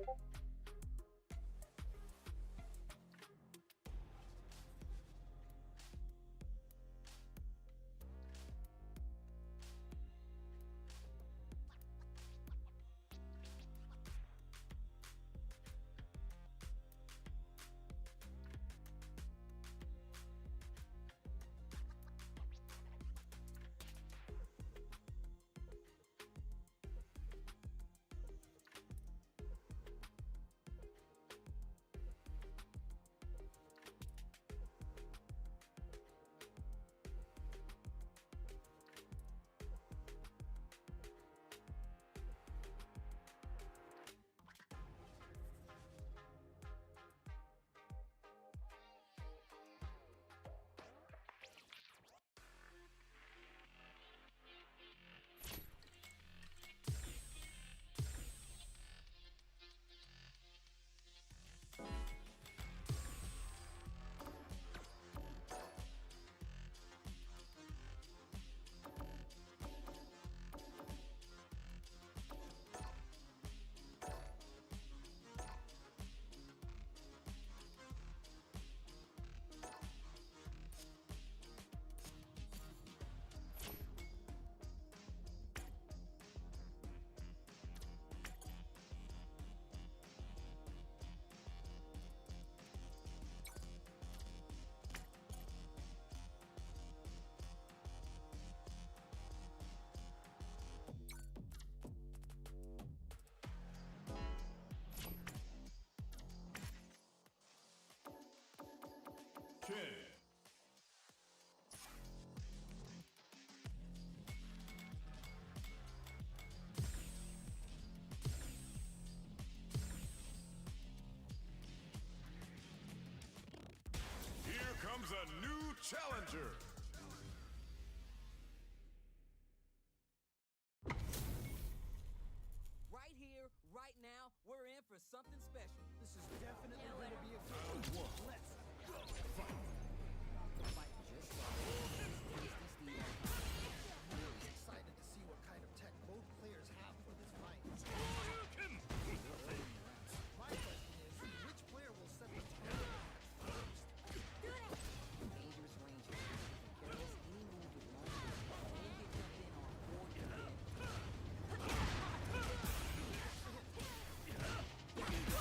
10. Here comes a new challenger. Right here, right now, we're in for something special. This is definitely going to be a good one. Let's go. The fight just started. I'm really excited to see what kind of tech both players have for this fight. My question is, which player will set the tone first? Dangerous ranges. Careless, any move with long range will get jumped in on or your head. What's the plan?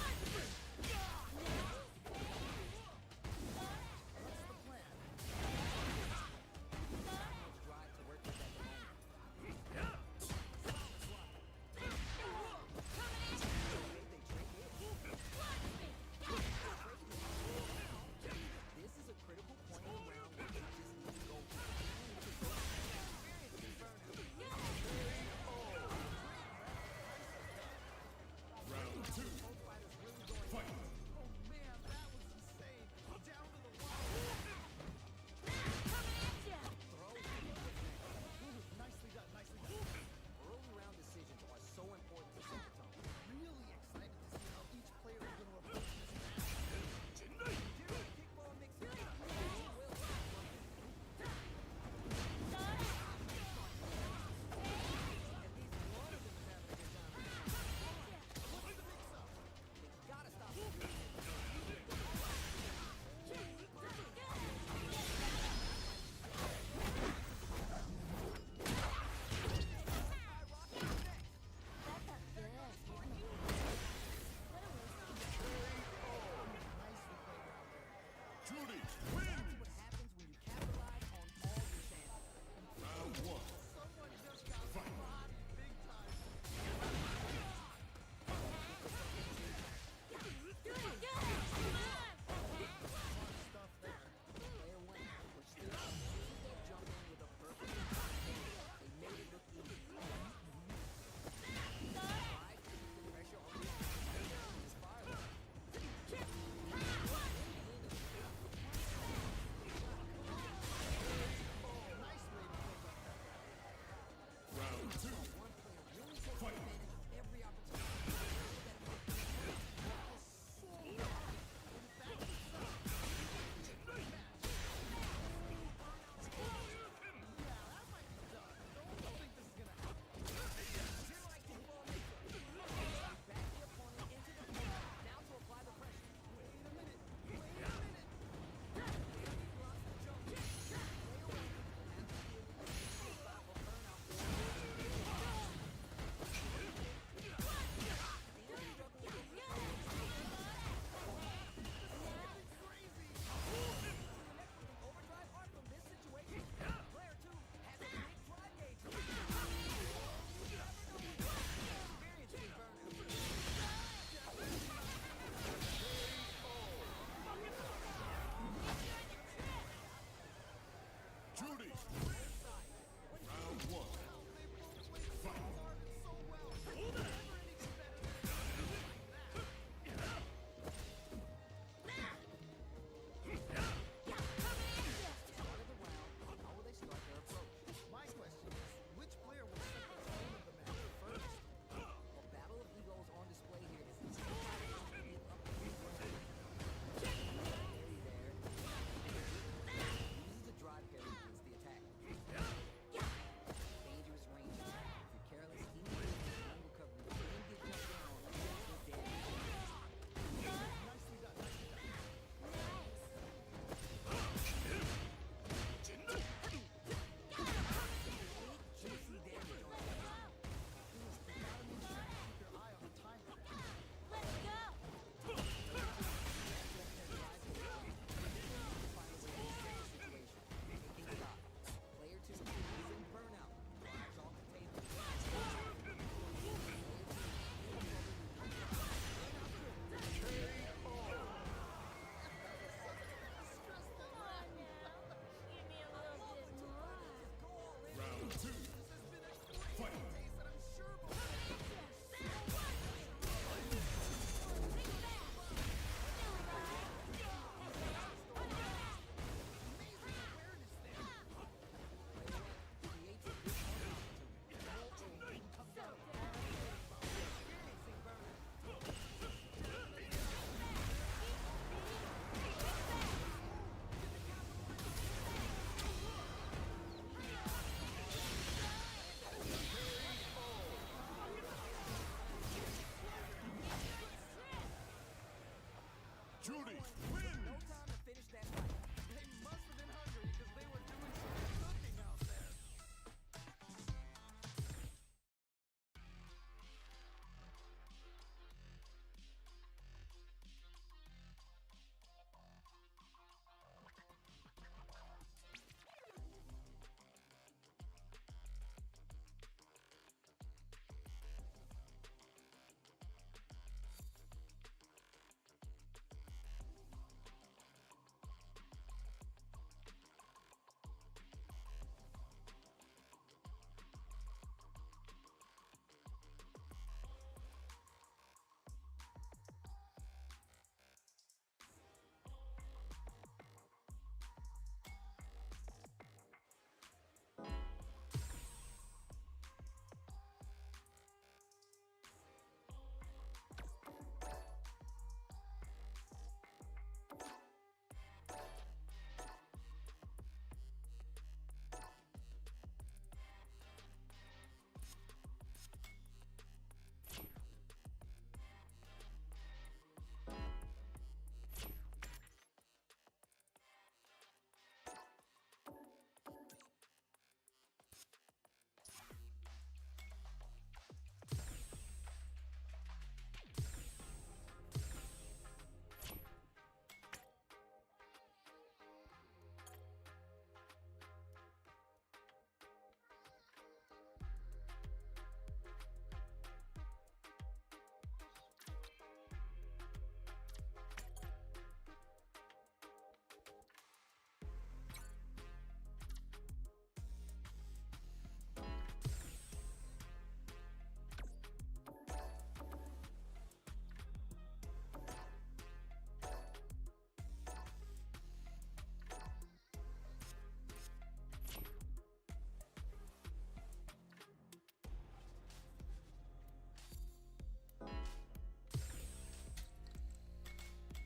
Judy No wins. time to finish that fight. They must have been hungry because they were doing some cooking out there.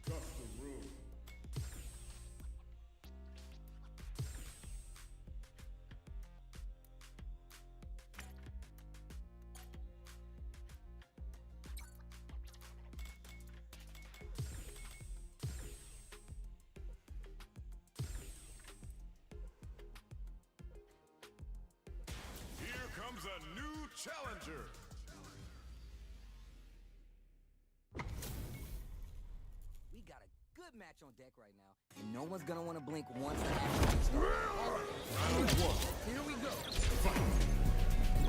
Custom room. Here comes a new challenger. We got a good match on deck right now, and no one's gonna want to blink once the action starts. Round one. Here we go.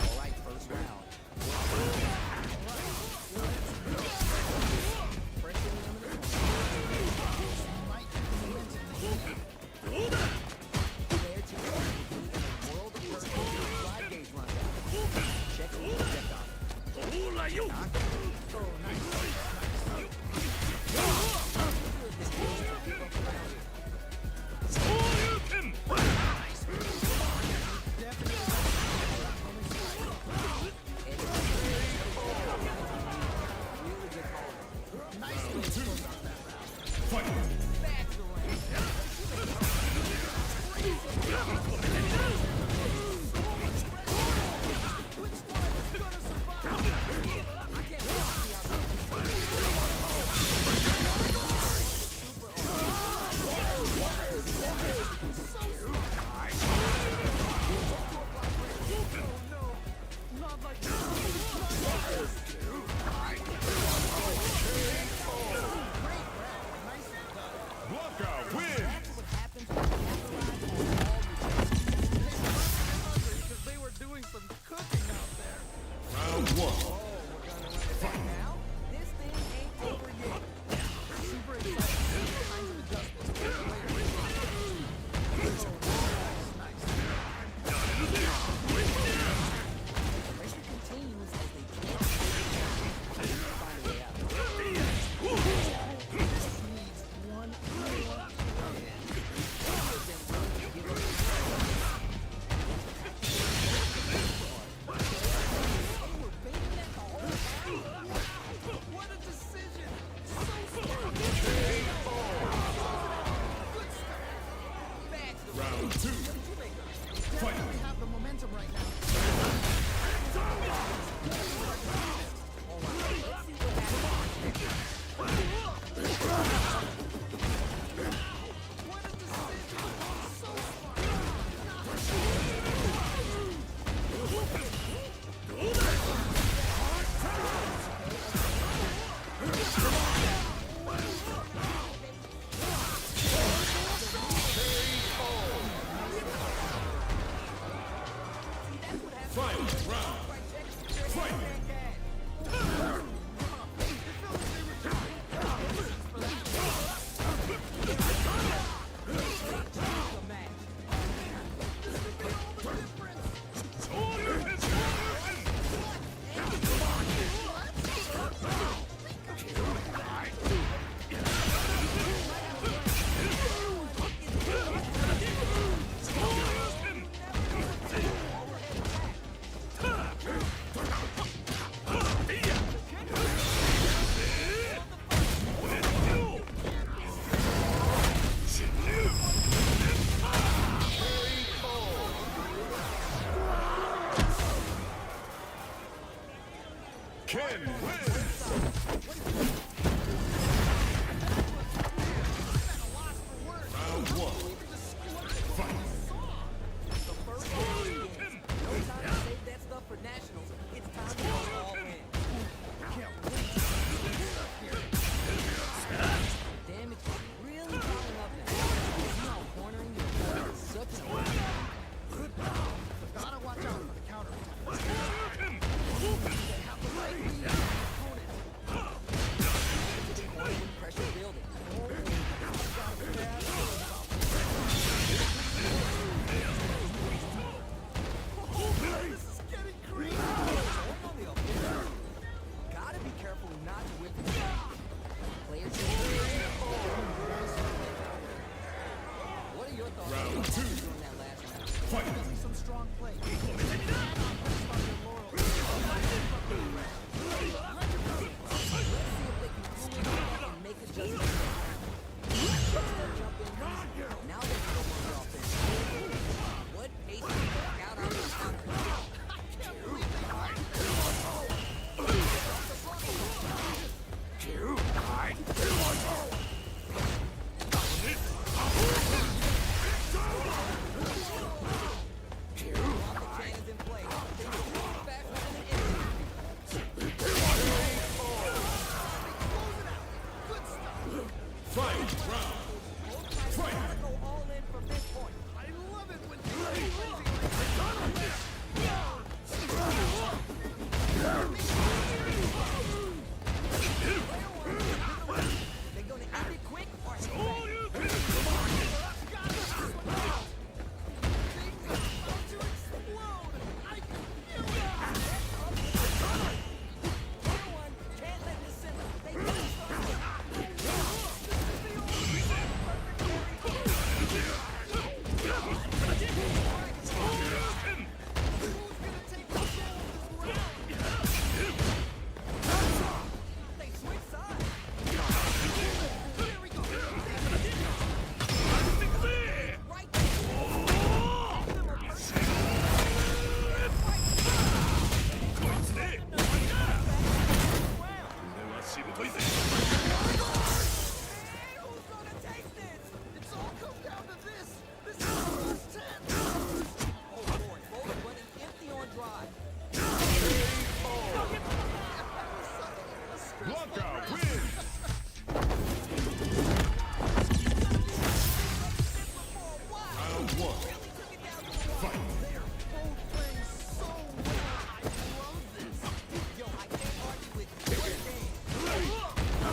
All right, first round. Pressure on the Might be the momentum to keep. player to the world of purple 5 days rundown. Check the projectile. Oh, nice. Definitely. See some strong play. Let's see if they can glue in and make adjustments. Jump in. Now they can go on the offense. What pace do you work out on the counter? Cannons in play. They move faster than the enemy. Fight round. Gotta go all in from this point. I love it when they're gonna end it quick or hit back. Everyone can't let this simmer. They really start They switch sides. Here we go. Right Who's gonna take this? It's all come down to this. This is the last 10. Oh boy, both running empty on drive. Lockout win. Round one. Fight. They're both playing so well. I love this. Yo, I can't argue with your game.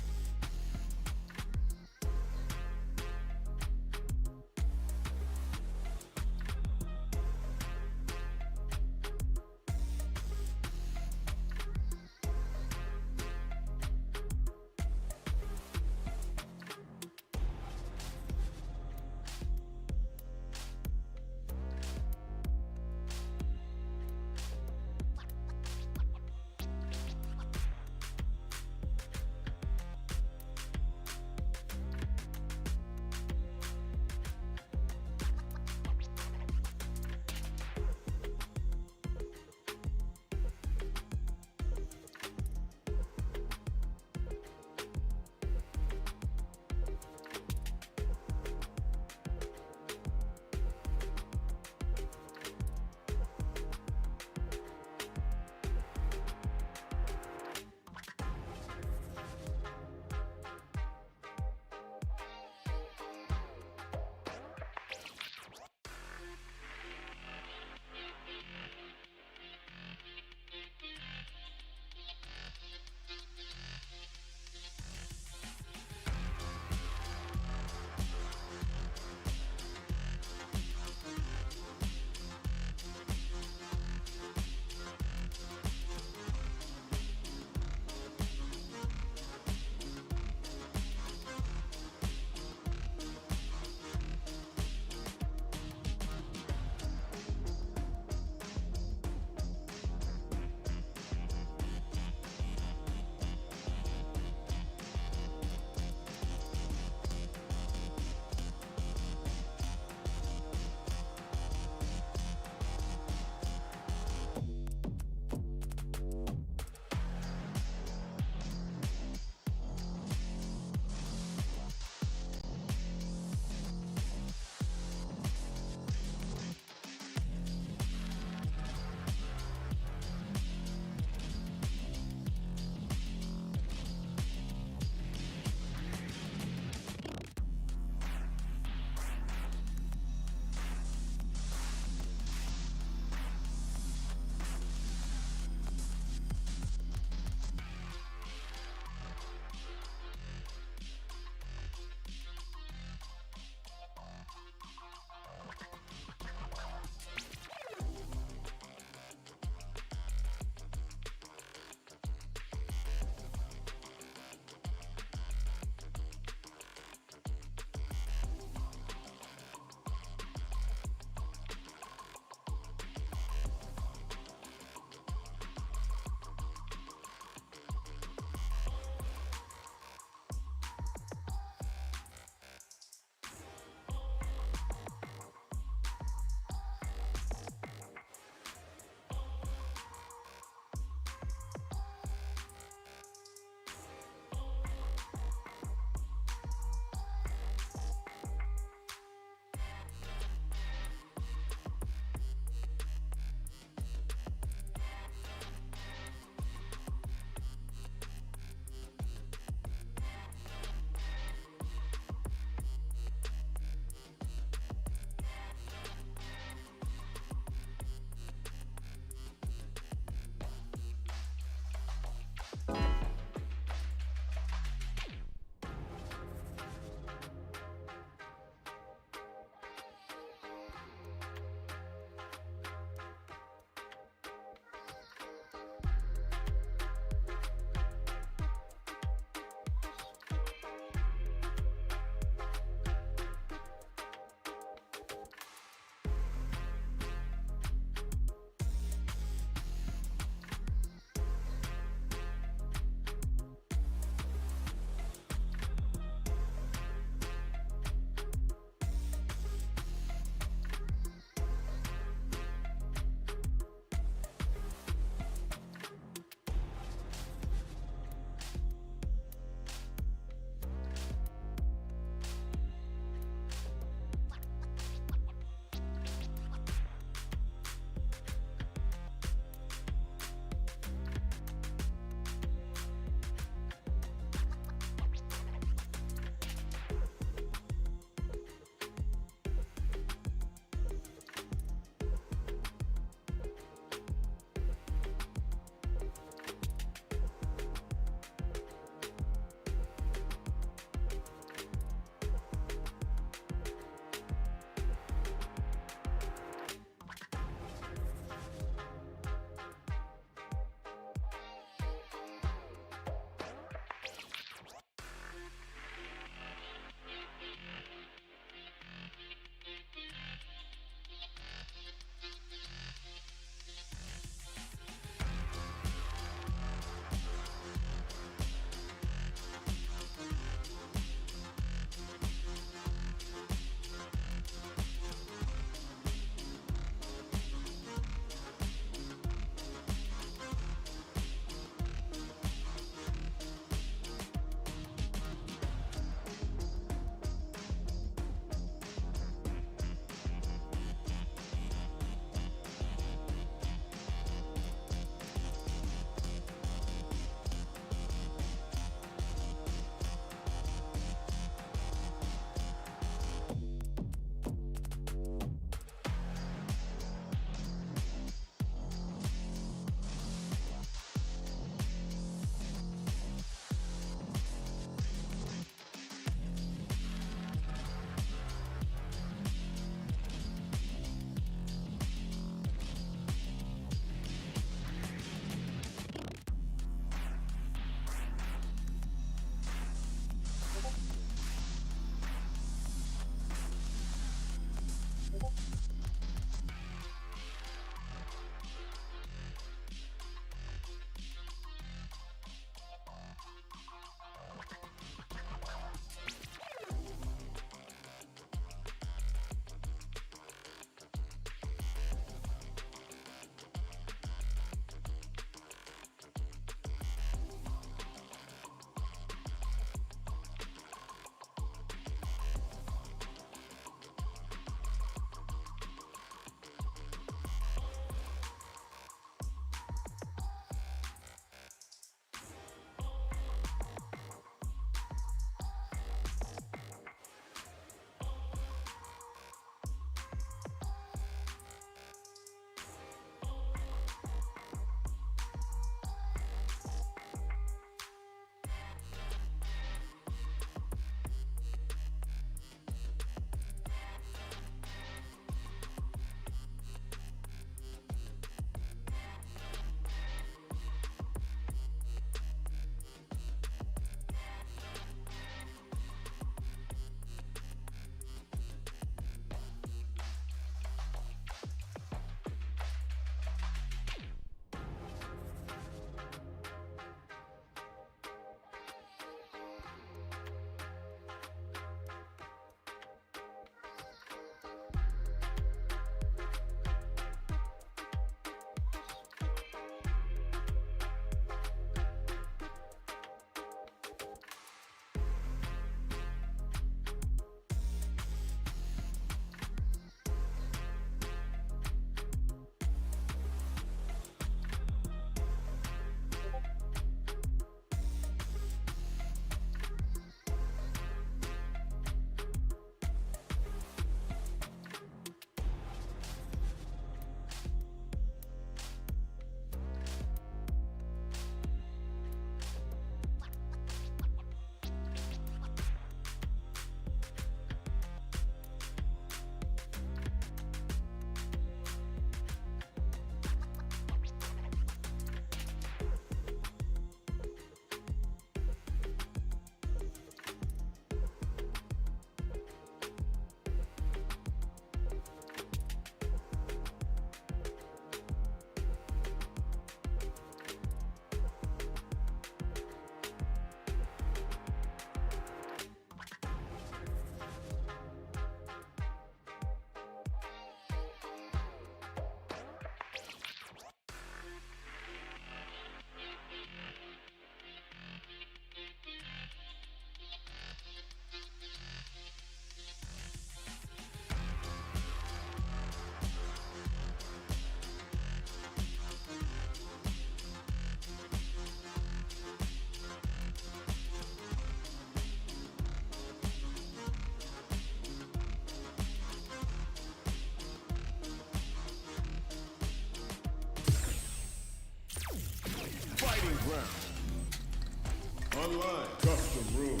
round. Online custom room.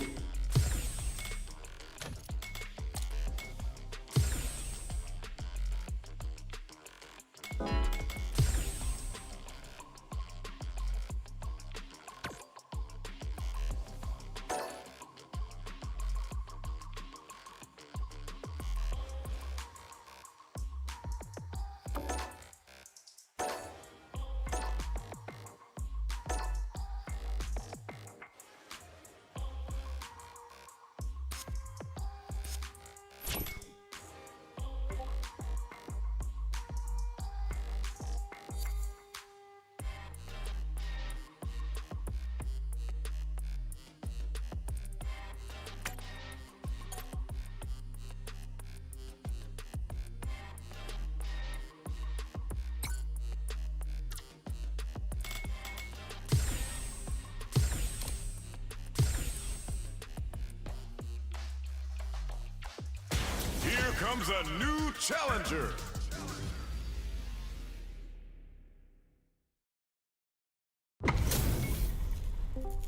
Here comes a new challenger.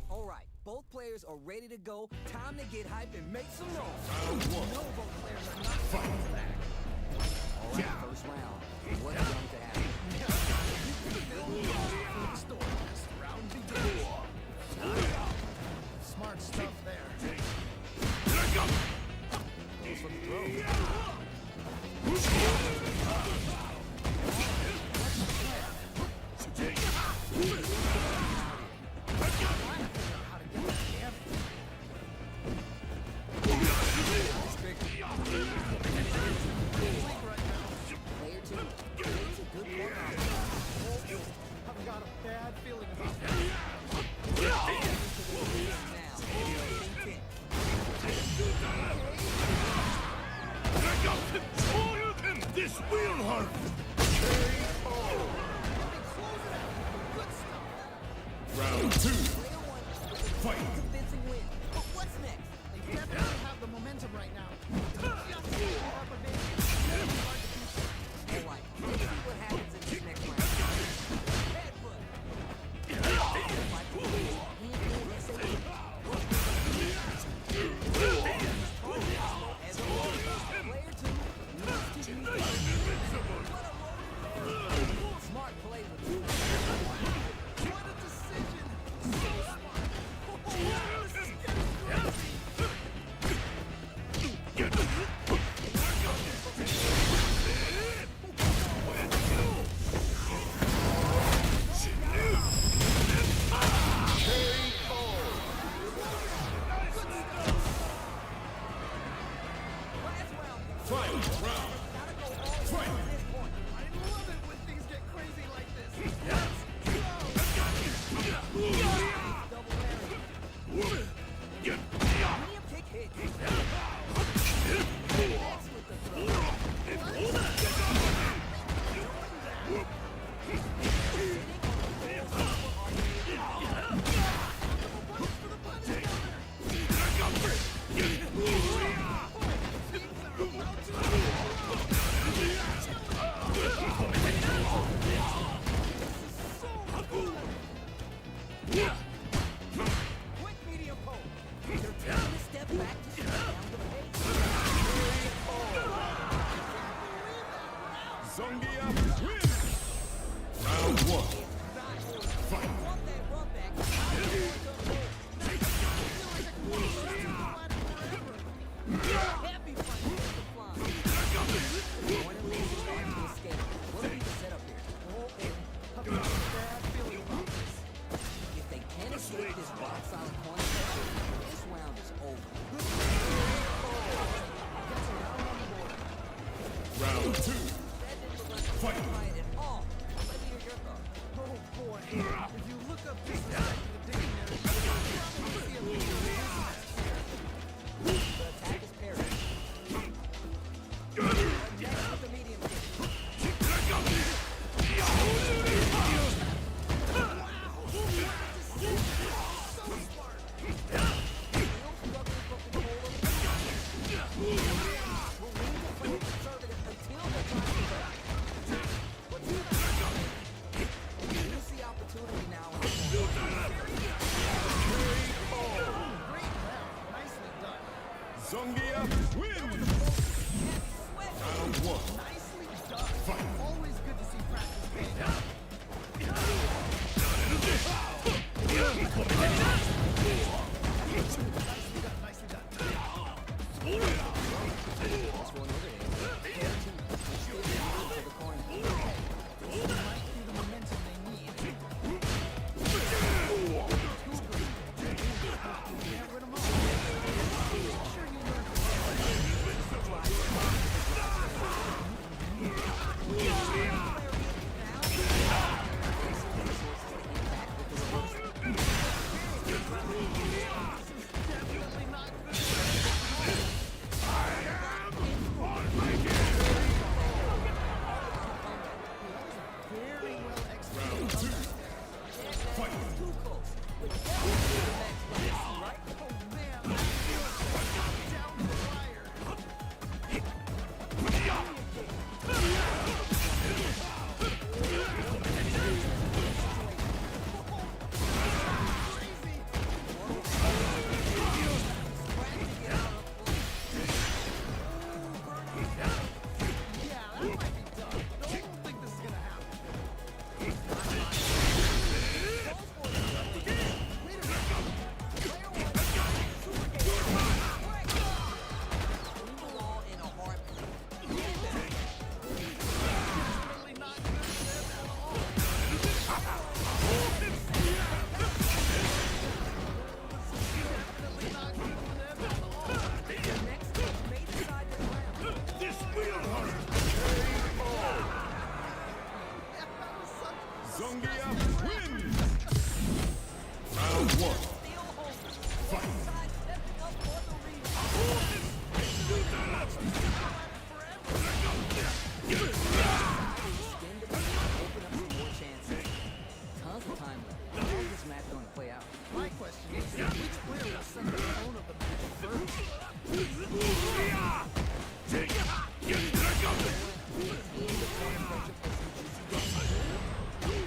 All right, both players are ready to go. Time to get hype and make some noise. Round one. No, both players are not fighting back. All right, first round. What's going to happen? Smart stuff there. Goes for the throw. Player two. Plays a good one off. I've got a bad feeling about that. This will hurt. Round two. Fight. Convincing win. But what's next? They definitely have the momentum right now. All right, let's see what happens in this next round. Smart play with two. What a decision! So smart. This is getting crazy. Last round. Fight. Round. Gotta go all the way to this point. I love it when things get crazy like this. Let's go! Double Larry. Medium kick hit. That's with the throw. Quick medium pole. They're taking a step back to slow down the pace. Zongia wins. Round one. Fight. Want that run back. Happy fight with the fly. Going to leave the arm to escape. What do we set up here? I've got a bad feeling about this. If they can't escape this rock-solid corner pressure, this round is over. Round two. That didn't look like a Fight. fight at all. Let me hear your thoughts. Oh boy. If you look up disrespect in the dictionary, you'll probably see a meaning of business. The attack is parried. Next with the medium kick. But Open up some more chances. Tons of time left. How is this match going to play out? My question is, which player will set the tone of the match first?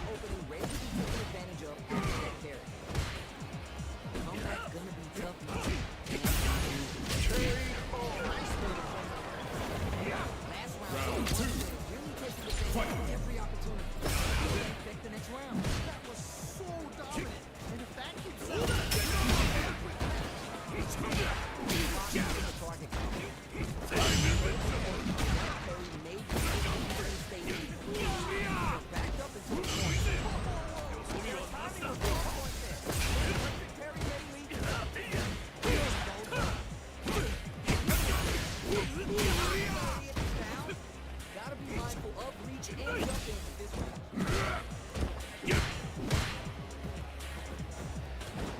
Opening ready to be taken advantage of after that carry. Comeback's gonna be tough. Last round, really taking advantage of every opportunity. Expect the next round. That was so dominant. And if that keeps up, Gotta be mindful of reach and jumping this round.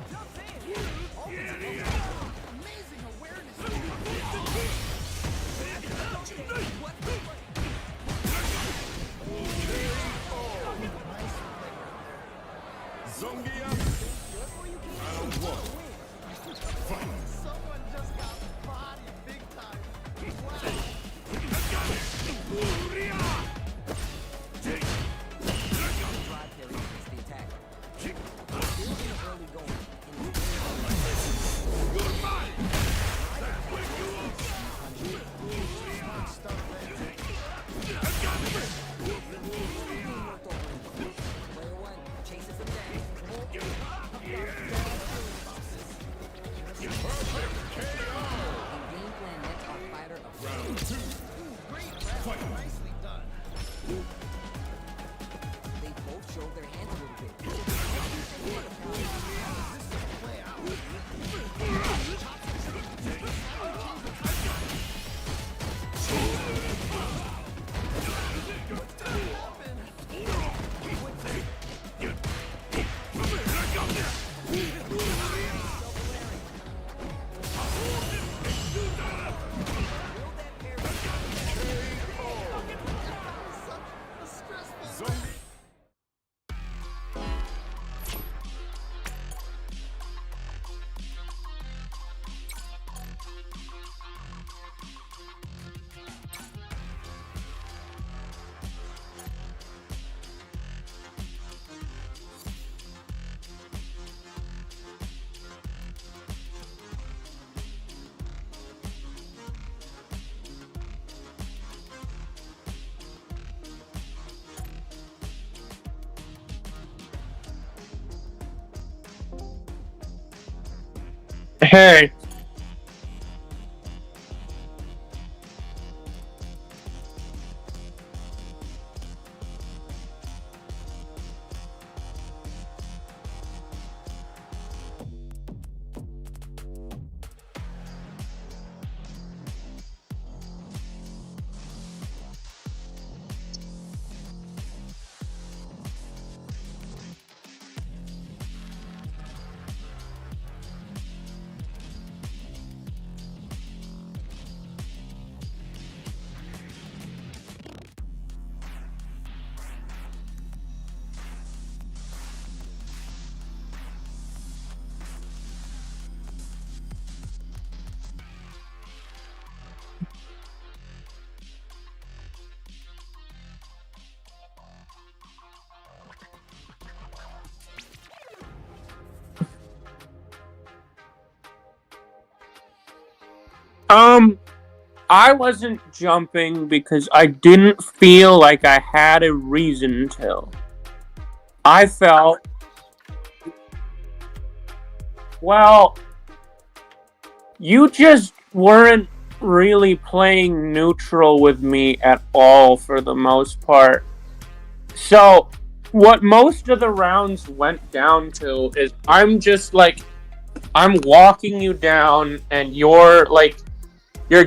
jumps in. Amazing awareness. Zongia. Round 1. Fight. Someone just got bodied big time. Wow. Drive carry against the attacker. Still in the early going. Player one, chasing for the down. Game plan nets our fighter a Round 2. Great ref. Nicely done. They both showed their hands a little bit. Play out. Such a stressful Zongia. Hey, I wasn't jumping because I didn't feel like I had a reason to. I felt, well, you just weren't really playing neutral with me at all for the most part. So, what most of the rounds went down to is I'm walking you down and you're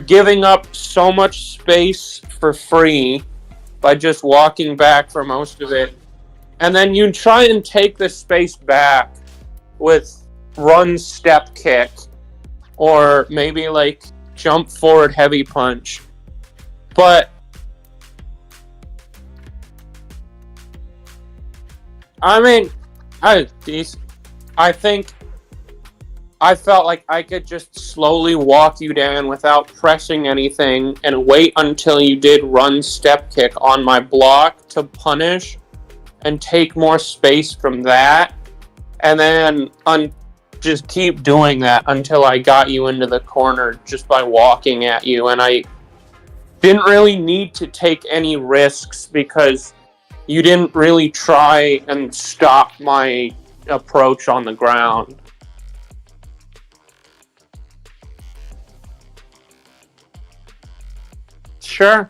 giving up so much space for free by just walking back for most of it. And then you try and take the space back with run step kick or maybe jump forward heavy punch. But I mean, I these, I think I felt like I could just slowly walk you down without pressing anything and wait until you did run step kick on my block to punish and take more space from that, and then just keep doing that until I got you into the corner just by walking at you. And I didn't really need to take any risks because you didn't really try and stop my approach on the ground. Sure.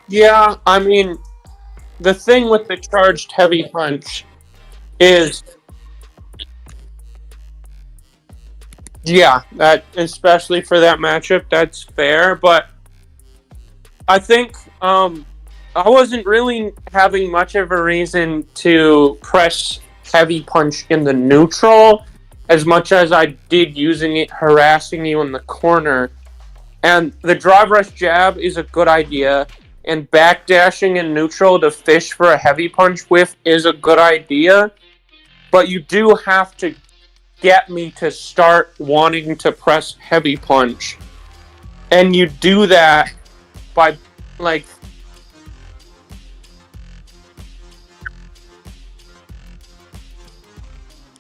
Yeah, I mean, the thing with the charged heavy punch is, yeah, that especially for that matchup, that's fair. But I think I wasn't really having much of a reason to press heavy punch in the neutral as much as I did using it harassing you in the corner. And the drive rush jab is a good idea, and backdashing in neutral to fish for a heavy punch whiff is a good idea. But you do have to get me to start wanting to press heavy punch. And you do that by, like,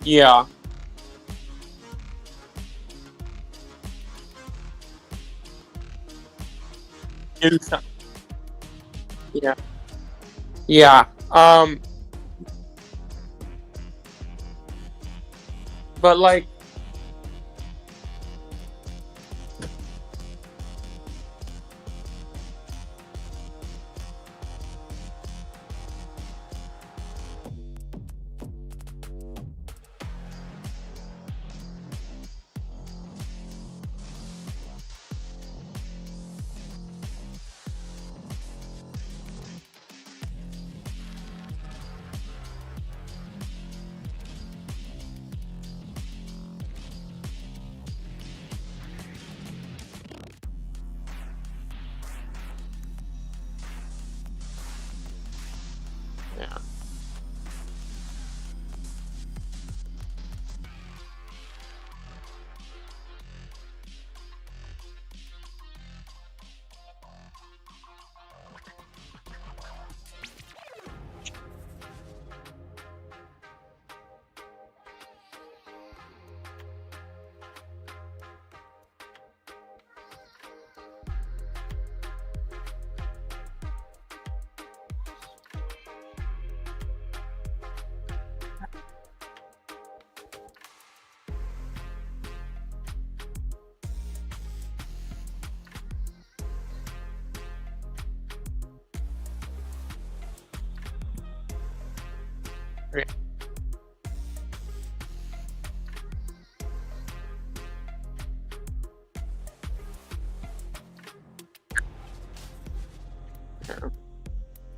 yeah. Do something. Yeah. Yeah. But, like, yeah.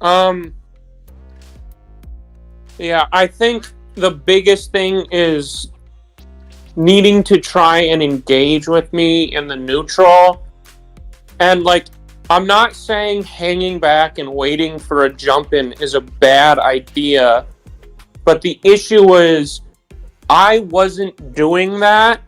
Um, yeah, I think the biggest thing is needing to try and engage with me in the neutral. And, like, I'm not saying hanging back and waiting for a jump in is a bad idea, but the issue is I wasn't doing that,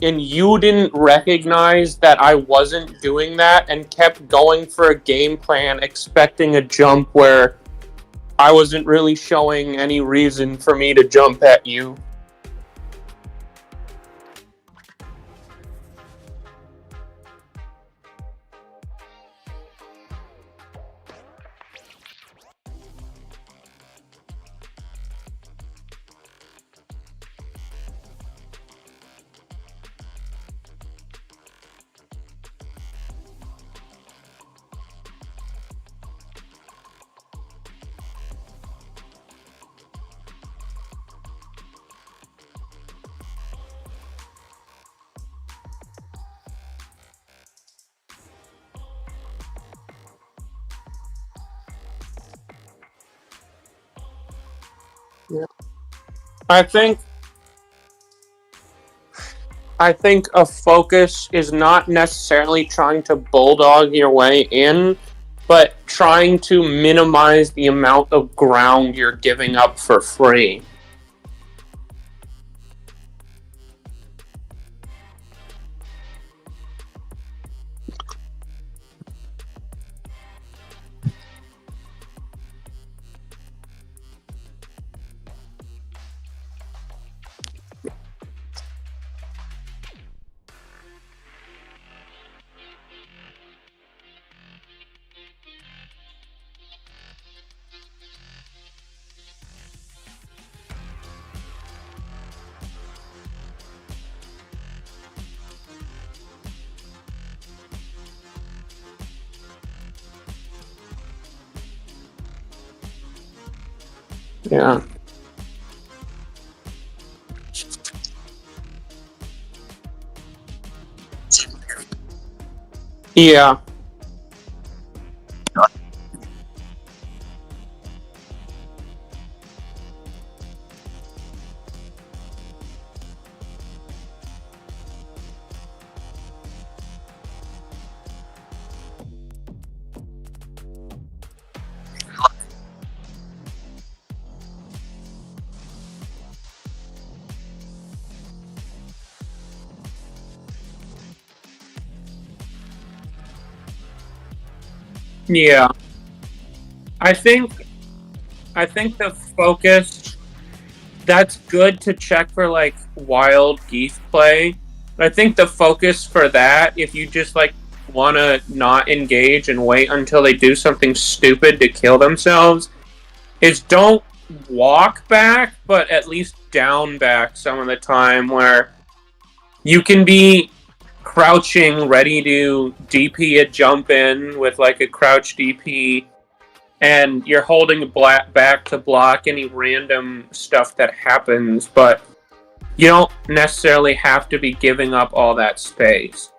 and you didn't recognize that I wasn't doing that and kept going for a game plan expecting a jump where I wasn't really showing any reason for me to jump at you. I think I think a focus is not necessarily trying to bulldog your way in, but trying to minimize the amount of ground you're giving up for free. Yeah. Yeah. Yeah. I think I think the focus that's good to check for like wild geese play. I think the focus for that, if you just like want to not engage and wait until they do something stupid to kill themselves, is don't walk back, but at least down back some of the time where you can be crouching, ready to DP a jump in with like a crouch DP, and you're holding back to block any random stuff that happens, but you don't necessarily have to be giving up all that space.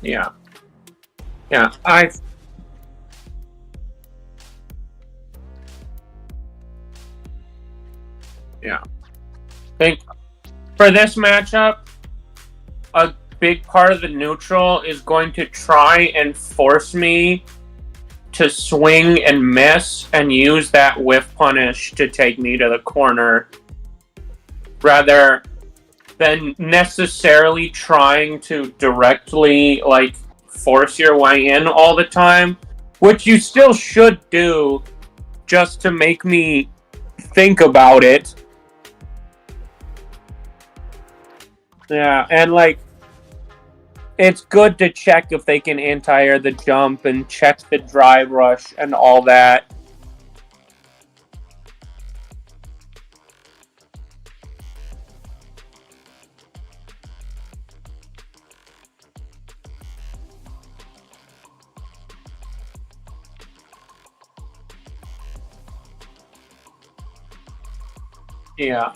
Yeah. Yeah. Yeah. Think for this matchup, a big part of the neutral is going to try and force me to swing and miss and use that whiff punish to take me to the corner rather than necessarily trying to directly like force your way in all the time, which you still should do just to make me think about it. Yeah, and like it's good to check if they can anti-air the jump and check the drive rush and all that. Yeah.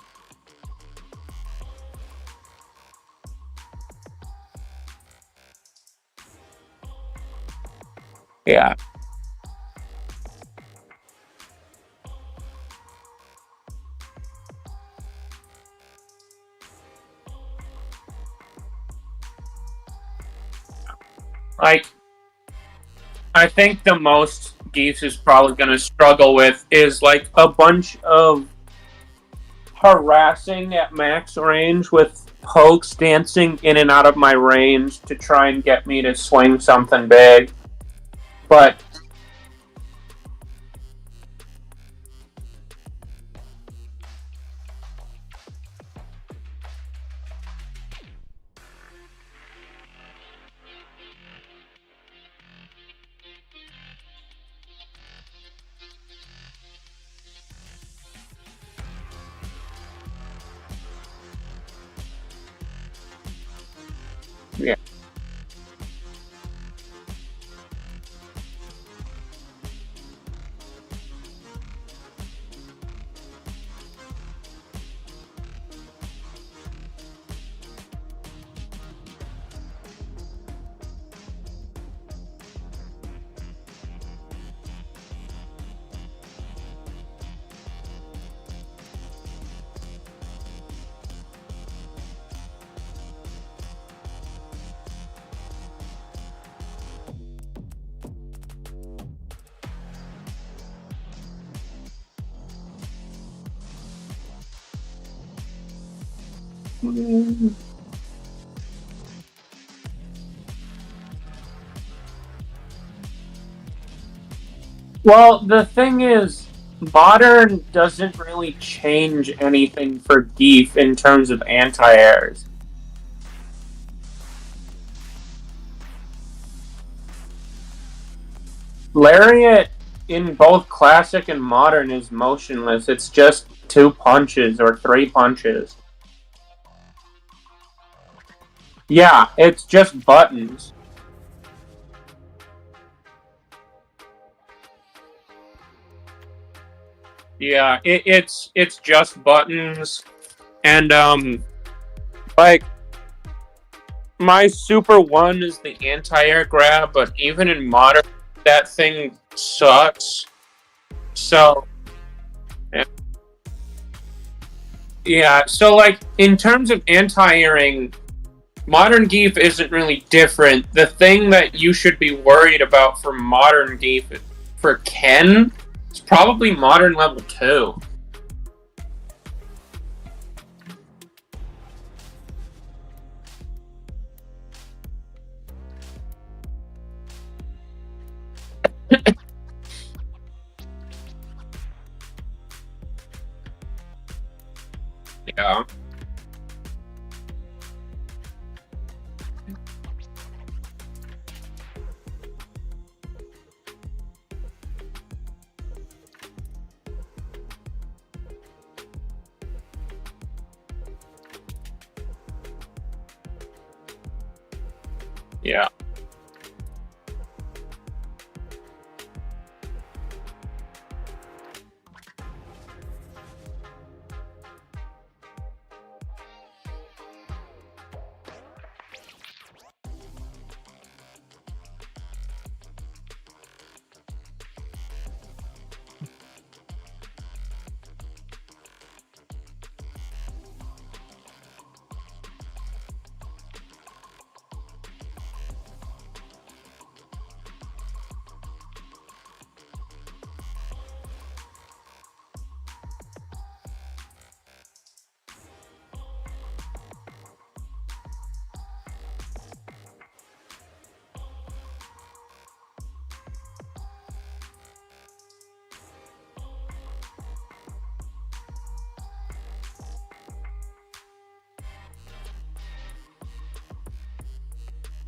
Yeah. Like, I think the most Geese is probably going to struggle with is like a bunch of harassing at max range with pokes dancing in and out of my range to try and get me to swing something big. But yeah, Well, the thing is, modern doesn't really change anything for Geef in terms of anti-airs. Lariat in both classic and modern is motionless. It's just 2 punches or 3 punches. Yeah, it's just buttons. Yeah, it's just buttons, and like my Super 1 is the anti-air grab, but even in modern, that thing sucks. So yeah, so like in terms of anti-airing, modern Geef isn't really different. The thing that you should be worried about for modern Geef for Ken is probably modern level 2. Yeah. Yeah.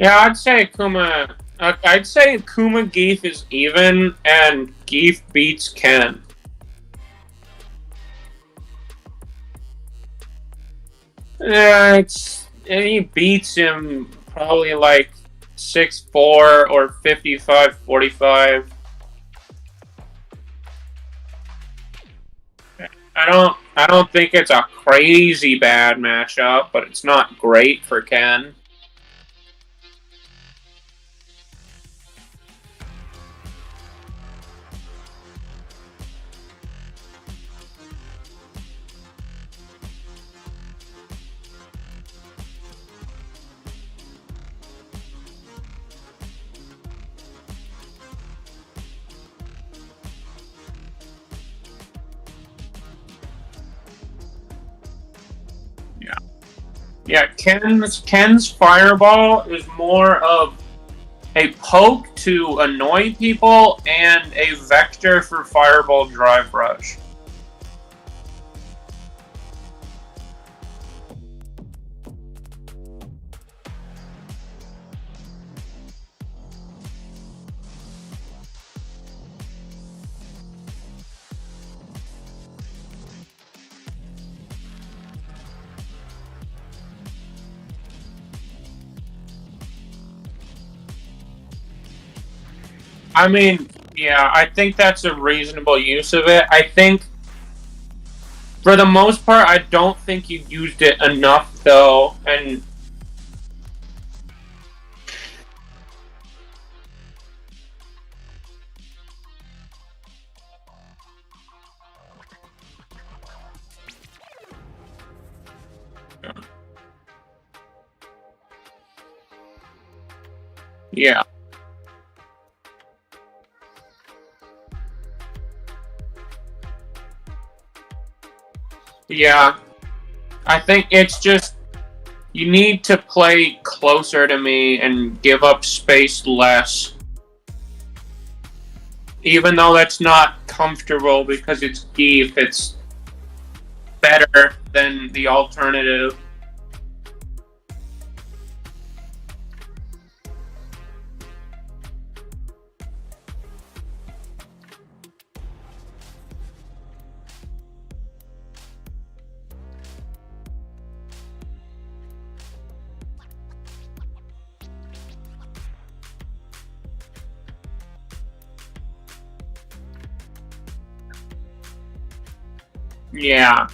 Yeah, I'd say Kuma Geef is even, and Geef beats Ken. Yeah, and he beats him probably like 6-4 or 55-45. I don't think it's a crazy bad matchup, but it's not great for Ken. Yeah, Ken's fireball is more of a poke to annoy people and a vector for fireball drive rush. I mean, yeah, I think that's a reasonable use of it. I think, for the most part, I don't think you used it enough, though, and yeah. Yeah. I think it's just You need to play closer to me and give up space less. Even though that's not comfortable because it's Geef, it's better than the alternative. Yeah.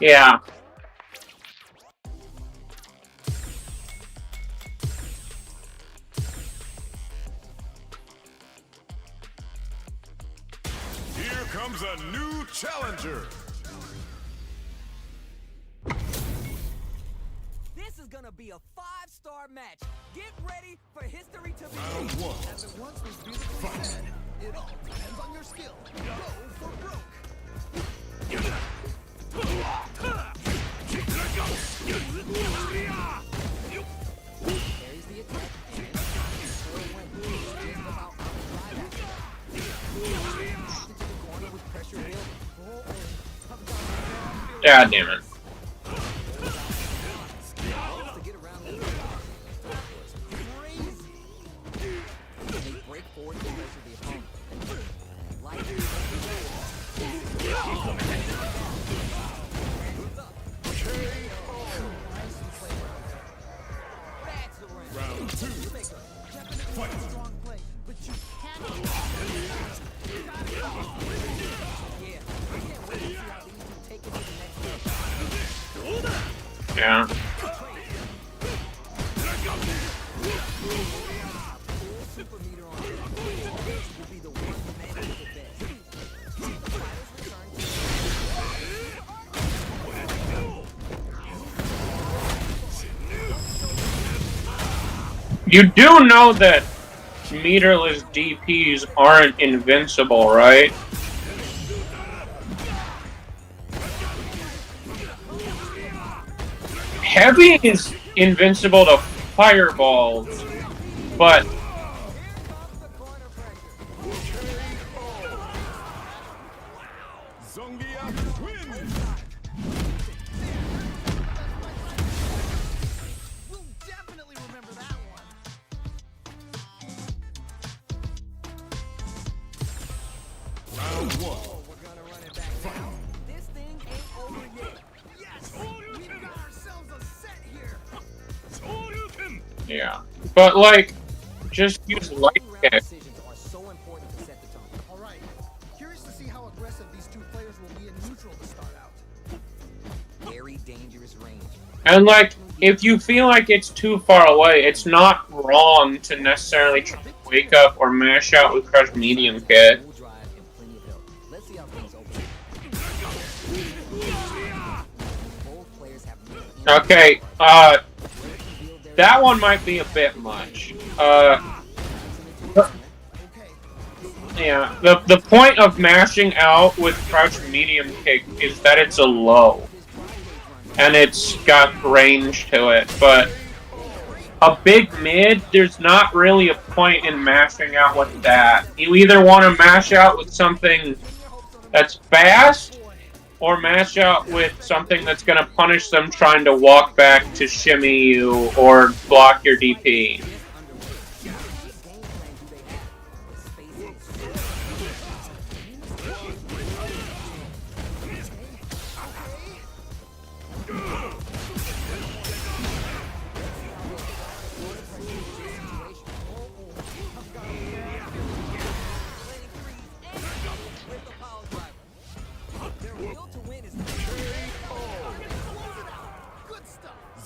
Yeah. Here comes a new challenger. This is gonna be a 5-star match. Get ready for history to be Round made. one. As it once was beautifully said, it all depends on your skill. Go for broke. Carries the attack and for a win. Just about outside that. Into the corner with pressure built. God damn it. To get around that was crazy. They break forward to pressure the opponent. Like Round two. Fight. Strong play, but you can't. Yeah, I can't wait to see how these two take it to the next level. Yeah. super meter on it. Will be the one who manages it best. Fighters return You do know that meterless DPs aren't invincible, right? Heavy is invincible to fireballs, but Zongia wins. We'll definitely remember that one. Round one. We're gonna run it back now. This thing ain't over yet. Yes! We've got ourselves a set here. yeah. But like, just use light Round kick. decisions are so important to set the tone. All right. Curious to see how aggressive these two players will be in neutral to start out. Very dangerous range. And like, if you feel like it's too far away, it's not wrong to necessarily try to wake up or mash out with Crush Medium Kit. Full drive and plenty of help. Let's see how things open. Both players have Okay, that one might be a bit much. Yeah, the point of mashing out with Crouch Medium Kick is that it's a low. And it's got range to it, but a big mid, there's not really a point in mashing out with that. You either want to mash out with something that's fast, or mash out with something that's going to punish them trying to walk back to shimmy you or block your DP.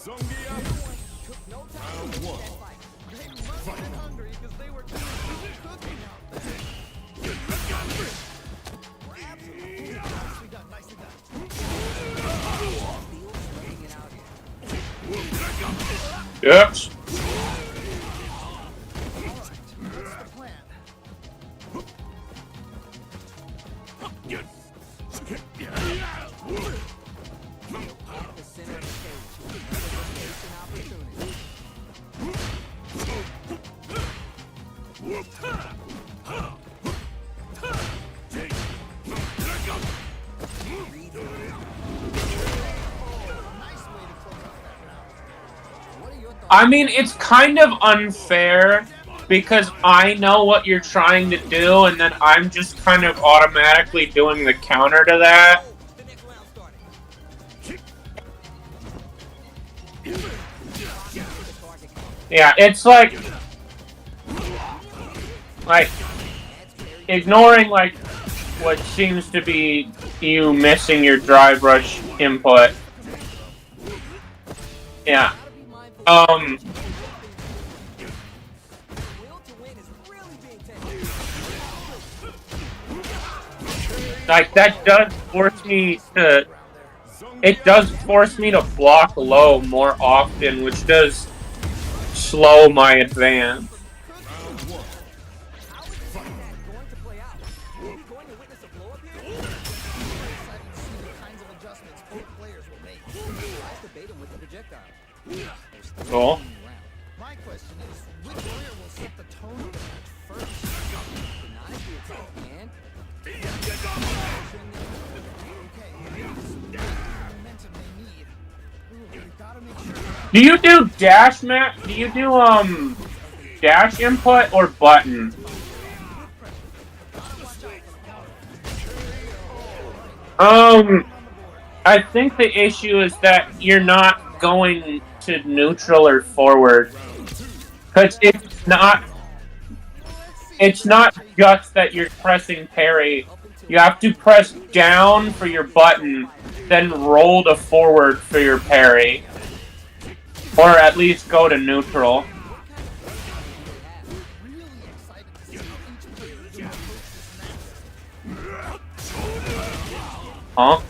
Zongia. Round one. must have been hungry because they were cooking out there. Grabs him. Nicely done, nicely done. Steel's letting it out here. Yep. All right, what's the plan? At the center of the cage. Another rotation opportunity. Reads it. Nice way to close out that round. What are your thoughts? I mean, it's kind of unfair because I know what you're trying to do, and then I'm just kind of automatically doing the counter to that. The next round started. Yeah, it's like ignoring like what seems to be you missing your drive rush input. Yeah. Will to win is really being tested. Like that does force me to. It does force me to block low more often, which does slow my advance. Round one. How is this attack going to play out? Are we going to witness a blow up here? Excited to see the kinds of adjustments both players will make. Let's debate him with the projectile. There's three Cool. in the round. My question is, which player will set the tone of the match first? Denies the attack and Okay, momentum they need. Ooh, we gotta make sure. Do you do dash map? Do you do dash input or button? I think the issue is that you're not going to neutral or forward. Because it's not just that you're pressing parry. You have to press down for your button, then roll to forward for your parry. Or at least go to neutral. Really excited to see how each player is gonna approach this match. Huh?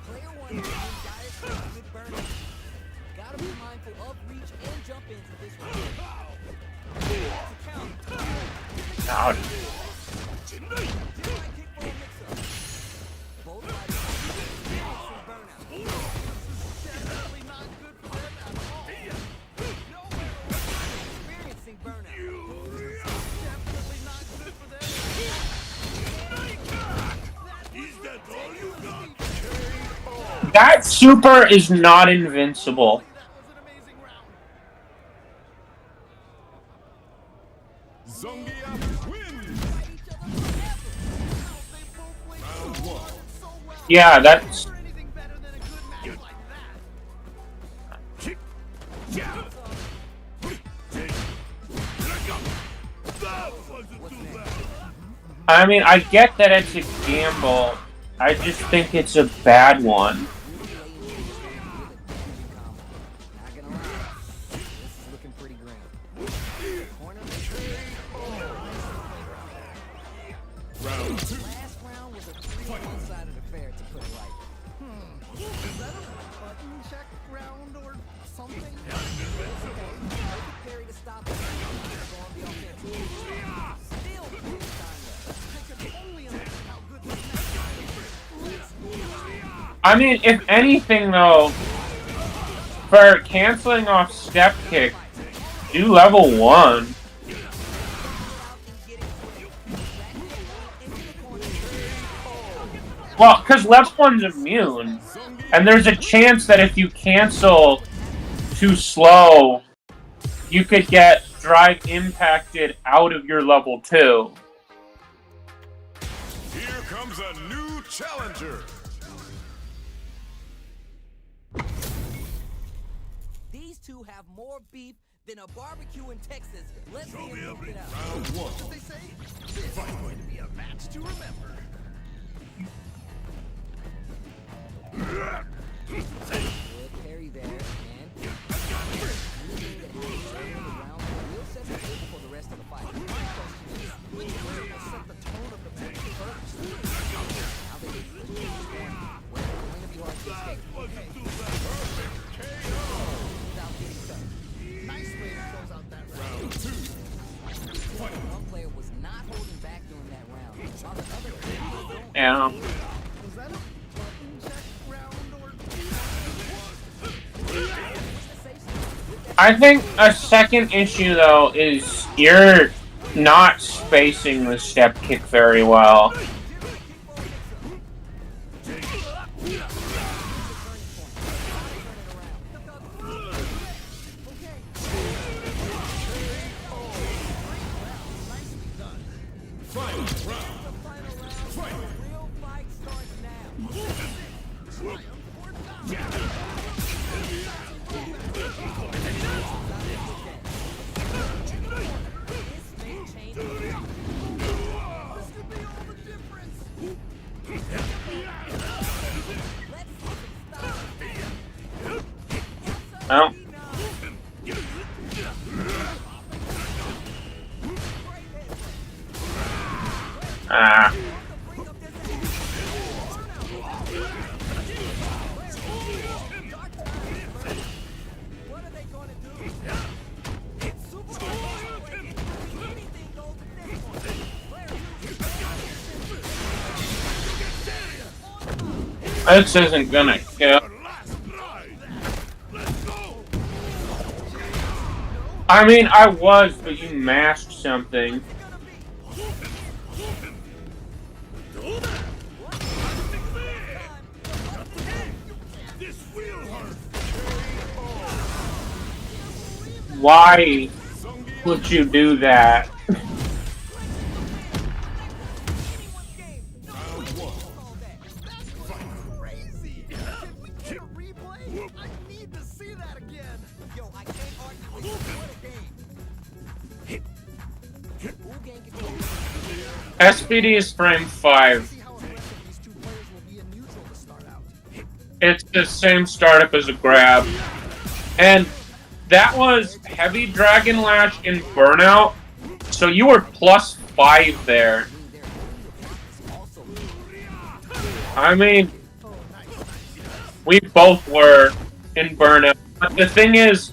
player one is in dire straits with burnout. Gotta be mindful of reach and jump ins with this one. Ouch. Both sides experiencing burnout. Definitely not good for them at all. Experiencing burnout. Definitely not good for them. That super is not invincible. That was an amazing round. Zongia wins. They both played Round one. so well. Yeah, that's... Never anything better than a good match like that. I mean, I get that it's a gamble. I just think it's a bad one. Not gonna lie, this is looking pretty grim. Corner. Round two. Last round was a 3-1-sided affair, to put it right. Is that a button check round or something? Perfect parry to stop it. Go on the offensive. Still plenty of time left. I can only imagine how good this match I mean, if anything, though, for canceling off step kick, do level 1. Well, because level 1's immune. And there's a chance that if you cancel too slow, you could get drive impacted out of your level 2. Here comes a new challenger. These two have more beef than a barbecue in Texas. Let's see him work it out. Round one. they say, this is going to be a match to remember. Good parry there. Yeah. Was that a button check round or I think a second issue, though, is you're not spacing the step kick very well. Final round. Fight. real fight starts now? Triumph or die? This may change. This could be all the difference. Let's see some style. Well, ah. What are they going to do? It's super hard. Anything goes in this one. This isn't gonna kill. I mean, I was, but you mashed something. This will hurt. Why would you do that? Crazy. Can we get a replay? I need to see that again. Yo, I can't argue with you. What a game. Who gained control? SPD is frame 5. See how aggressive these two players will be in neutral to start out. It's the same startup as a grab. And that was heavy Dragon Lash in Burnout, so you were +5 there. I mean, we both were in Burnout. But the thing is,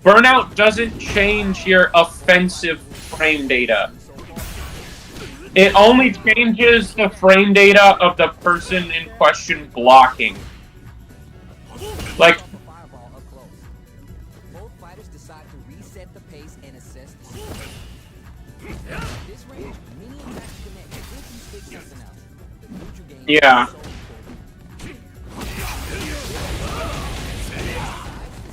Burnout doesn't change your offensive frame data. It only changes the frame data of the person in question blocking. Like, Fireball up close. Both fighters decide to reset the pace and assess the speed. This range, many attacks connect. If you fix something else, the neutral game yeah. is so important.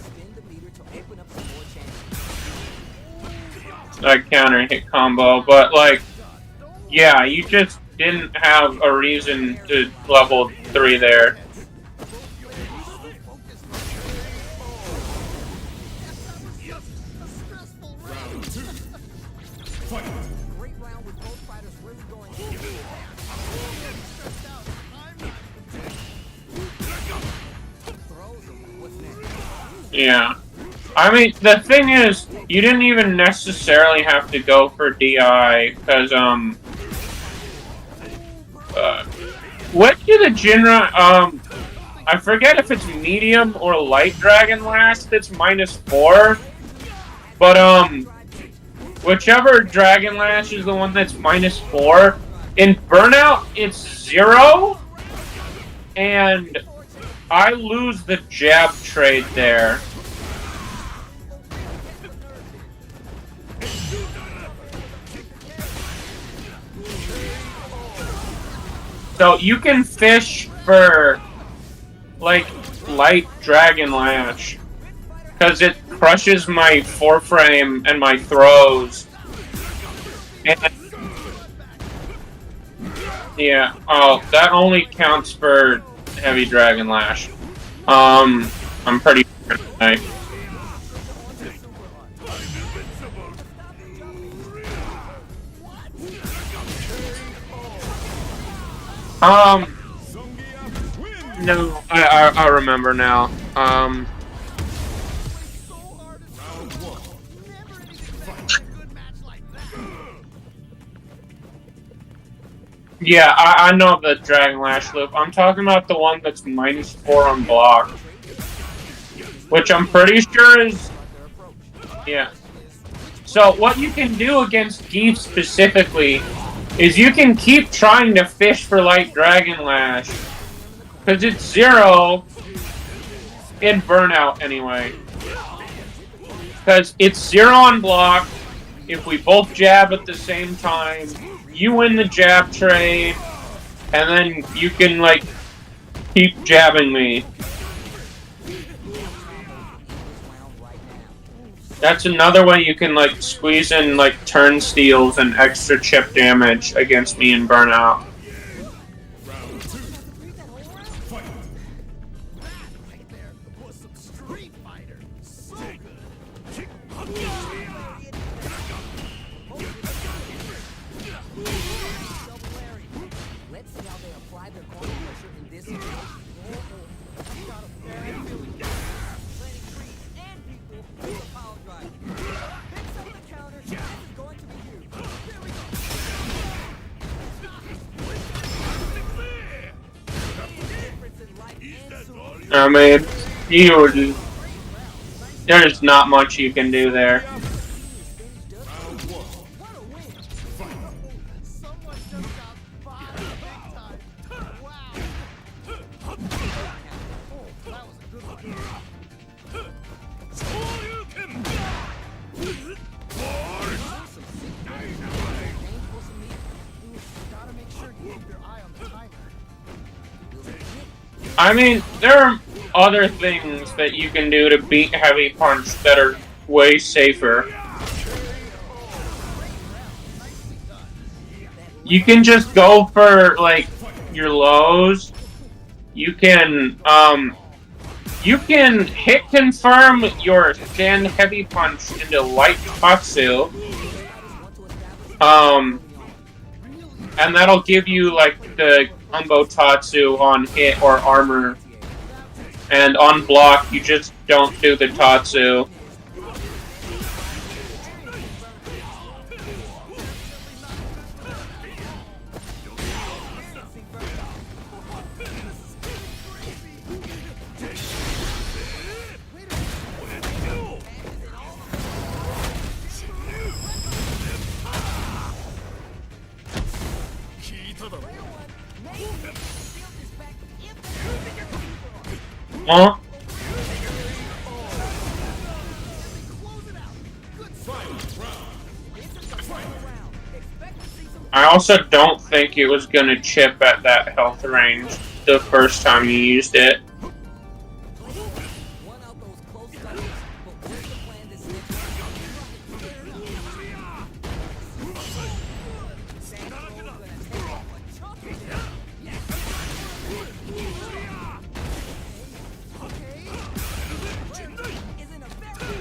Spin the meter to open up some more chances. A counter hit combo, but like, yeah, you just didn't have a reason to level 3 there. Round 2. Fight. Great round with both fighters really going in. Throws him. What's next? Yeah. I mean, the thing is, you didn't even necessarily have to go for DI, because, what do the genre, I forget if it's medium or light Dragon Lash that's -4, but, whichever Dragon Lash is the one that's -4, in Burnout, it's 0, and I lose the jab trade there. So you can fish for, like, light Dragon Lash, because it crushes my 4-frame and my throws. And, yeah, oh, that only counts for heavy Dragon Lash. I'm pretty sure today. No, I remember now. Yeah, I know the Dragon Lash loop. I'm talking about the one that's -4 on block. Which I'm pretty sure is... Yeah. So what you can do against Geef specifically is you can keep trying to fish for like Dragon Lash. Because it's 0 in Burnout anyway. Because it's 0 on block. If we both jab at the same time, you win the jab trade, and then you can like keep jabbing me. That's another way you can like squeeze in like turn steals and extra chip damage against me in Burnout. Let's see how they apply their corner pressure in this situation. Planting trees and people with a power drive. Picks up the counter. This is going to be huge. Here we go. Difference in life and I mean, there's not much you can do there. Someone just got bodied big time. Wow. That was a good one. Gotta make sure you keep your eye on the timer. I mean, there are other things that you can do to beat Heavy Punch that are way safer. You can just go for, like, your lows. You can hit confirm your stand Heavy Punch into Light Tatsu. And that'll give you, like, the combo Tatsu on hit or armor. And on block, you just don't do the Tatsu. Huh? I also don't think it was gonna chip at that health range the first time you used it. one out those close studies, but where's the plan this next isn't a very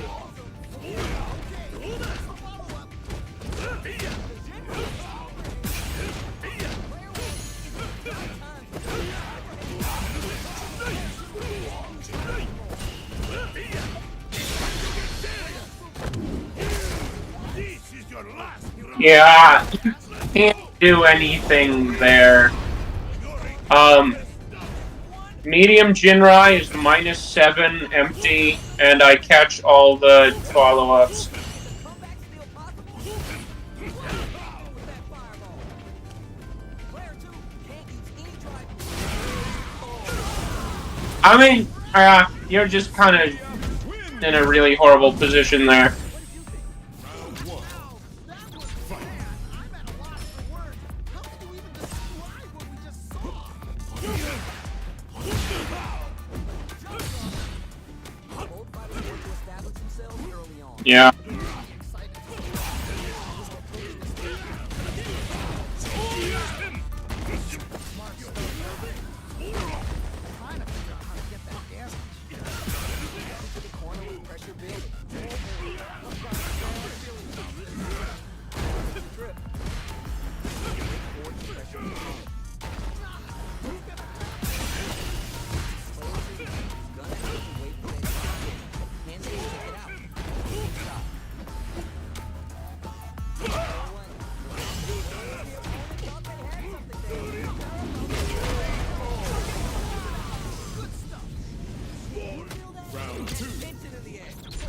This is your last round. Yeah, you can't do anything there. Medium Jinrai is -7 empty, and I catch all the follow-ups. I mean, you're just kind of in a really horrible position there. Yeah.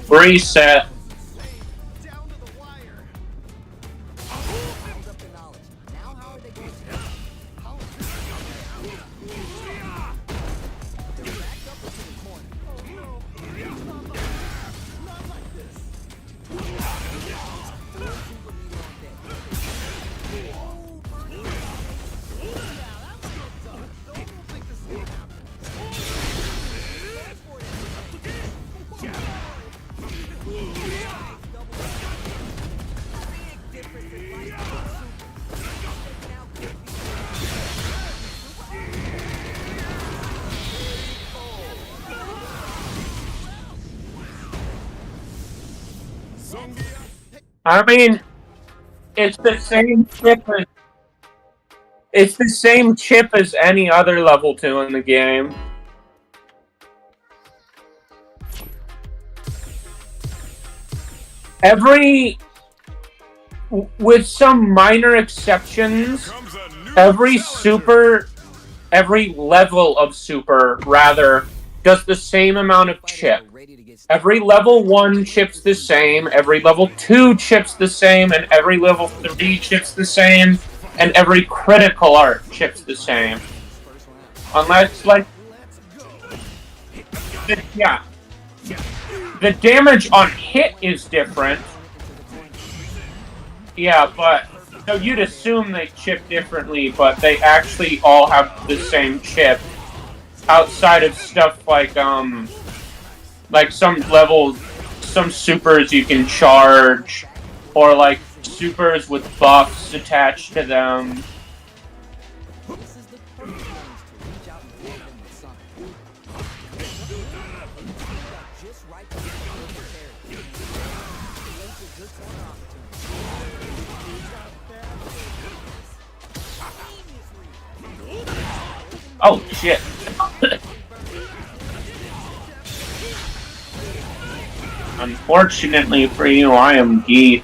Reset. Down to the wire. Hold up the knowledge. Now how I mean, it's the same chip as any other level 2 in the game. With some minor exceptions, every level of super, rather, does the same amount of chip. Every level 1 chips the same, every level 2 chips the same, and every level 3 chips the same, and every critical art chips the same. Unless, like... Yeah. The damage on hit is different. Yeah, but... So you'd assume they chip differently, but they actually all have the same chip. Outside of stuff like some levels, some supers you can charge, or like supers with buffs attached to them. Oh shit. Unfortunately for you, I am geek.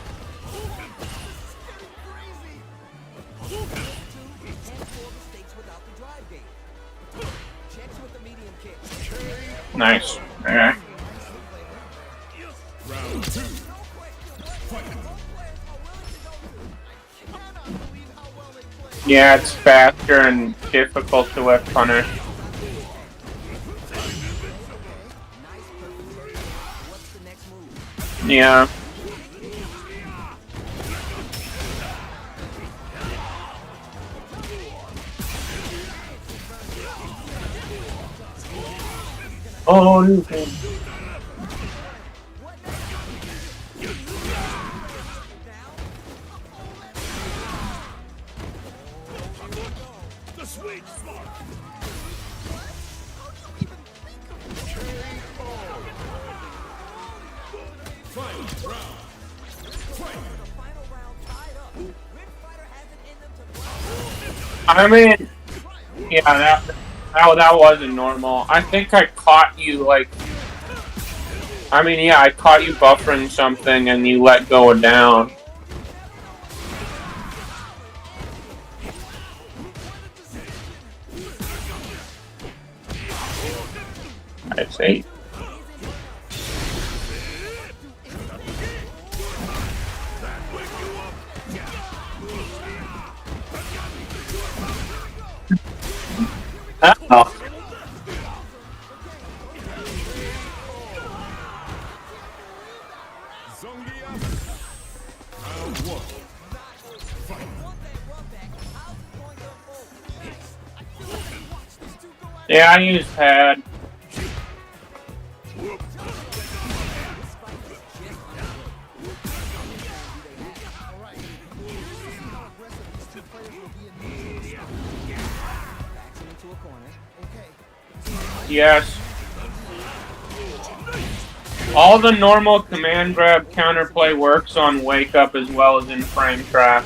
Nice. Alright. Yeah, it's faster and difficult to whip punish. Yeah. Oh, okay. The sweet spot. I mean, yeah, that wasn't normal. I think I caught you, like... I mean, yeah, I caught you buffering something and you let go of down. I see. Uh-oh. Yeah, I use pad. Yes. All the normal command grab counterplay works on wake up as well as in frame trap.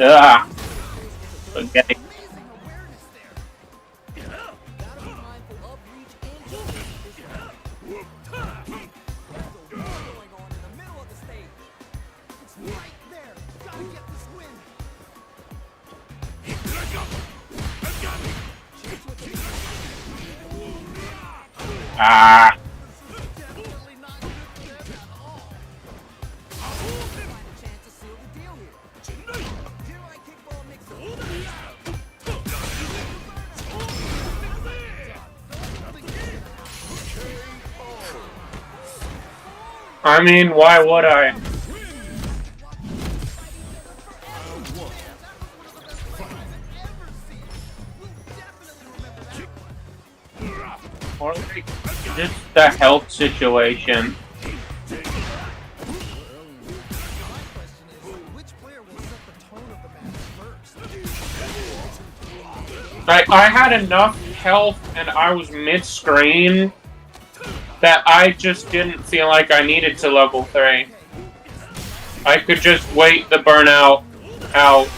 Ugh. Okay. Ah. I mean, why would I? Or like, just the health situation. Like, I had enough health and I was mid-screen that I just didn't feel like I needed to level 3. I could just wait the burnout out.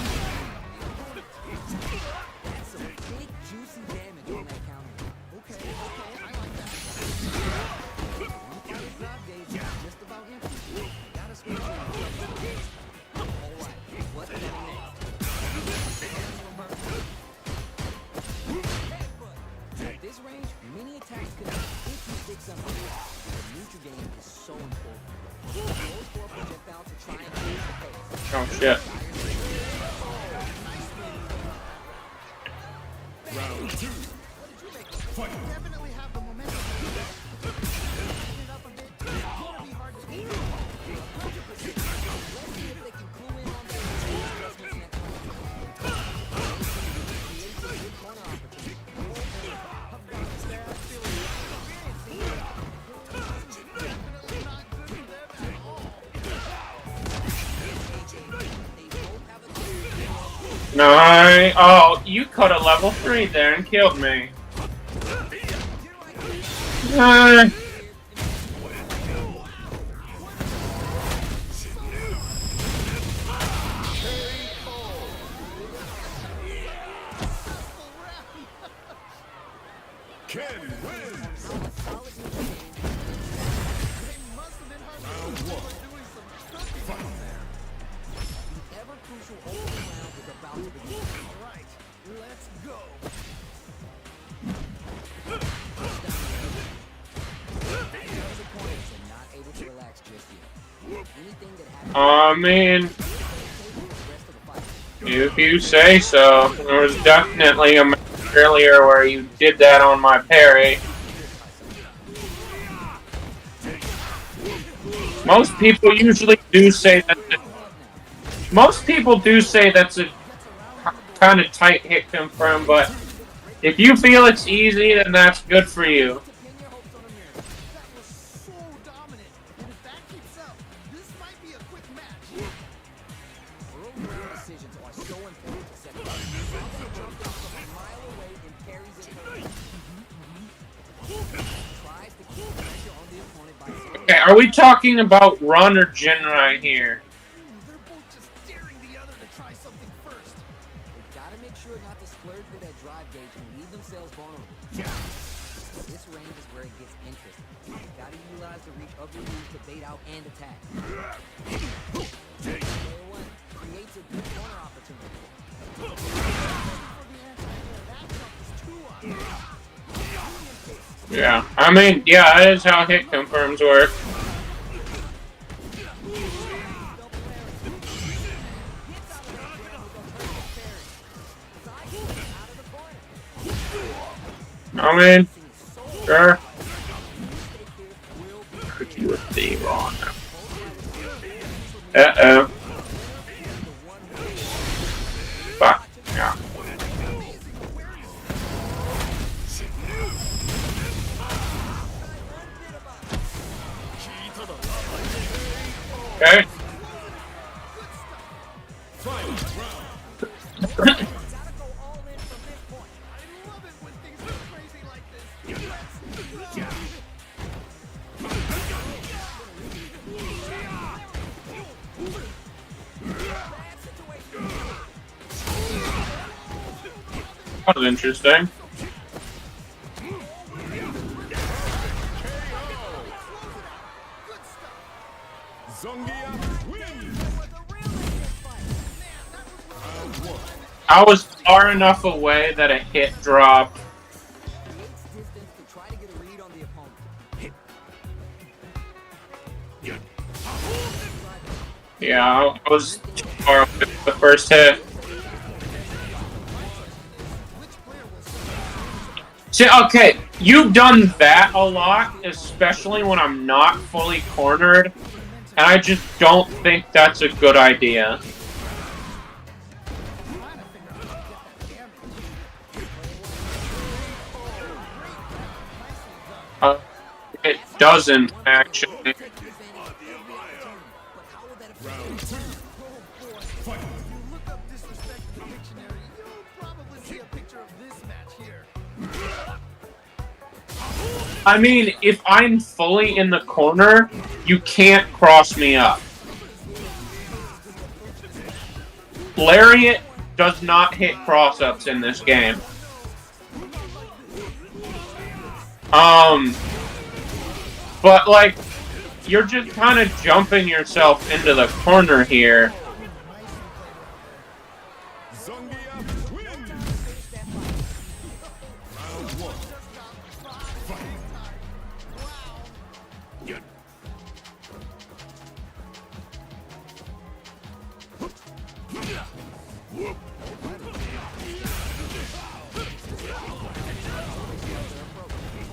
Oh shit. Round 2. Fight. Definitely have the momentum. Setting it up a bit. It's gonna be hard to beat. 100%. Let's see if they can clue in on their adjustments next time. Create a good corner opportunity. I've got a bad feeling. Definitely not good for them at all. No, oh, you cut a level 3 there and killed me. Ken wins. Round 1. Fight. Ever crucial opening round is about to begin. All right, let's go. There's a point, so not able to relax just yet. Anything that happens I mean, the rest of the fight. if you say so. There was definitely a match earlier where you did that on my parry. Most people usually do say that. Most people do say that's a kind of tight hit confirm, but if you feel it's easy, then that's good for you. That was so dominant, and if that keeps up, this might be a quick match. Early game decisions are so important to set up. Robinson jumped off from a mile away and carries it home. Tries to keep pressure on the opponent by saying, Okay, are we talking about run or Jinrai here? They're both just daring the other to try something first. they gotta make sure not to splurge with that drive gauge and leave themselves vulnerable. This range is where it gets interesting. You gotta utilize the reach of your move to bait out and attack. Player 1 creates a good corner opportunity. For the anti-air, that jump is too obvious. Yeah, I mean, yeah, that is how hit confirms work. I mean, sure. Could you with the wrong? Uh-oh. Fuck, yeah. Okay. Final round. Gotta go all in from this point. I love it when things go crazy like this. Let's go. Bad situation. That was interesting. Good stuff. Zongia wins. Was a real intense fight. Man, that was Round 1. I was far enough away that a hit dropped. Creates distance to try to get a read on the opponent. Yeah, I was too far away with the first hit. which player will See, okay, you've done that a lot, especially when I'm not fully cornered, and I just don't think that's a good idea. It doesn't, actually. Take advantage of every opportunity. But how will that affect you? Oh boy. If you look up disrespect in the dictionary, you'll probably see a picture of this match here. I mean, if I'm fully in the corner, you can't cross me up. Lariat does not hit cross-ups in this game. But, like, you're just kind of jumping yourself into the corner here.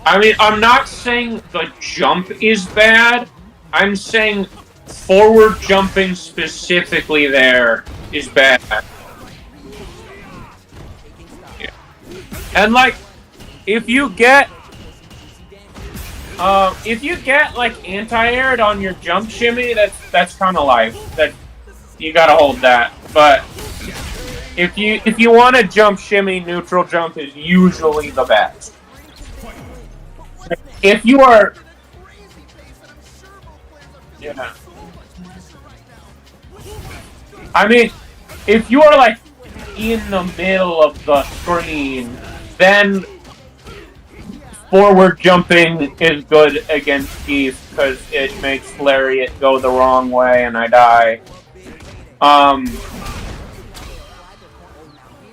I mean, I'm not saying the jump is bad. I'm saying forward jumping specifically there is bad. Yeah. And like, if you get like anti-aired on your jump shimmy, that's kind of life. That you gotta hold that. But if you want to jump shimmy, neutral jump is usually the best. If you are, yeah. I mean, if you are like in the middle of the screen, then forward jumping is good against Keith because it makes Lariat go the wrong way and I die.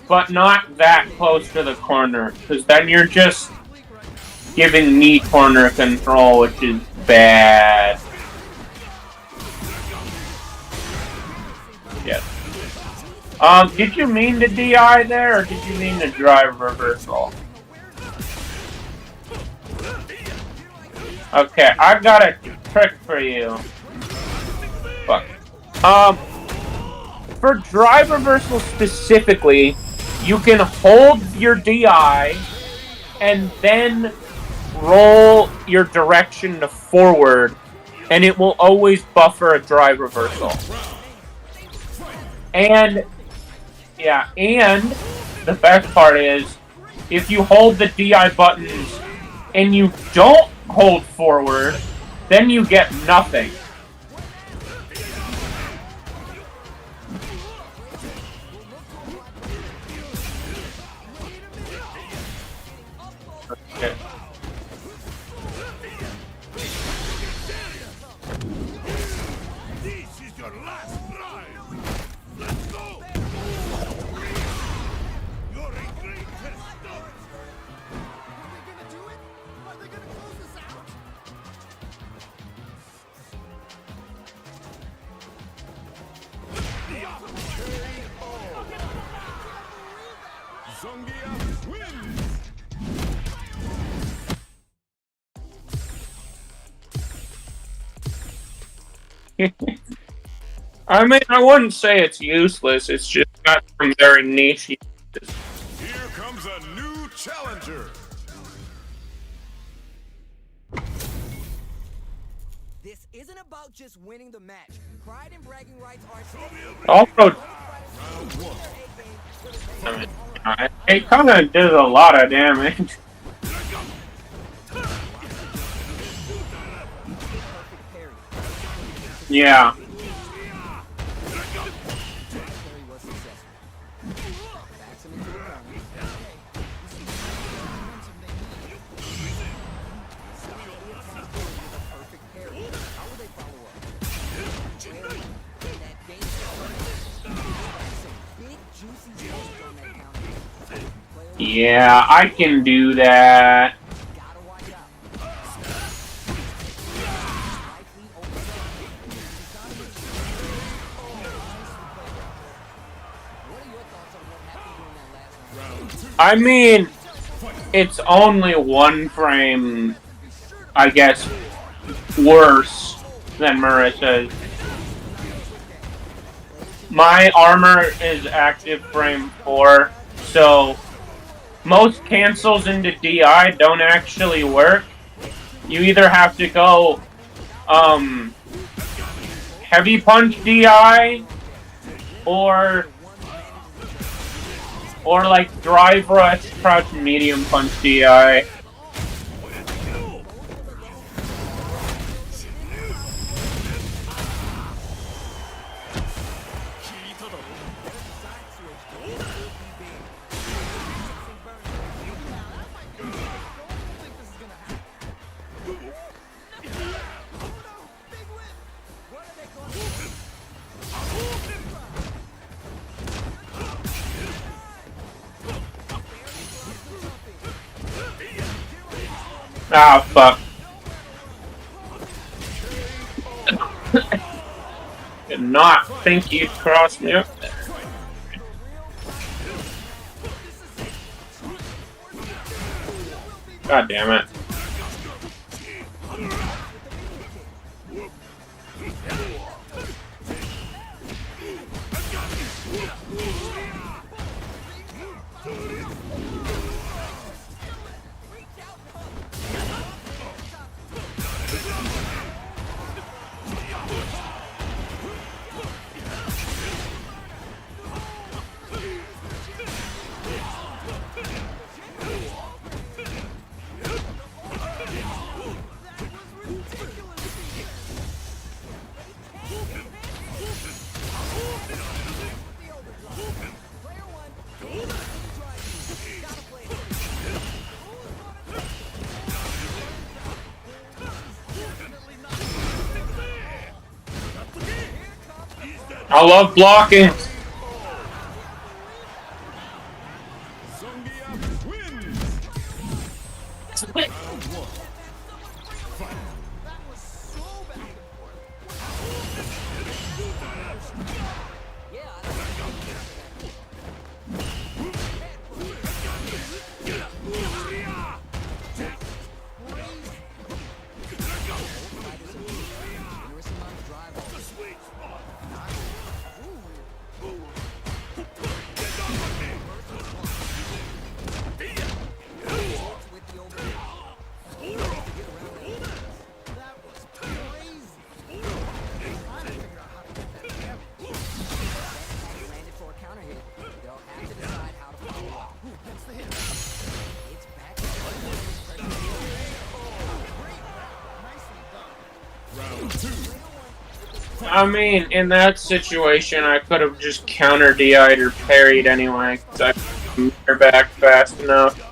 But not that close to the corner because then you're just giving me corner control, which is bad. Yes. Did you mean to DI there, or did you mean to drive reversal? Okay, I've got a trick for you. Fuck. For drive reversal specifically, you can hold your DI and then roll your direction to forward, and it will always buffer a drive reversal. And, yeah, and the best part is, if you hold the DI buttons and you don't hold forward, then you get nothing. Okay. This is your last ride. Let's go. Your regret has started. Are they gonna do it? Are they gonna close this out? I mean, I wouldn't say it's useless, it's just got some very niche uses. Here comes a new challenger. This isn't about just winning the match. Pride and bragging rights are Also, I mean, it kind of does a lot of damage. Yeah. Yeah, I can do that. I mean, it's only 1 frame, I guess, worse than Marissa's. My armor is active frame 4, so most cancels into DI don't actually work. You either have to go heavy punch DI or like drive rush, crouch, medium punch DI. Ah, fuck. Did not think you'd cross me up there. God damn it. I love blocking. I mean, in that situation, I could have just counter DI'd or parried anyway, because I couldn't her back fast enough.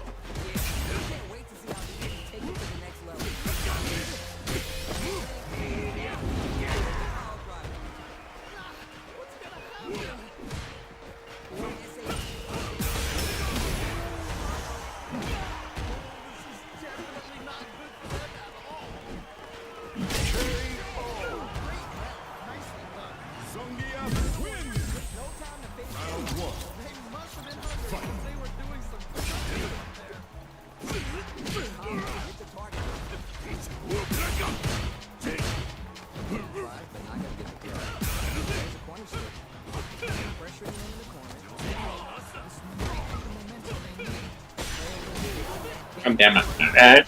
God damn it. Okay.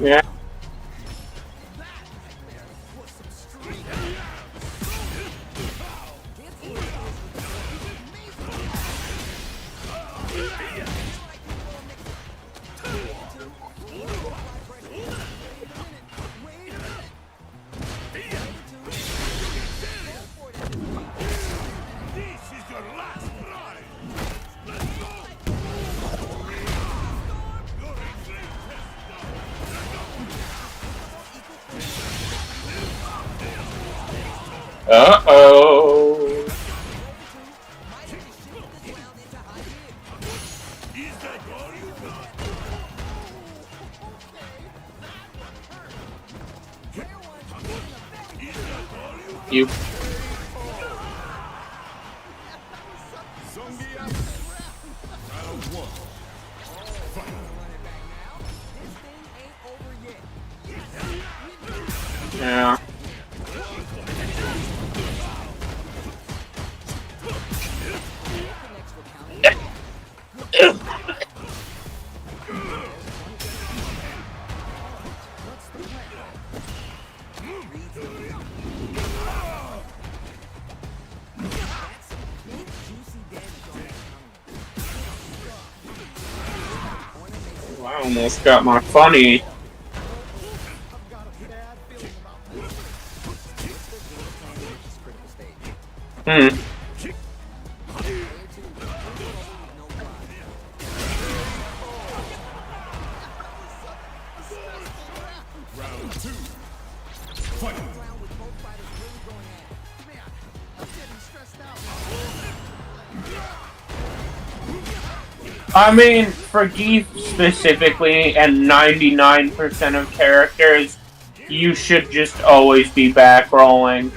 Yeah. Uh-oh. Might have just shifted this round into high gear. Is that all you got? Is that all you got? You. Zongia. Round one. This thing ain't over yet. Yeah. Next for counting. That's big juicy damage on that counter. I almost got my funny. I've got a bad feeling about this. What's the game plan with this critical stage? Hmm. Player 2, no problem. Round two. Fight. Round with both fighters really going at it. Man, I'm getting stressed out. I mean, for Geef specifically, and 99% of characters, you should just always be back rolling.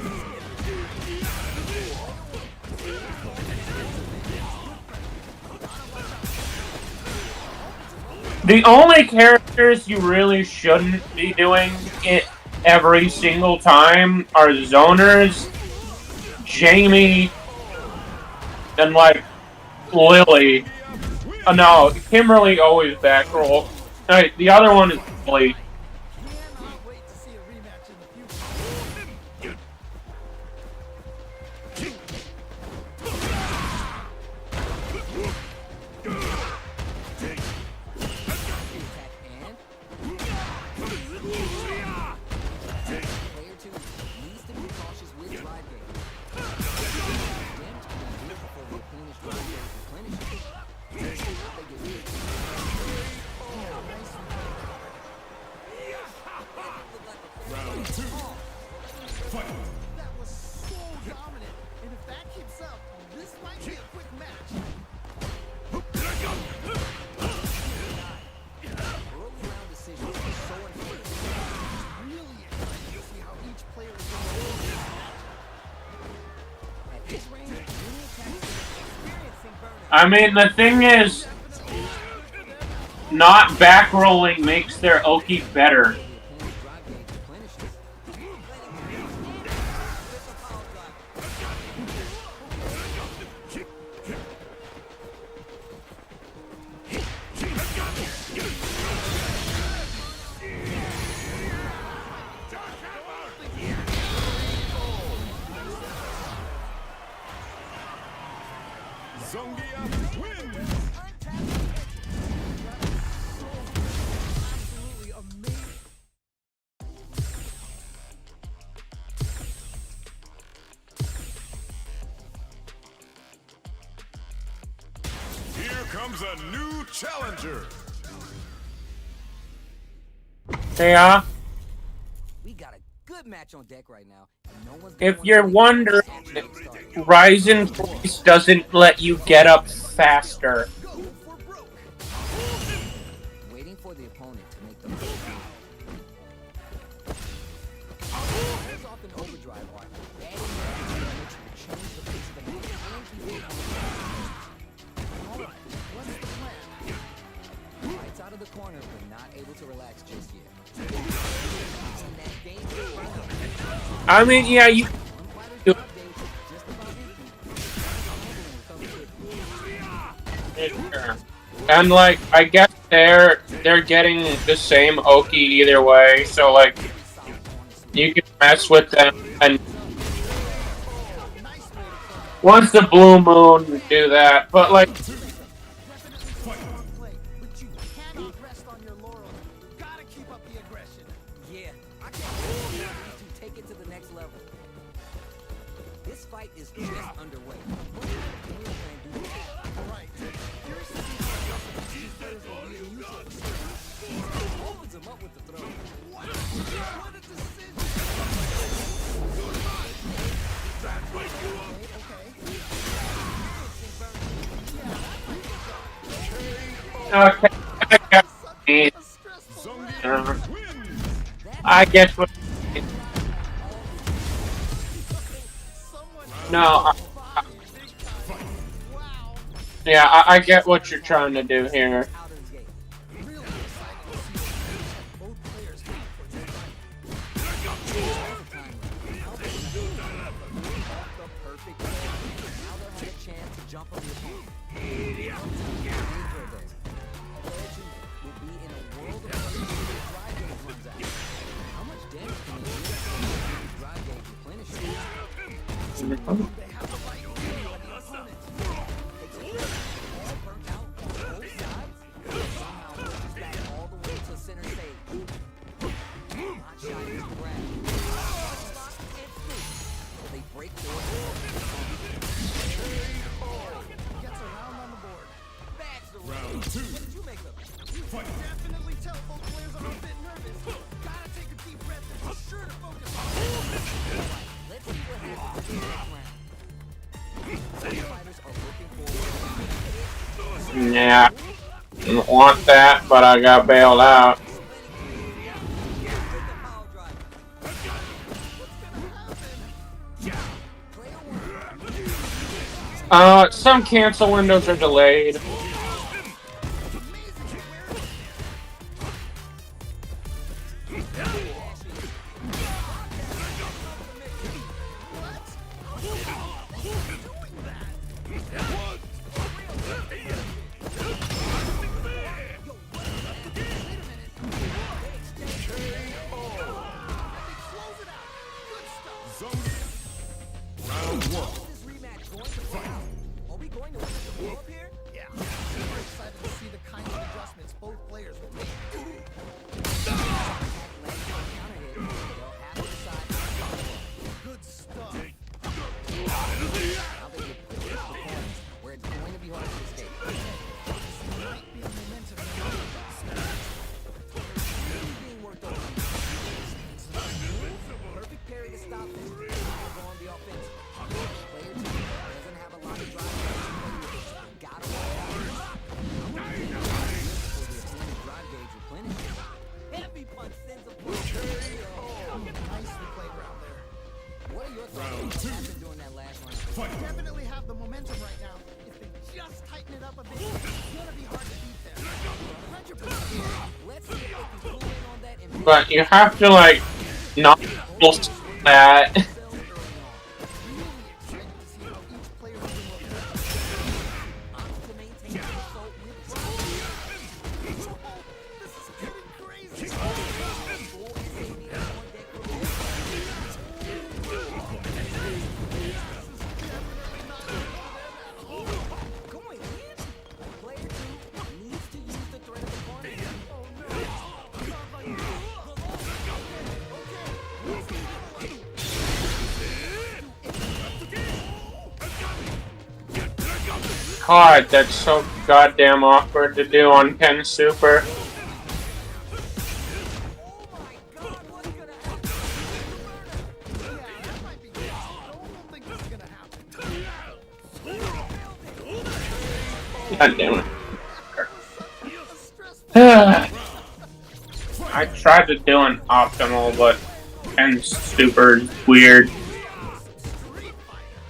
The only characters you really shouldn't be doing it every single time are zoners, Jamie, and like Lily. No, Kimberly always back roll. Alright, the other one is Lily. Cannot wait to see a rematch in the future. Attack and player 2 needs to be cautious with drive game. Damage can be good before the opponent's drive game replenishes. They get hit. Round two. Fight. That was so dominant. And if that keeps up, this might be a quick match. Early round decisions are so important. Really excited to see how each player is going to do. At this range, many attacks are experiencing burnout. I mean, the thing is, not back rolling makes their Oki better. The opponent's drive game replenishes. Zongia wins. Absolutely amazing. Here comes a new challenger. Yeah. We got a good match on deck right now. And no one's If gonna you're wanna wondering, take a start. Ryzen Voice doesn't let you get up faster. Go for broke. Waiting for the opponent to make the move. Pulls off an overdrive arc. Adding damage will change the pace of the match and keep the opponent. Alright, what's the plan? Lights out of the corner, but not able to relax just yet. Using that dangerous burnout. I mean, yeah, you. One fighter's drive gauge is just about empty. Fumbling with some hit. And like, I guess they're getting the same Oki either way, so like, you can mess with them and once the blue moon do that, but like, Definitely strong play, but you cannot rest on your laurels. You gotta keep up the aggression. Yeah, I can't wait for these two take it to the next level. This fight is just underway. What kind of game plan do you have? Alright, here's the these players will be useful. Opens him up with the throw. What a decision! Okay, I got it. A stressful round. Uh, I guess what. Someone No, body big time. Wow. yeah, I get what you're trying to do here. Out of the gate. Really excited to see what both players have for this fight. The perfect play. Now they'll have a chance to jump on the opponent. Player two will be in a world of hurt when the drive gauge runs out. How much damage can they do if the drive gauge replenishes? They have the right view of the opponent. All burnt out on both sides. Somehow pushes back all the way to center stage. Not shy of his grab. They break forward. Gets a round on the board. That's the round two. What did you make of it? You can definitely tell both players are a bit nervous. Gotta take a deep breath and be sure to focus. Let's see what happens in the next round. Both fighters are looking forward. Yeah, didn't want that, but I got bailed out. Some cancel windows are delayed. This rematch going to play out? Are we going to win the blow up here? Yeah. Super excited to see the kinds of adjustments both players will make. Let's go counter hit. They'll have to decide how to follow up. Good stuff. Now they get pushed to the corner, where it's going to be hard to escape. Might be a momentum. Being worked over. Perfect parry to stop this. Now go on the offense. Player two doesn't have a lot of drive. Gotta watch out. How many things before the opponent's drive gauge replenishes? Heavy punch sends a punch. Nicely played round there. What are your thoughts on what happened during that last round? Definitely have the momentum right now. If they just tighten it up a bit, it's gonna be hard to beat them. 100%. Let's see if they can pull in on that and But you have to, like, not post that. Really excited to see how each player will look. to maintain control with drive. This is getting crazy. Full SAV on deck for both. Going in. Player two needs to use the threat of the corner. Oh no. Not like this. God, that's so goddamn awkward to do on Ken Super. Oh my god, what's gonna happen? Yeah, that might be good. I don't think this is gonna happen. God damn it. A stressful I tried to do an optimal, but Ken Super is weird. street fighter.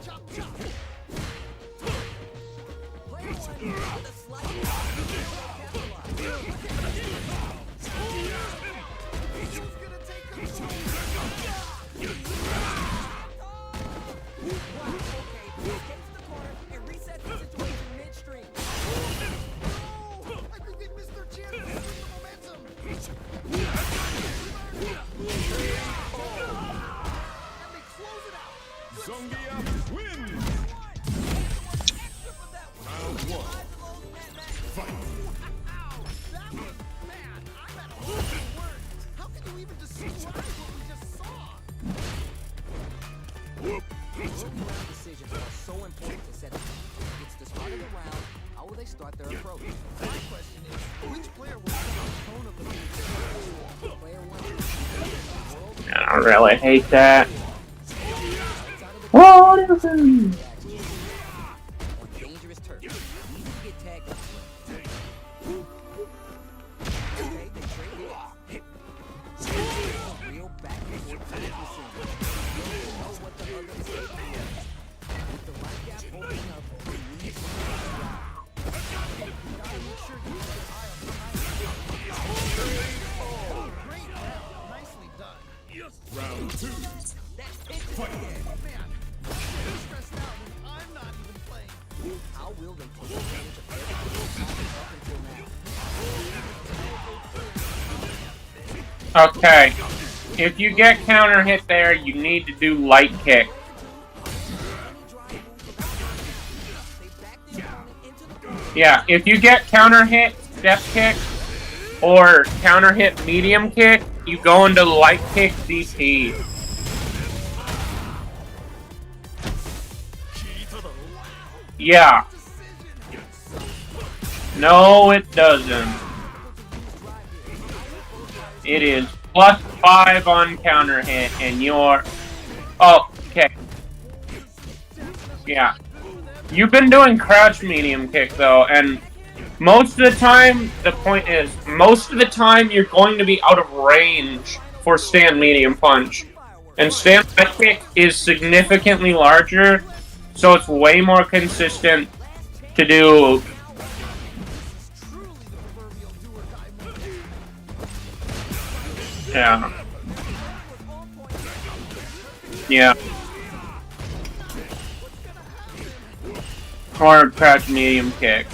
Chop, chop. Player one with a slight Who's gonna take control? Okay, escapes the corner and resets the situation midstream. Oh, I think they missed their chance to swing the momentum. And they close it out. Zongia wins. Extra for that one. Round one. Wow, that was bad. I'm at a loss for words. How can you even describe what we just saw? Early round decisions are so important to set up. It's the start of the round. How will they start their approach? My question is, which player will set the tone of the match? Player one. I don't really hate that. Outside of the Wonderful. on dangerous turf. Nicely done. Round two. Fight. Man, they're stressed out and I'm not even playing. How will they take advantage of everything that's happened up until now? Okay. If you get counter hit there, you need to do light kick. Yeah, if you get counter hit, step kick, or counter hit medium kick, you go into light kick DP. Yeah. No, it doesn't. It is +5 on counter hit, and you're... Oh, okay. Yeah. You've been doing crouch medium kick, though, and most of the time, the point is, most of the time you're going to be out of range for stand medium punch. And stand light kick is significantly larger, so it's way more consistent to do. Yeah. Yeah. Or crouch medium kick.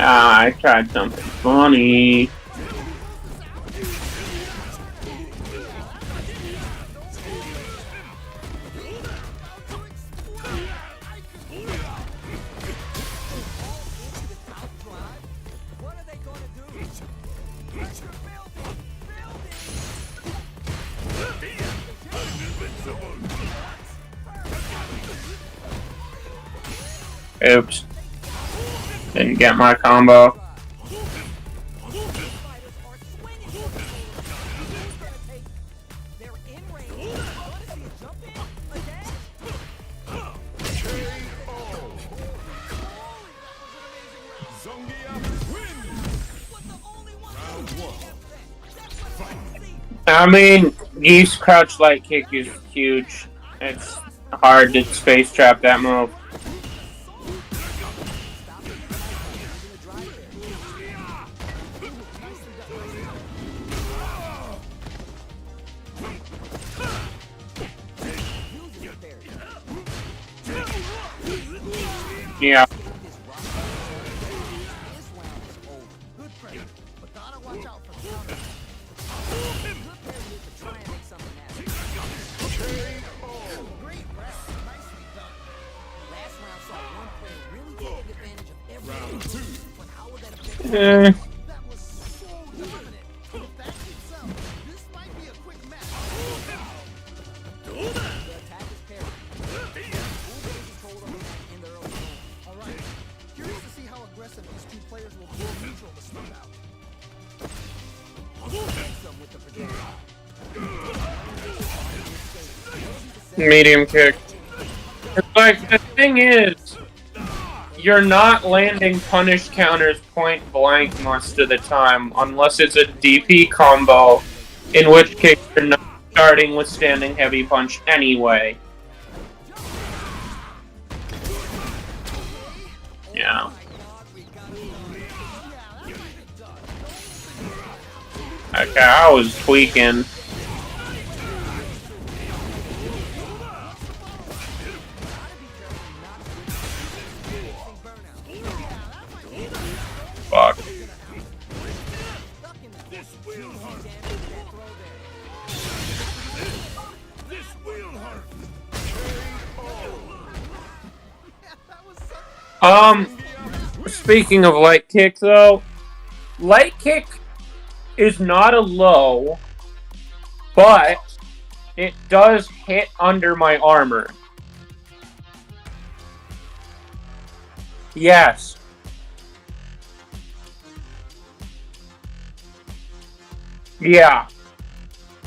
Ah, I tried something funny. Oops. Didn't get my combo. I mean, Geese crouch light kick is huge. It's hard to space trap that move. Yeah. That was so dominant. If that keeps up, this might be a quick match. Alright. Curious to see how aggressive these two players will be neutral to start out. Medium kick. Like, the thing is, you're not landing punish counters point blank most of the time, unless it's a DP combo, in which case you're not starting with standing heavy punch anyway. Yeah. Okay, I was tweaking. Fuck. Speaking of light kick, though, light kick is not a low, but it does hit under my armor. Yes. Yeah.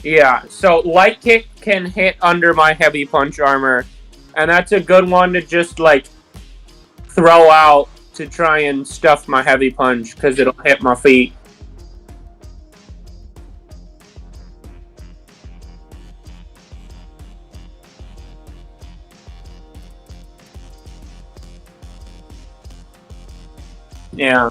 Yeah. So light kick can hit under my heavy punch armor, and that's a good one to just like throw out to try and stuff my heavy punch because it'll hit my feet. Yeah.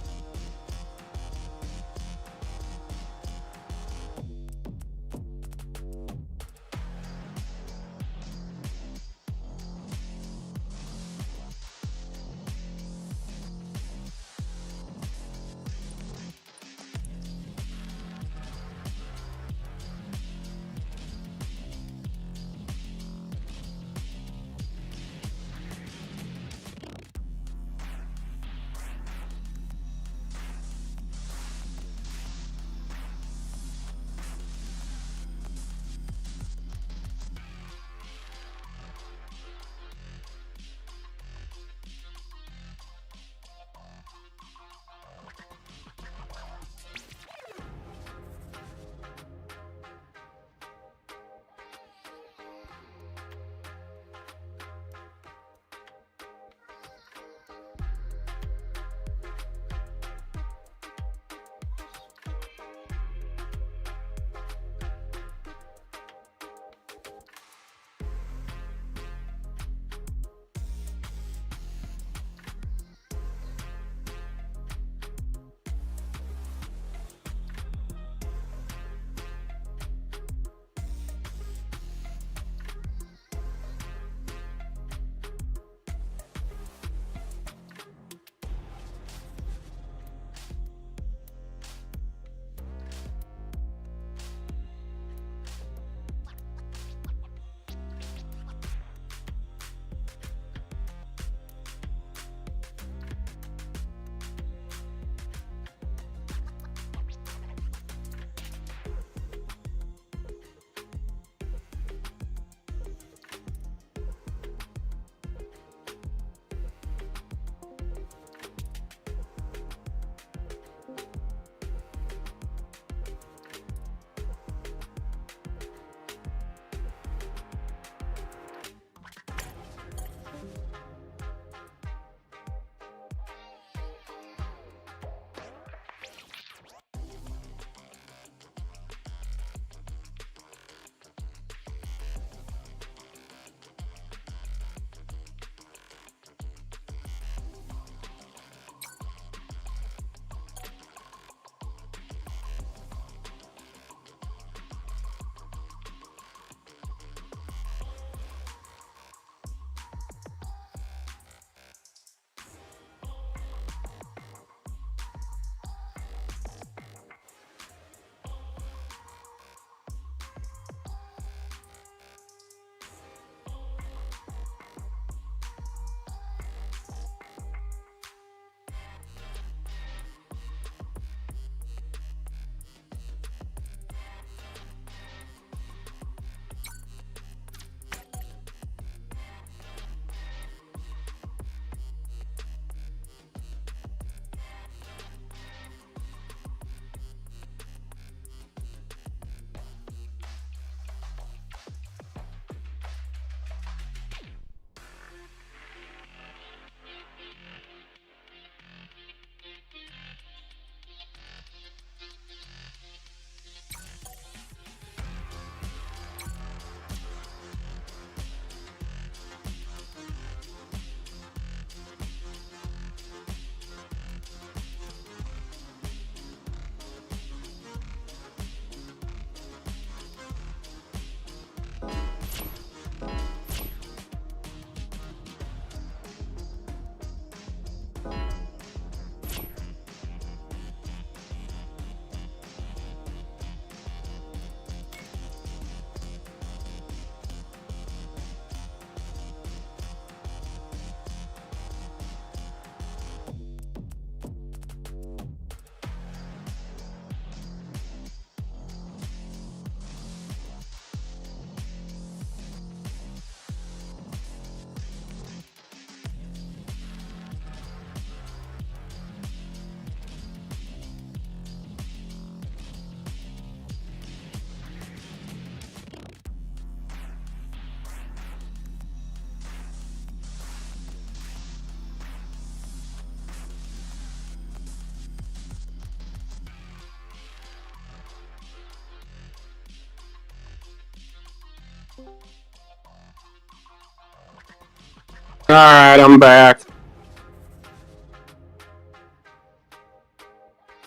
Alright, I'm back.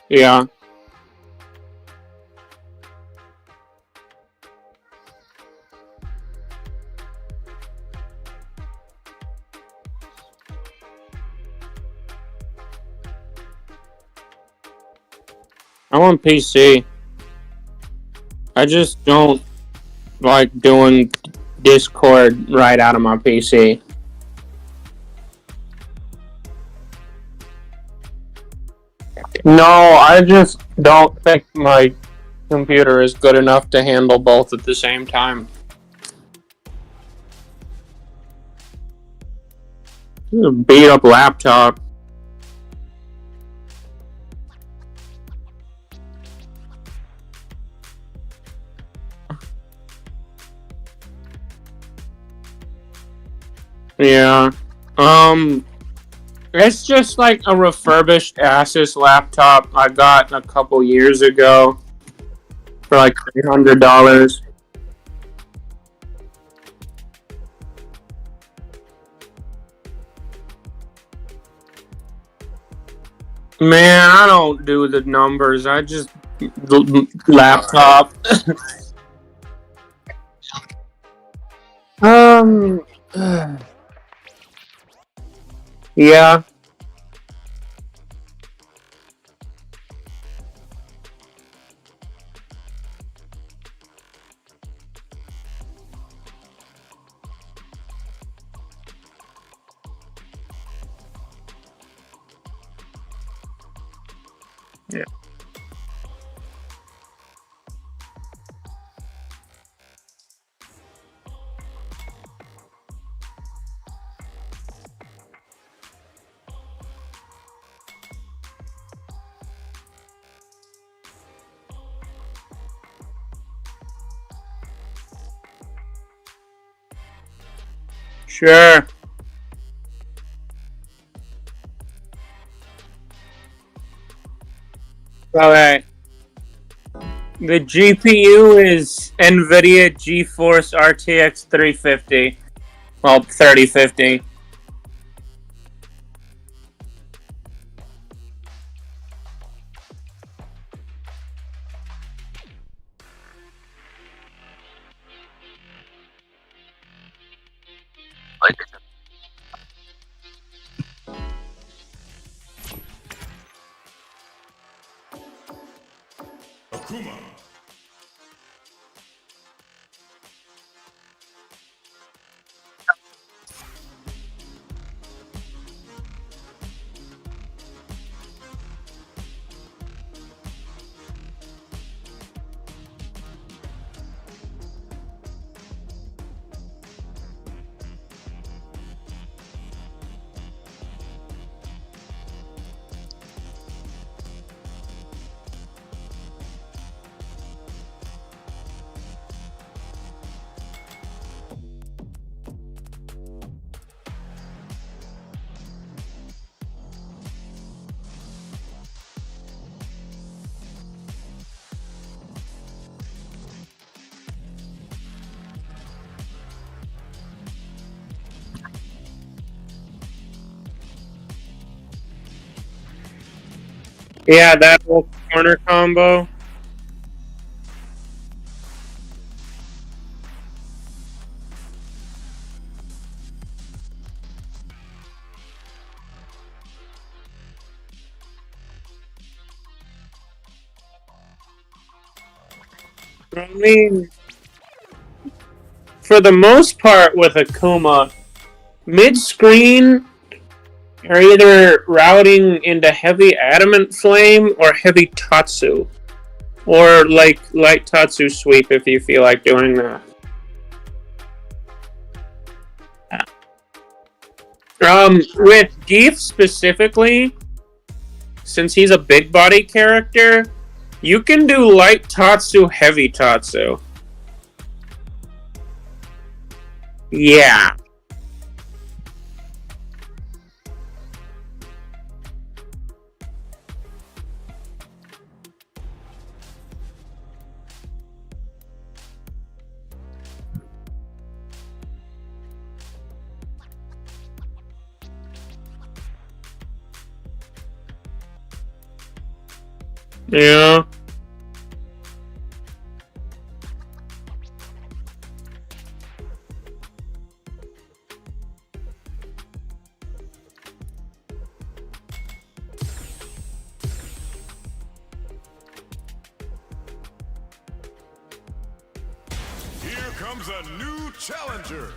Yeah. I'm on PC. I just don't like doing Discord right out of my PC. No, I just don't think my computer is good enough to handle both at the same time. This is a beat up laptop. Yeah. It's just like a refurbished Asus laptop I got a couple years ago for like $300. Man, I don't do the numbers. I just laptop. um. Yeah. Yeah. Sure. Okay. The GPU is NVIDIA GeForce RTX 350. Well, 3050. Akuma. Yeah, that whole corner combo. I mean, for the most part with Akuma, mid-screen are either routing into heavy adamant flame or heavy tatsu. Or like light tatsu sweep if you feel like doing that. With Geef specifically, since he's a big body character, you can do light tatsu, heavy tatsu. Yeah. Yeah. Here comes a new challenger.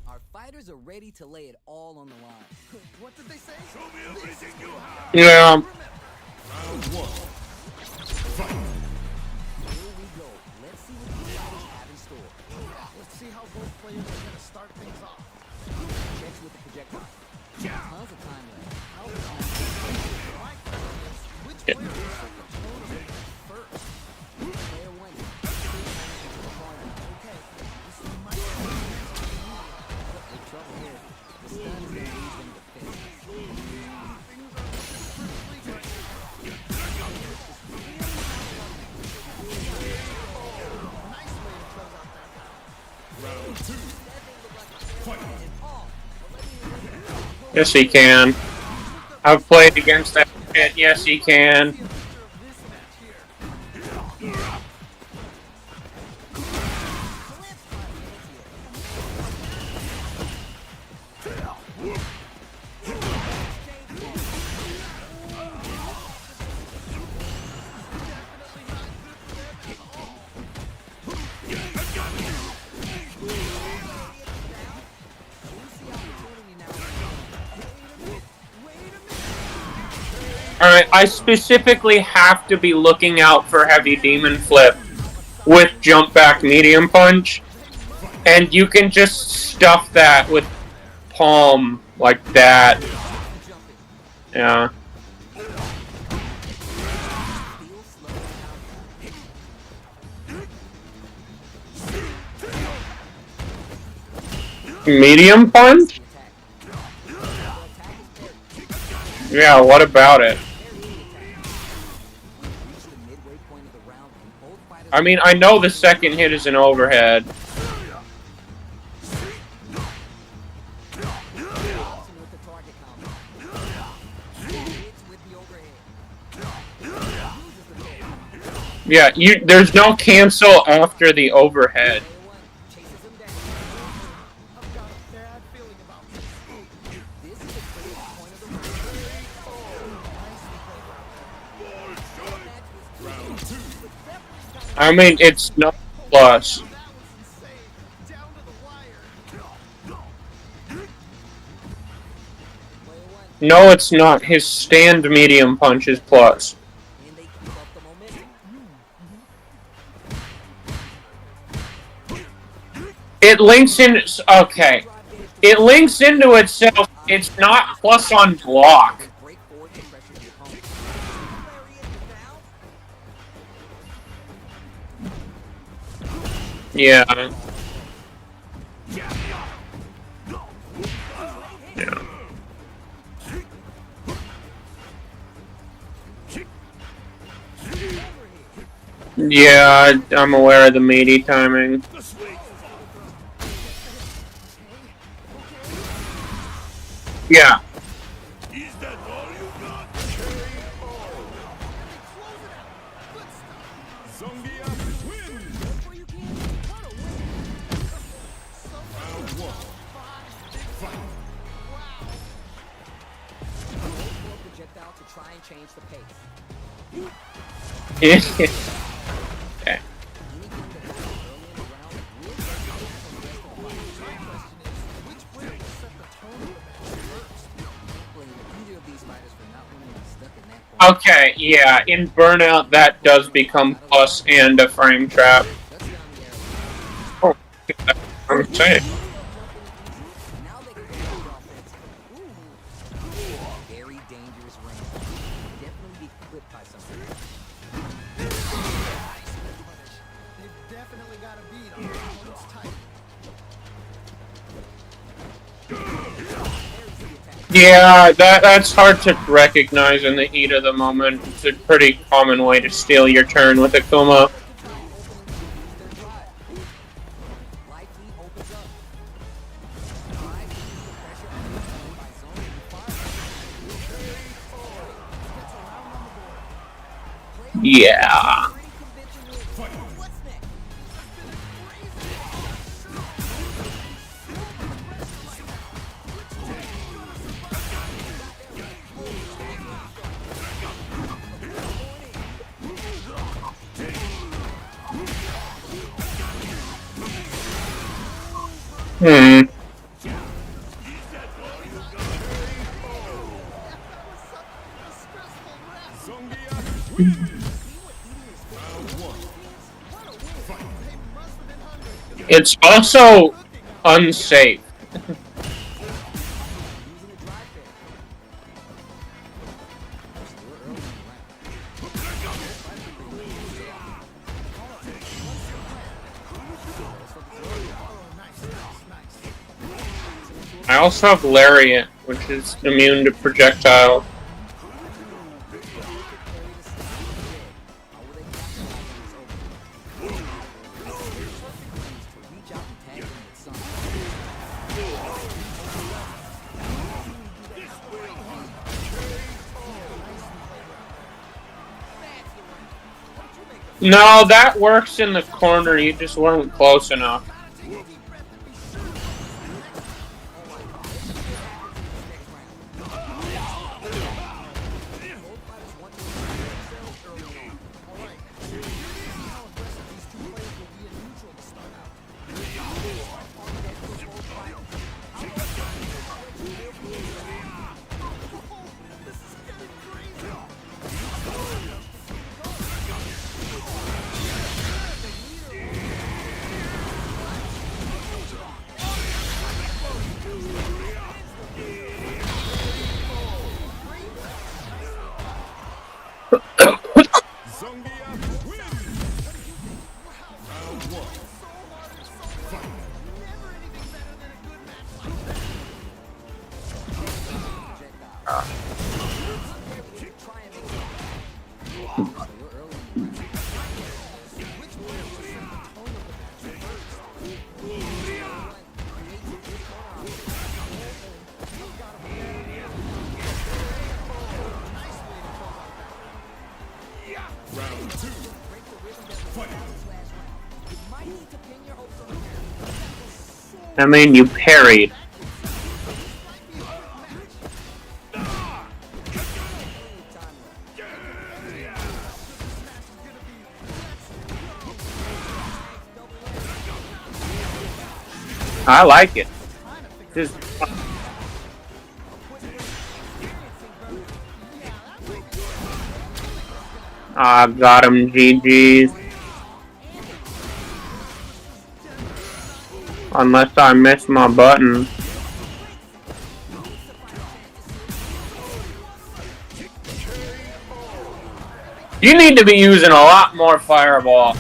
Our fighters are ready to lay it all on the line. What did they say? Show me everything you have. Yeah. Round one. Fight. Here we go. Let's see what these fighters have in store. Let's see how both players are going to start things off. Checks with the projectile. Tons of time left. How My question is, which player will set the tone of it first? player one? Okay, this is my chance. The trouble here. The stun is going to leave them defenseless. Things are perfectly right now. Nice way to close out that round. Round two. Fight. Yes, he can. I've played against that shit. Yes, he can. See a picture of this match here. Alright, I specifically have to be looking out for heavy demon flip with jump back medium punch. And you can just stuff that with palm like that. Yeah. Medium punch? Yeah, what about it? I mean, I know the second hit is an overhead. Yeah, there's no cancel after the overhead. I've got a bad feeling about this. I mean, it's no plus. That was insane. Down to the wire. No, it's not. His stand medium punch is plus. And they keep up the momentum. It links in. Okay. It links into itself. It's not plus on block. Break forward to pressure the opponent. Yeah. Yeah. Yeah, I'm aware of the meaty timing. Yeah. Is that all you got? Zongia wins. Round one. Fight. Projectile to try and change the pace. Okay. Anything that happens early in the round will set the tone for the rest of the fight. My question is, which player will set the tone of the match first? Can't blame either of these fighters for not wanting to be stuck in that corner. Okay, yeah, in Burnout that does become plus and a frame trap. That's down the arrow. Oh, I'm saying. Now they can go with offense. Very dangerous range. Definitely be clipped by something. They've definitely got a beat on their opponent's type. Yeah, that's hard to recognize in the heat of the moment. It's a pretty common way to steal your turn with Akuma. Life lead opens up. Try to keep the pressure on the opponent by zoning and firing. Yeah. What's next? Hmm. It's also unsafe. I also have Lariat, which is immune to projectiles. No, that works in the corner. You just weren't close enough. I mean, you parried. I like it. Just got him, GG's. Unless I miss my button. You need to be using a lot more Fireball.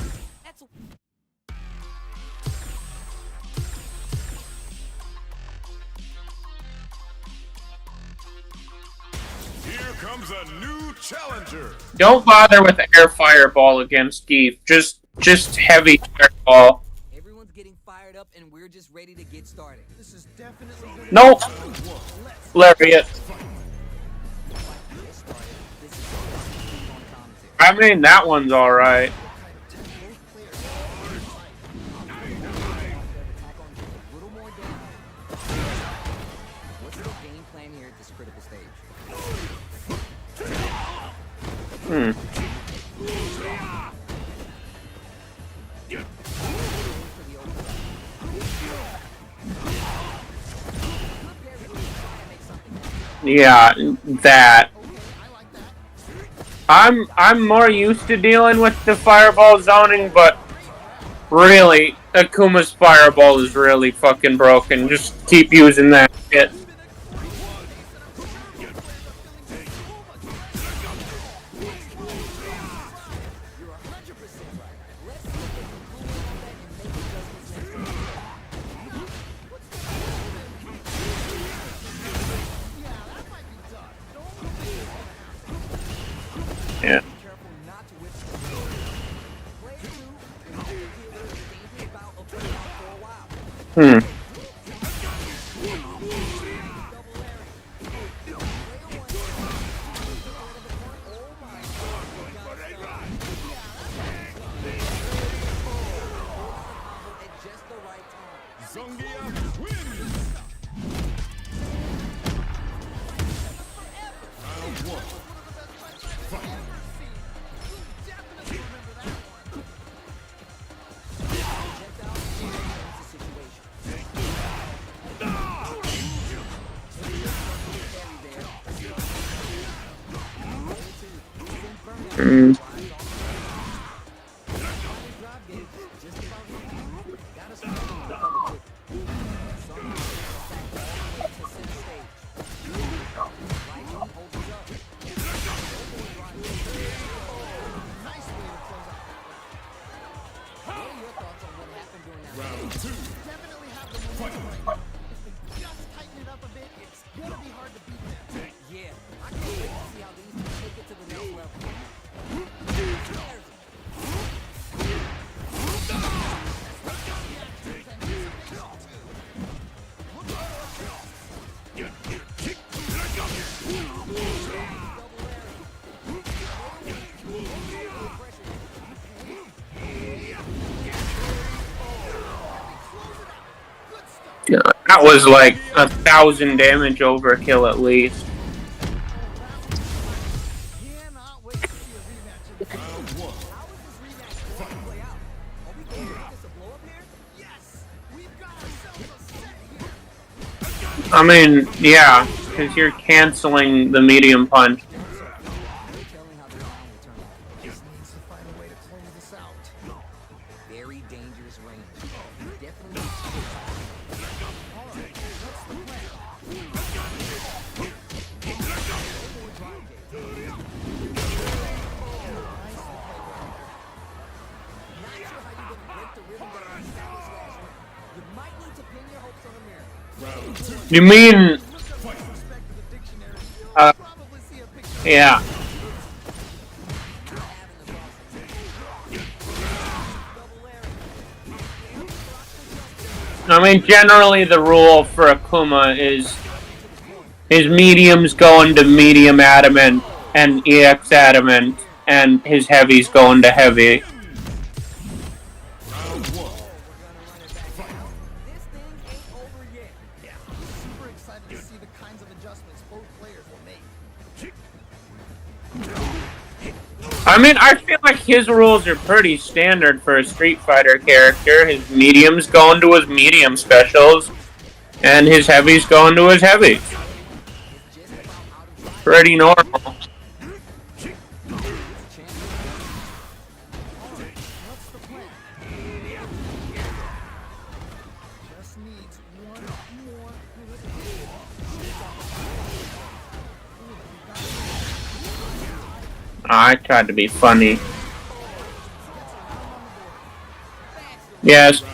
Here comes a new challenger. Don't bother with Air Fireball against Geef. Just heavy Fireball. Everyone's getting fired up and we're just ready to get started. This is definitely gonna Nope. Lariat. I mean, that one's alright. What's the game plan here at this critical stage? Yeah, that. I'm more used to dealing with the Fireball zoning, but really, Akuma's Fireball is really fucking broken. Just keep using that shit. Yeah. Mm. Definitely have the momentum right now. If they just tighten it up a bit, it's gonna be hard to beat them. Yeah, I can't wait to see how these two take it to the next level. There's it. Yeah, that was like 1,000 damage overkill at least. Cannot wait to see a rematch of this. How is this rematch going to play out? Are we going to make this a blow-up here? Yes, we've got ourselves a set here. I mean, yeah, because you're canceling the medium punch. No telling how this round will turn out. Just needs to find a way to close this out. Very dangerous range. Definitely. Not sure how you're going to break the rhythm that you established last week. You might need to pin your hopes on a miracle. You mean, Look up disrespect to the dictionary. You'll uh, probably see a picture. yeah. Not having the process. I mean, generally the rule for Akuma is his medium's going to medium adamant and EX adamant, and his heavy's going to heavy. This thing ain't over yet. Yeah, super excited to see the kinds of adjustments both players will make. I mean, I feel like his rules are pretty standard for a Street Fighter character. His medium's going to his medium specials, and his heavy's going to his heavies. Pretty normal. What's the plan? Just needs one more good hit. I tried to be funny. Yes. But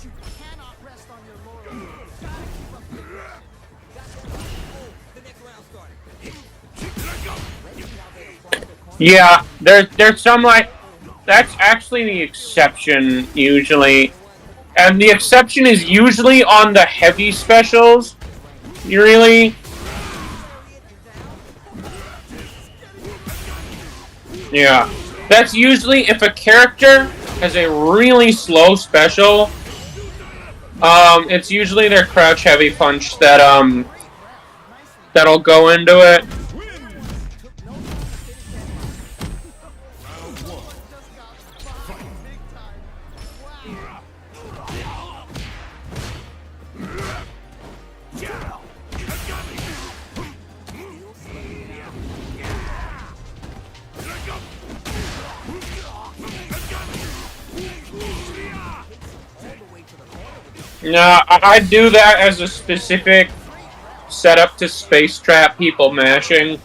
you cannot rest on your laurels. Gotta keep up the aggression. The next round started. Yeah, there's some like that's actually the exception usually. And the exception is usually on the heavy specials. You really Yeah. That's usually if a character has a really slow special, it's usually their crouch heavy punch that that'll go into it. No, I do that as a specific setup to space trap people mashing.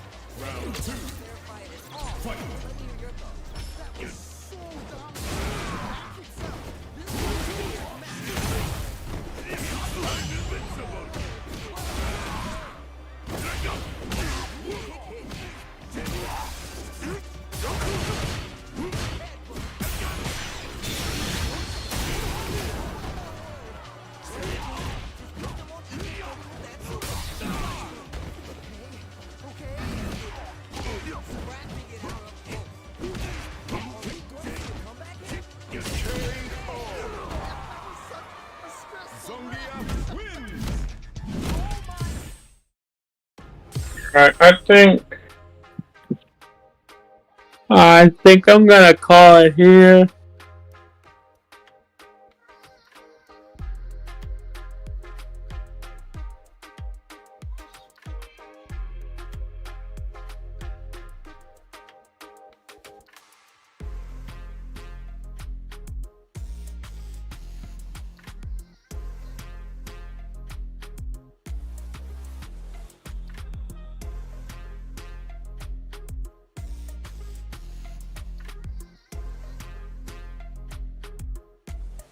Alright, I think I'm gonna call it here.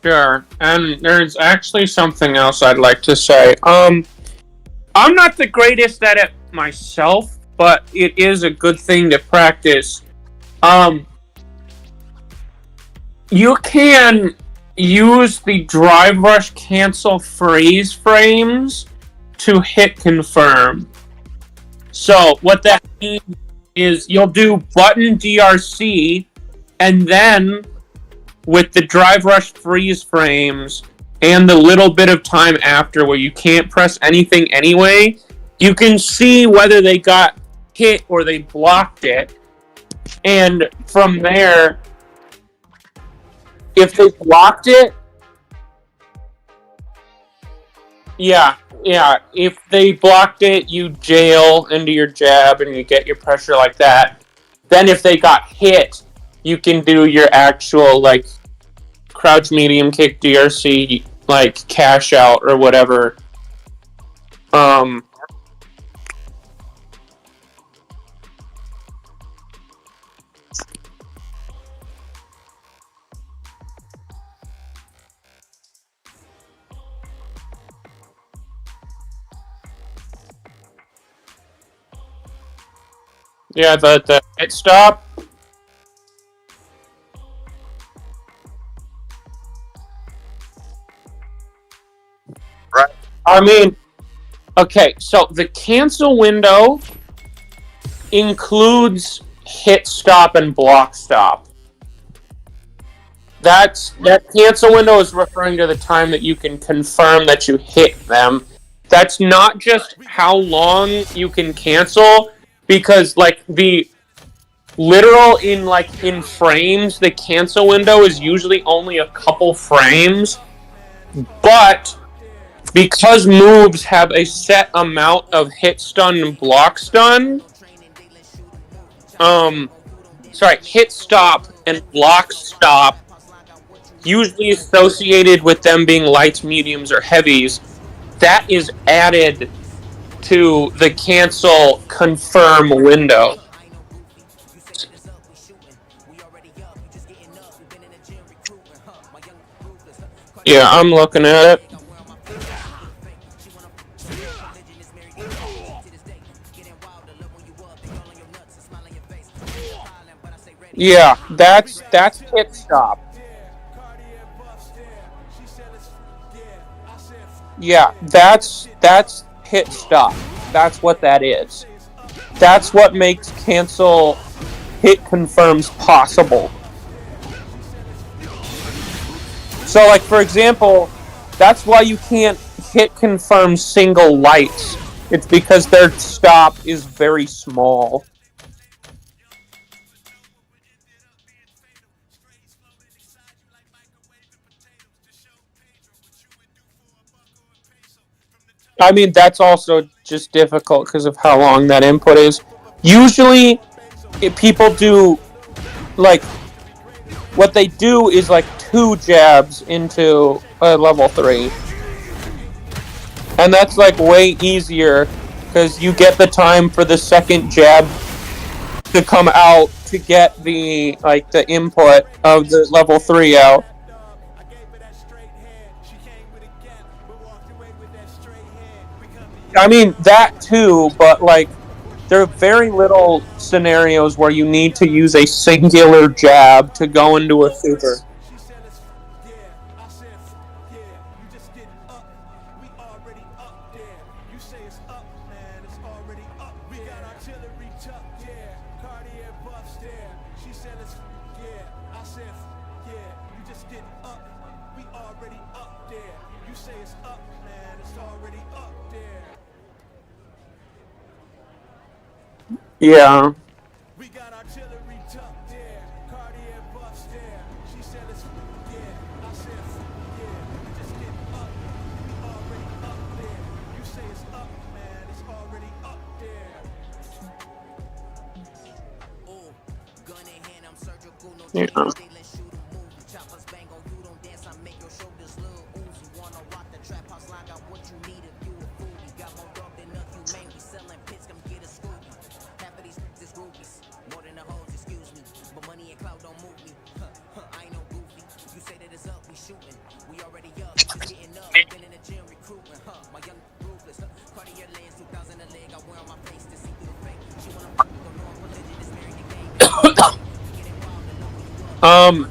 Sure. And there's actually something else I'd like to say. I'm not the greatest at it myself, but it is a good thing to practice. Um, you can use the drive rush cancel freeze frames to hit confirm. So what that means is you'll do button DRC, and then with the drive rush freeze frames and the little bit of time after where you can't press anything anyway, you can see whether they got hit or they blocked it. And from there, if they blocked it, yeah, if they blocked it, you jail into your jab and you get your pressure like that. Then if they got hit, you can do your actual, like, crouch medium kick DRC, like, cash out or whatever. Yeah, the hit stop. Right. I mean, okay, so the cancel window includes hit stop and block stop. That cancel window is referring to the time that you can confirm that you hit them. That's not just how long you can cancel, because like the literal in frames, the cancel window is usually only a couple frames, but because moves have a set amount of hit stun and block stun, hit stop and block stop, usually associated with them being lights, mediums, or heavies, that is added to the cancel confirm window. Yeah, I'm looking at it. Yeah, that's hit stop. Yeah, that's hit stop. That's what that is. That's what makes cancel hit confirms possible. So, like, for example, that's why you can't hit confirm single lights. It's because their stop is very small. I mean, that's also just difficult because of how long that input is. Usually, people do, like, what they do is, like, 2 jabs into a level 3. And that's, like, way easier because you get the time for the second jab to come out to get the, like, the input of the level 3 out. I mean, that too, but, like, there are very little scenarios where you need to use a singular jab to go into a super. Yeah. We got artillery tucked there, Cartier buffs there. She said it's yeah. I said yeah. You just get up. We already up there. You say it's up, man. It's already up there. Oh, gun in hand, I'm surgical. No they let shoot a move. Choppers bang on you, don't dance. I make your shoulders little oozy. Wanna rock the trap house line? Got what you need if you a foodie. Got more dog than nothing. You man, we selling pits. Come get a scoop. Half of these is groupies, more than the hoes, excuse me. But money and clout don't move me. I ain't no goofy. You say that it's up, we shooting. Um,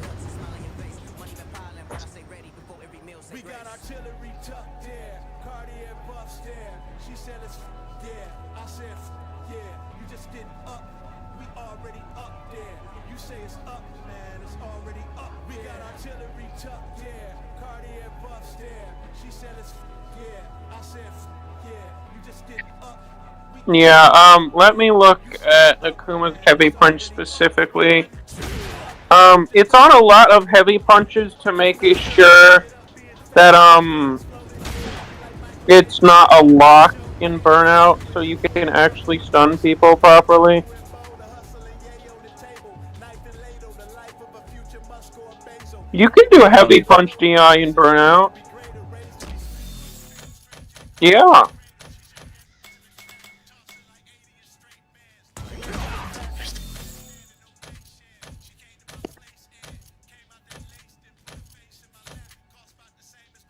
We got artillery tucked there, Cartier buffs there. She said it's yeah. I said yeah. You just getting up. We already up there. You say it's up, man. It's already up. We got artillery tucked there, Cartier buffs there. She said it's yeah. I said yeah. You just getting up. yeah, let me look at Akuma's heavy punch specifically. It's on a lot of heavy punches to make sure that, it's not a lock in Burnout, so you can actually stun people properly. You can do a heavy punch DI in Burnout. Yeah.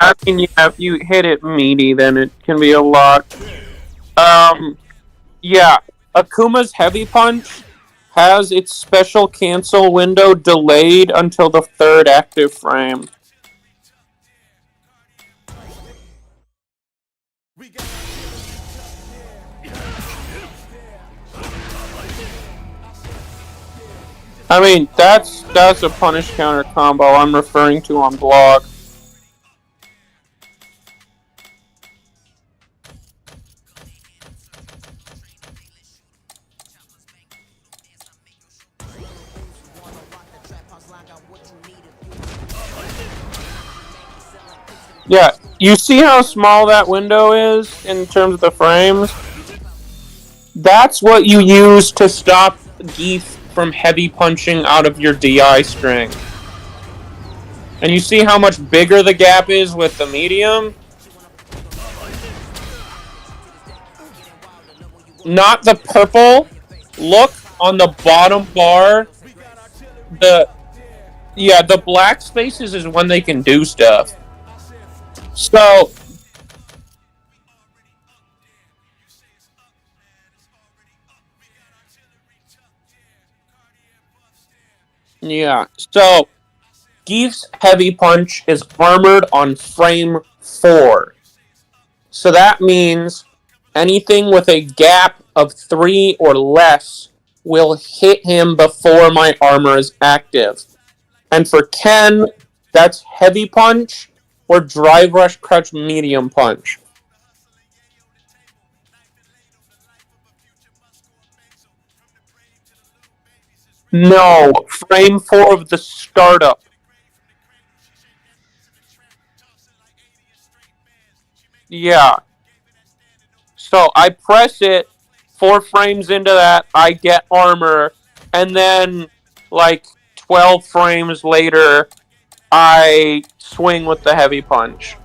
I mean, yeah, if you hit it meaty, then it can be a lot. Yeah. Akuma's heavy punch has its special cancel window delayed until the third active frame. I mean, that's a punish counter combo I'm referring to on blog. Yeah, you see how small that window is in terms of the frames? That's what you use to stop Geef from heavy punching out of your DI string. And you see how much bigger the gap is with the medium? Not the purple. Look on the bottom bar. The black spaces is when they can do stuff. So yeah. So Geef's heavy punch is armored on frame 4. So that means anything with a gap of 3 or less will hit him before my armor is active. And for Ken, that's heavy punch or drive rush crutch medium punch. No, frame 4 of the startup. Yeah. So I press it, 4 frames into that, I get armor, and then, like, 12 frames later, I swing with the heavy punch.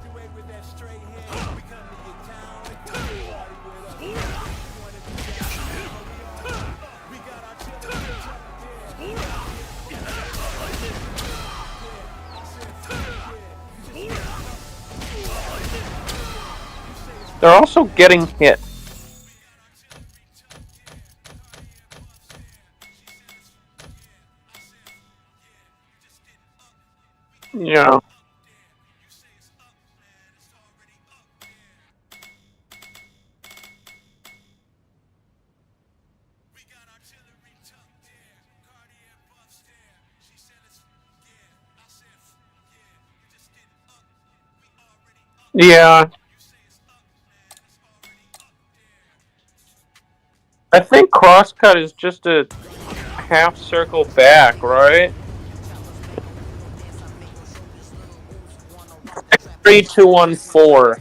They're also getting hit. Yeah. Yeah. I think crosscut is just a half circle back, right? 3, 2, 1, 4.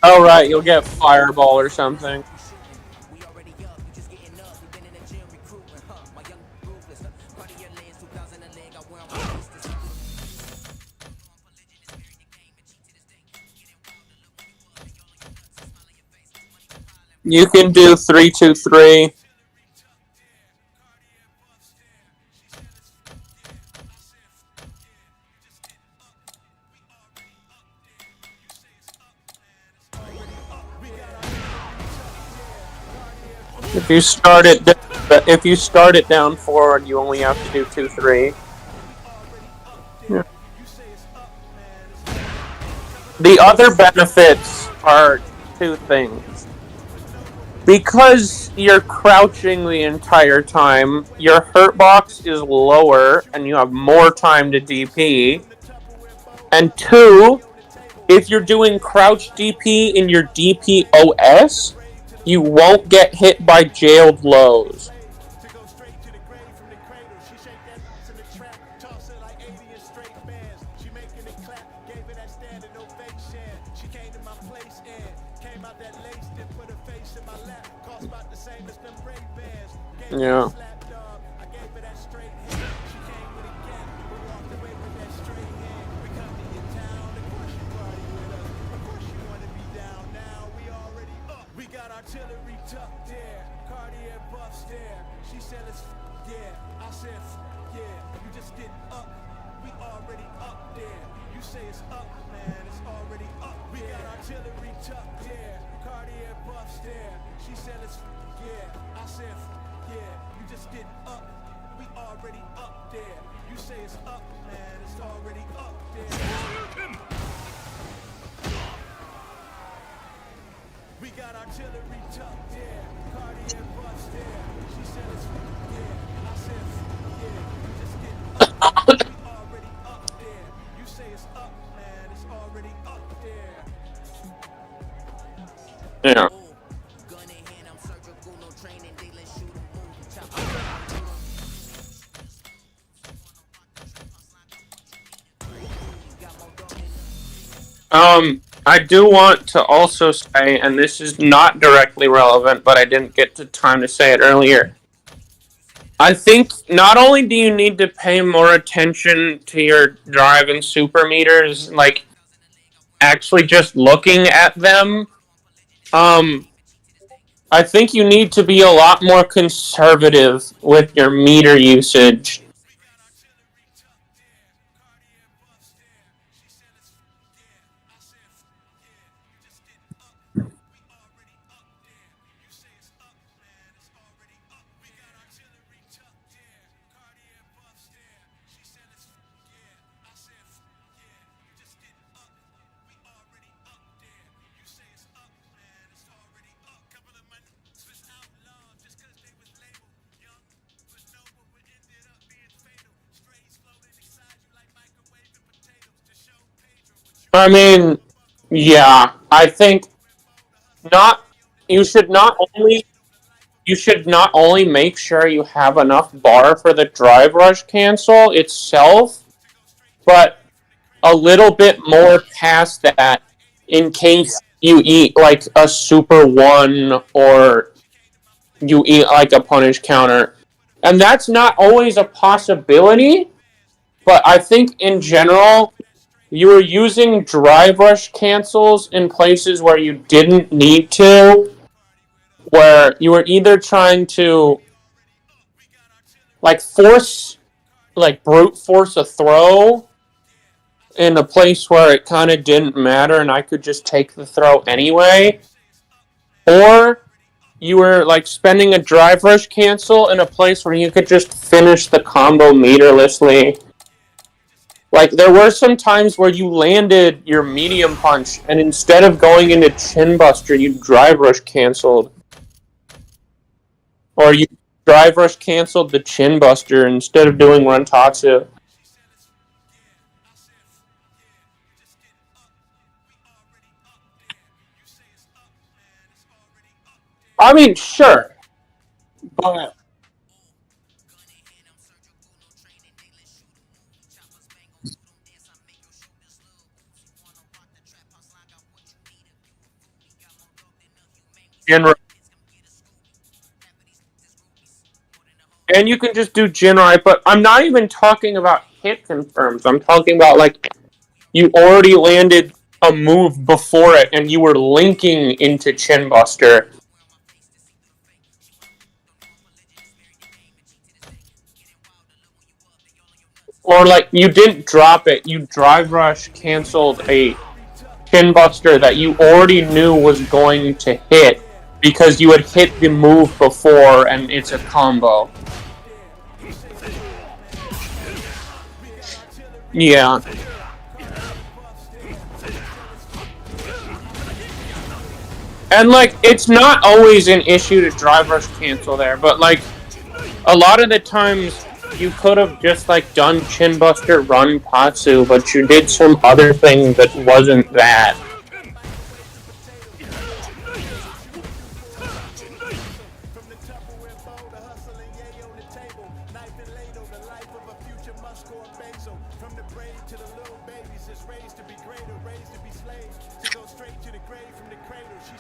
Oh right, you'll get fireball or something. You can do 3, 2, 3. If you start it down forward, you only have to do 2-3. Yeah. The other benefits are two things. Because you're crouching the entire time, your hurt box is lower and you have more time to DP. And two, if you're doing crouch DP in your DPOS, you won't get hit by jailed lows. Yeah. We got artillery tucked there, Cartier buffs there. She said it's yeah, I said yeah, you just getting up. We already up there. You say it's up, man, it's already up. We got artillery tucked there, Cartier buffs there. She said it's yeah, I said yeah, you just getting up. We already up there. You say it's up, man, it's already up there. We got artillery tucked there, Cartier buffs there. She said it's yeah, I said yeah, you just getting up. We already up there. You say it's up, man, it's already up there. Yeah. Gun in hand, I'm surgical, no training, they let shoot 'em move. Chop I do want to also say, and this is not directly relevant, but I didn't get the time to say it earlier. I think not only do you need to pay more attention to your drive and super meters, like actually just looking at them, I think you need to be a lot more conservative with your meter usage. I mean, yeah, I think not. You should not only make sure you have enough bar for the drive rush cancel itself, but a little bit more past that in case you eat like a super one or you eat like a punish counter. And that's not always a possibility, but I think in general, you were using drive rush cancels in places where you didn't need to, where you were either trying to like brute force a throw in a place where it kind of didn't matter and I could just take the throw anyway, or you were like spending a drive rush cancel in a place where you could just finish the combo meterlessly. Like, there were some times where you landed your medium punch, and instead of going into Chin Buster, you drive rush canceled. Or you drive rush canceled the Chin Buster instead of doing Run Tatsu. I mean, sure. But and you can just do Jinrai, but I'm not even talking about hit confirms. I'm talking about, like, you already landed a move before it and you were linking into Chin Buster. Or, like, you didn't drop it, you drive rush canceled a Chin Buster that you already knew was going to hit, because you had hit the move before and it's a combo. Yeah. And, like, it's not always an issue to drive rush cancel there, but, like, a lot of the times you could have just, like, done Chinbuster Run Patsu, but you did some other thing that wasn't that.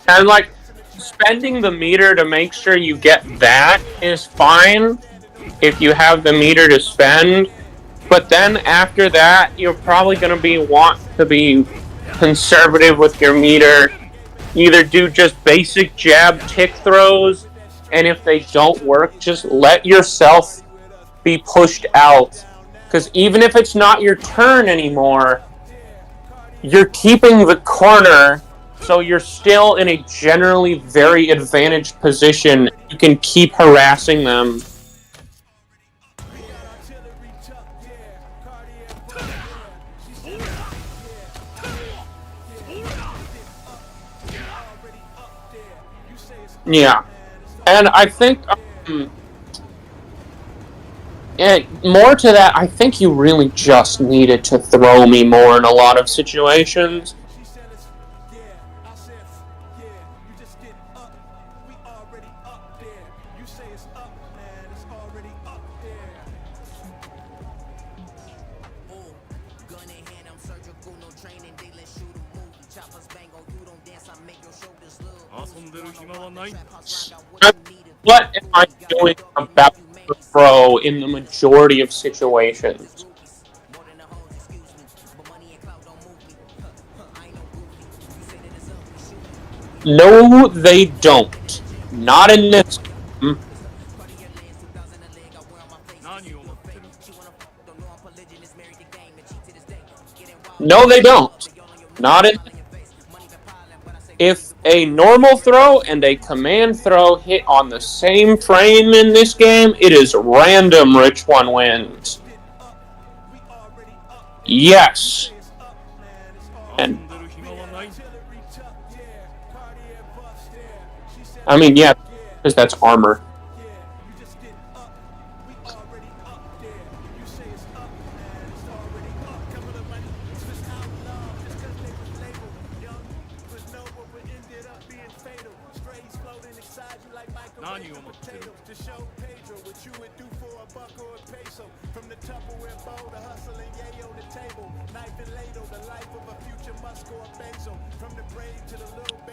And, like, spending the meter to make sure you get that is fine if you have the meter to spend. But then after that, you're probably going to want to be conservative with your meter. Either do just basic jab tick throws, and if they don't work, just let yourself be pushed out. Because even if it's not your turn anymore, you're keeping the corner, so you're still in a generally very advantaged position. You can keep harassing them. Yeah. And I think more to that, I think you really just needed to throw me more in a lot of situations. What am I doing about the throw in the majority of situations? No, they don't. Not in this game. No, they don't. Not in. If a normal throw and a command throw hit on the same frame in this game, it is random which one wins. Yes. And I mean, yeah, because that's armor.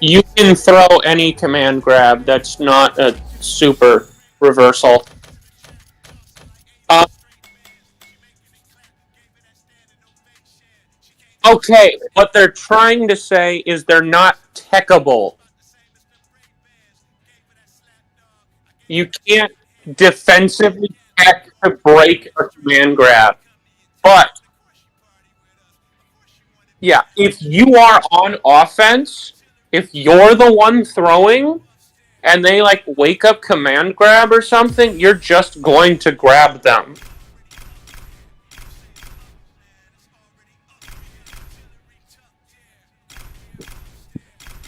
You can throw any command grab. That's not a super reversal. Okay, what they're trying to say is they're not techable. You can't defensively tech to break a command grab. But, yeah, if you are on offense, if you're the one throwing, and they, like, wake up command grab or something, you're just going to grab them.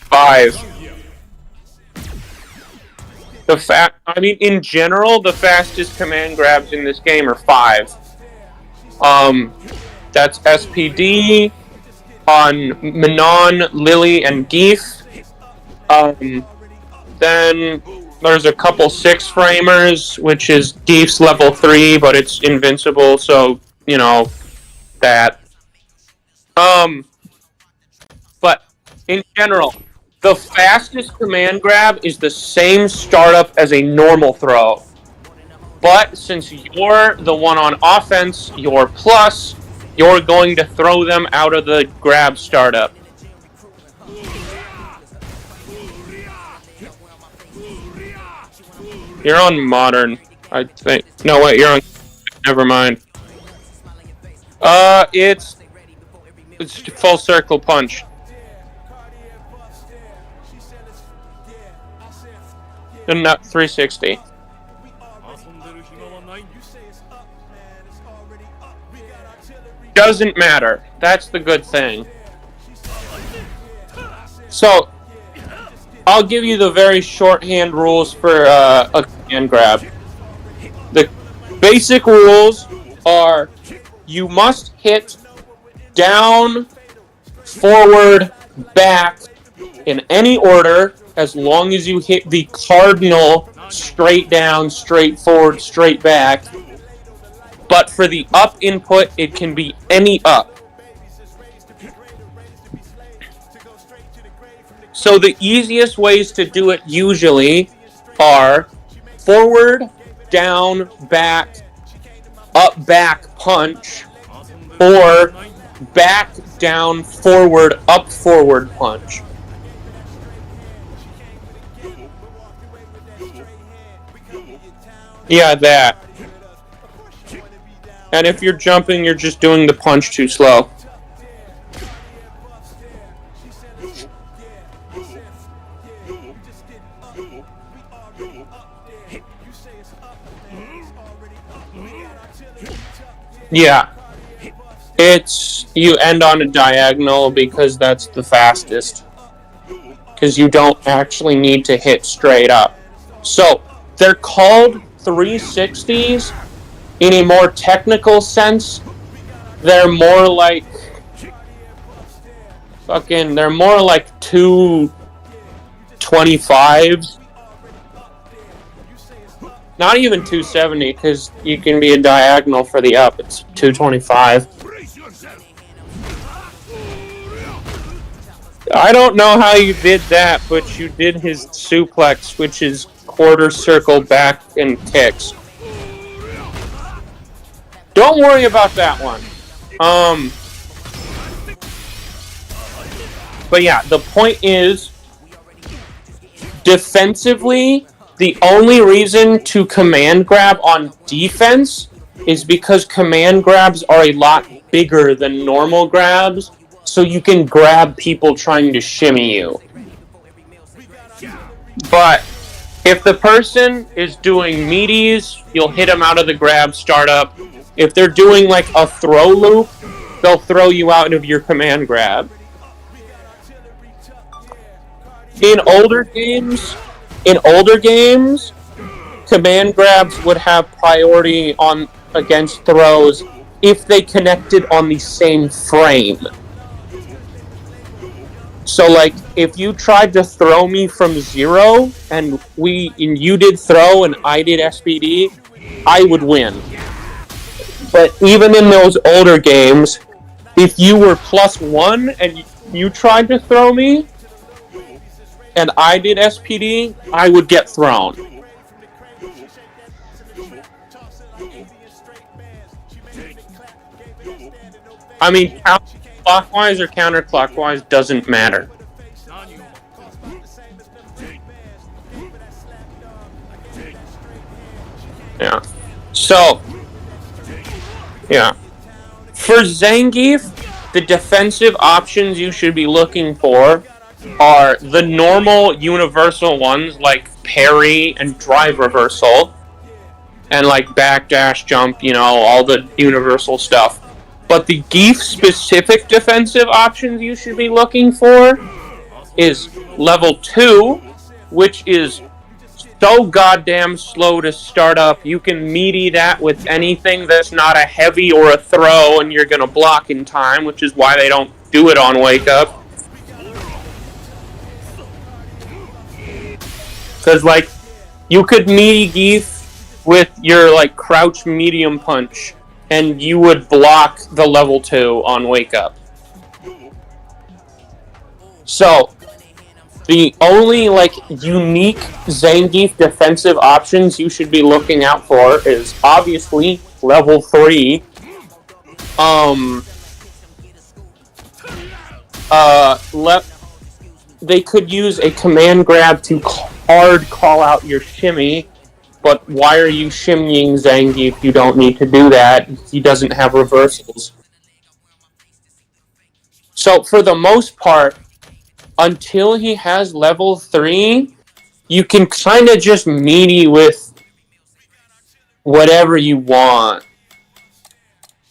Five. I mean, in general, the fastest command grabs in this game are 5. That's SPD on Manon, Lily, and Geef. Then there's a couple 6-framers, which is Geef's level 3, but it's invincible, so, you know, that. But in general, the fastest command grab is the same startup as a normal throw. But since you're the one on offense, you're plus, you're going to throw them out of the grab startup. You're on modern, I think. No, wait, you're on... Never mind. It's full circle punch. No, 360. Doesn't matter. That's the good thing. So, I'll give you the very shorthand rules for a command grab. The basic rules are you must hit down, forward, back in any order as long as you hit the cardinal straight down, straight forward, straight back. But for the up input, it can be any up. So the easiest ways to do it usually are forward, down, back, up, back, punch, or back, down, forward, up, forward, punch. Yeah, that. And if you're jumping, you're just doing the punch too slow. Yeah. You end on a diagonal because that's the fastest. Because you don't actually need to hit straight up. So, they're called 360s in a more technical sense. They're more like they're more like 225s. Not even 270, because you can be a diagonal for the up. It's 225. I don't know how you did that, but you did his suplex, which is quarter circle back and kicks. Don't worry about that one. But yeah, the point is, defensively, the only reason to command grab on defense is because command grabs are a lot bigger than normal grabs, so you can grab people trying to shimmy you. But if the person is doing meaties, you'll hit them out of the grab startup. If they're doing like a throw loop, they'll throw you out of your command grab. In older games, command grabs would have priority against throws if they connected on the same frame. So, like, if you tried to throw me from 0 and you did throw and I did SPD, I would win. But even in those older games, if you were +1 and you tried to throw me and I did SPD, I would get thrown. I mean, clockwise or counterclockwise doesn't matter. Yeah. So, yeah. For Zangief, the defensive options you should be looking for are the normal universal ones like parry and drive reversal and like backdash jump, all the universal stuff. But the Geef-specific defensive options you should be looking for is level 2, which is so goddamn slow to start up. You can meaty that with anything that's not a heavy or a throw, and you're going to block in time, which is why they don't do it on Wake Up. Because, like, you could meaty Geef with your, like, crouch medium punch, and you would block the level 2 on Wake Up. So, the only, like, unique Zangief defensive options you should be looking out for is, obviously, level 3. They could use a command grab to hard call out your shimmy, but why are you shimmying Zangief? You don't need to do that. He doesn't have reversals. So, for the most part, until he has level 3, you can kind of just meaty with whatever you want.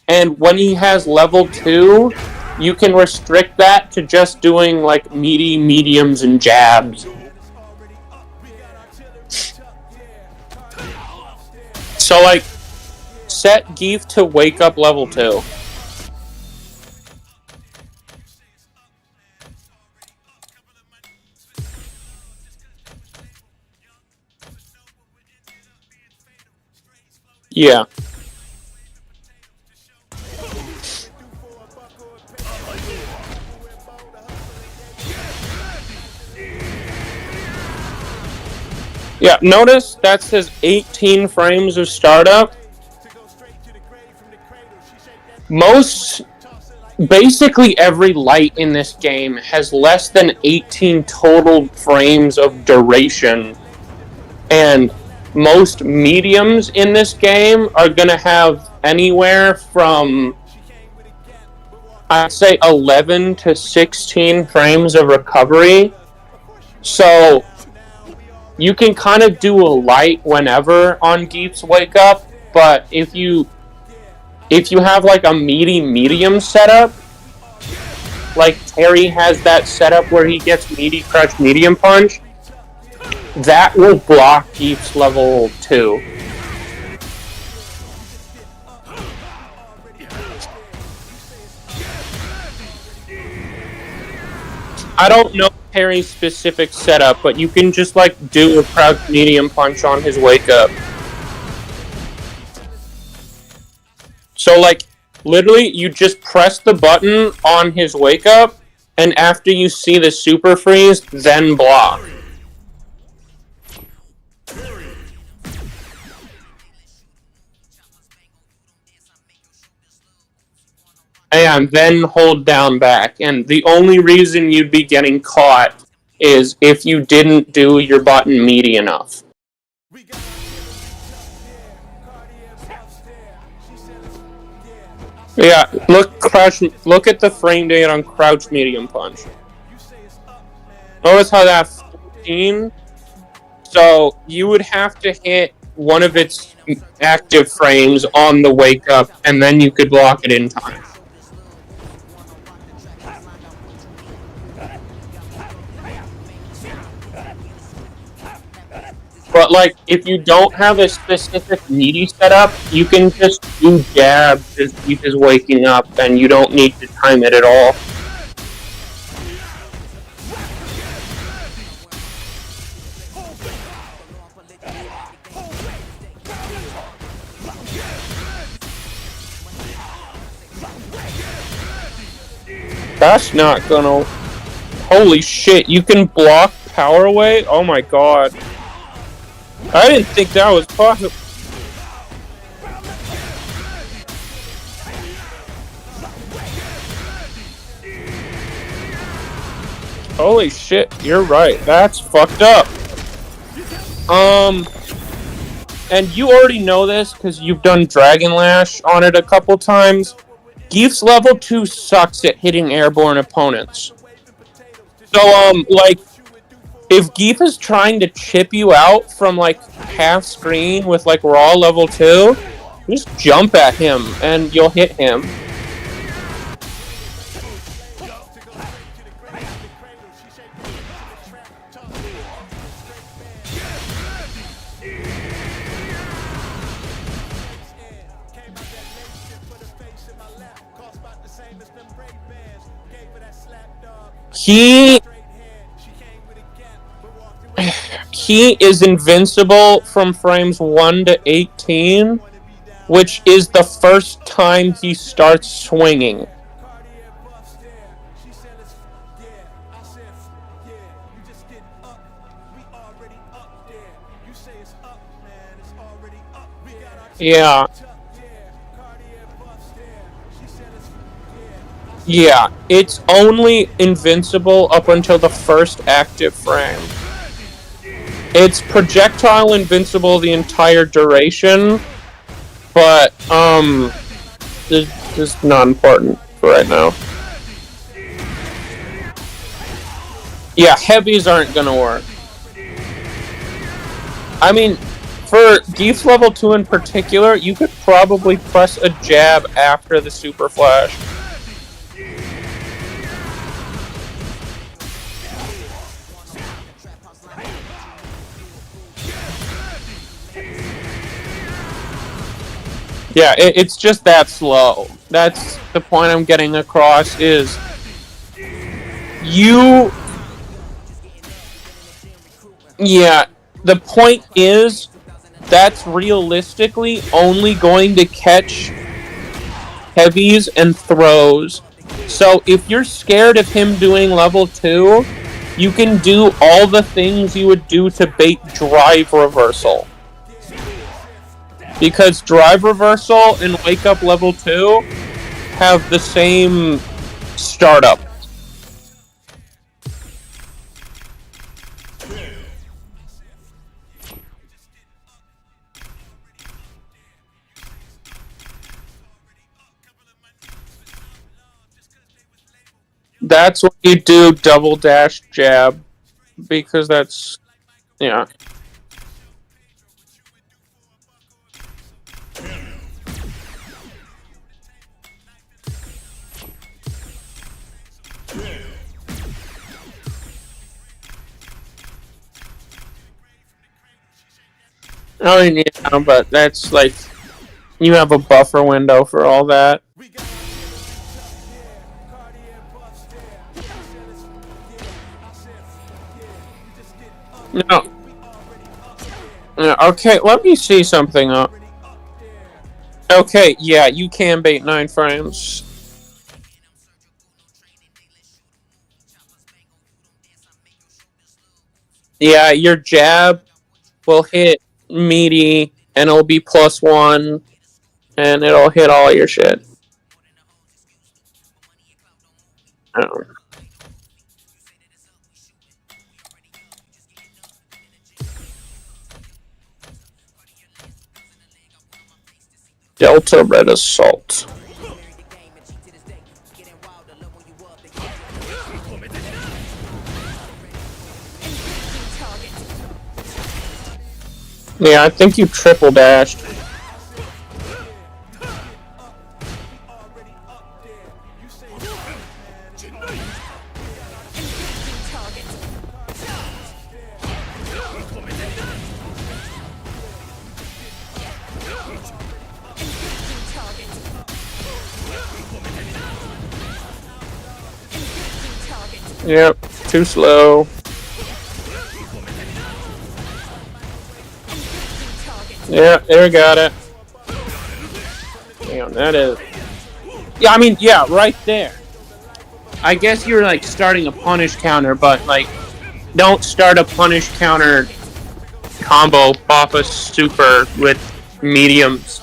And when he has level 2, you can restrict that to just doing like meaty, mediums, and jabs. So like, set Geef to wake up level 2. Yeah. Yeah, notice that says 18 frames of startup. Basically every light in this game has less than 18 total frames of duration. And most mediums in this game are going to have anywhere from, I'd say, 11 to 16 frames of recovery. So you can kind of do a light whenever on Geef's Wake Up, but if you have like a meaty medium setup, like Terry has that setup where he gets meaty crouch medium punch, that will block Geef's level 2. I don't know Terry's specific setup, but you can just like do a crouch medium punch on his wake up. So like, literally, you just press the button on his wake up, and after you see the super freeze, then block. And then hold down back. And the only reason you'd be getting caught is if you didn't do your button meaty enough. Yeah, look at the frame rate on crouch medium punch. Notice how that's 14? So you would have to hit one of its active frames on the wake up, and then you could block it in time. But like, if you don't have a specific meaty setup, you can just do jabs as Geef is waking up, and you don't need to time it at all. That's not gonna... Holy shit, you can block power away? Oh my god. I didn't think that was possible. Holy shit, you're right. That's fucked up. And you already know this because you've done Dragon Lash on it a couple times. Geef's level 2 sucks at hitting airborne opponents. So, like, if Geef is trying to chip you out from, like, half screen with, like, raw level 2, just jump at him, and you'll hit him. He is invincible from frames 1 to 18, which is the first time he starts swinging. Yeah. Yeah, it's only invincible up until the first active frame. It's projectile invincible the entire duration, but, this is not important for right now. Yeah, heavies aren't gonna work. I mean, for Geef's level 2 in particular, you could probably press a jab after the Super Flash. Yeah, it's just that slow. That's the point I'm getting across is you... Yeah, the point is that's realistically only going to catch heavies and throws. So if you're scared of him doing level 2, you can do all the things you would do to bait drive reversal. Because drive reversal and wake up level 2 have the same startup. That's when you do double dash jab, because that's, yeah. I mean, yeah, but that's like, you have a buffer window for all that. We got Cardi and Buffs there. I said, yeah, you just get up. No. We already up there. Okay, let me see something up. Already up there. Okay, yeah, you can bait 9 frames. Yeah, your jab will hit meaty, and it'll be +1, and it'll hit all your shit. Oh. Delta Red Assault. Yeah, I think you triple dashed. Already up there. You say, Yep, too slow. Yeah, there we got it. Damn, that is... Yeah, I mean, yeah, right there. I guess you're, like, starting a punish counter, but, like, don't start a punish counter combo off a super with mediums.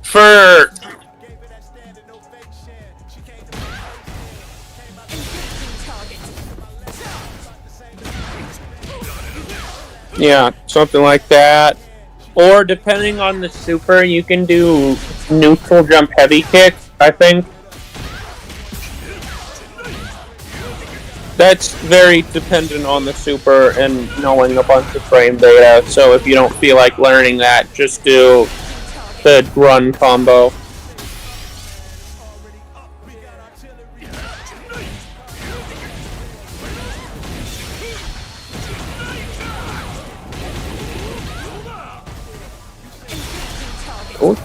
For... Yeah, something like that. Or depending on the super, you can do neutral jump heavy kick, I think. That's very dependent on the super and knowing a bunch of frame data. So if you don't feel like learning that, just do the run combo. Cool.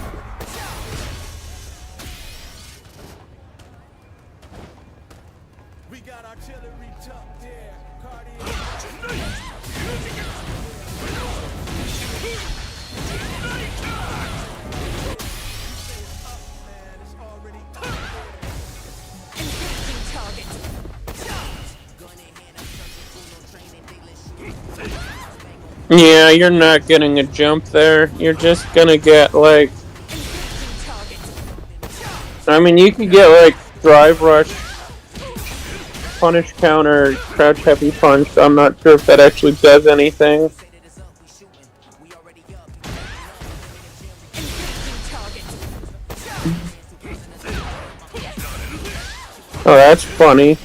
we got artillery tucked there. Cardi it's already up there. Yeah, you're not getting a jump there. You're just gonna get, like... I mean, you could get, like, drive rush, punish counter, crouch heavy punch. I'm not sure if that actually does anything. Oh, that's funny.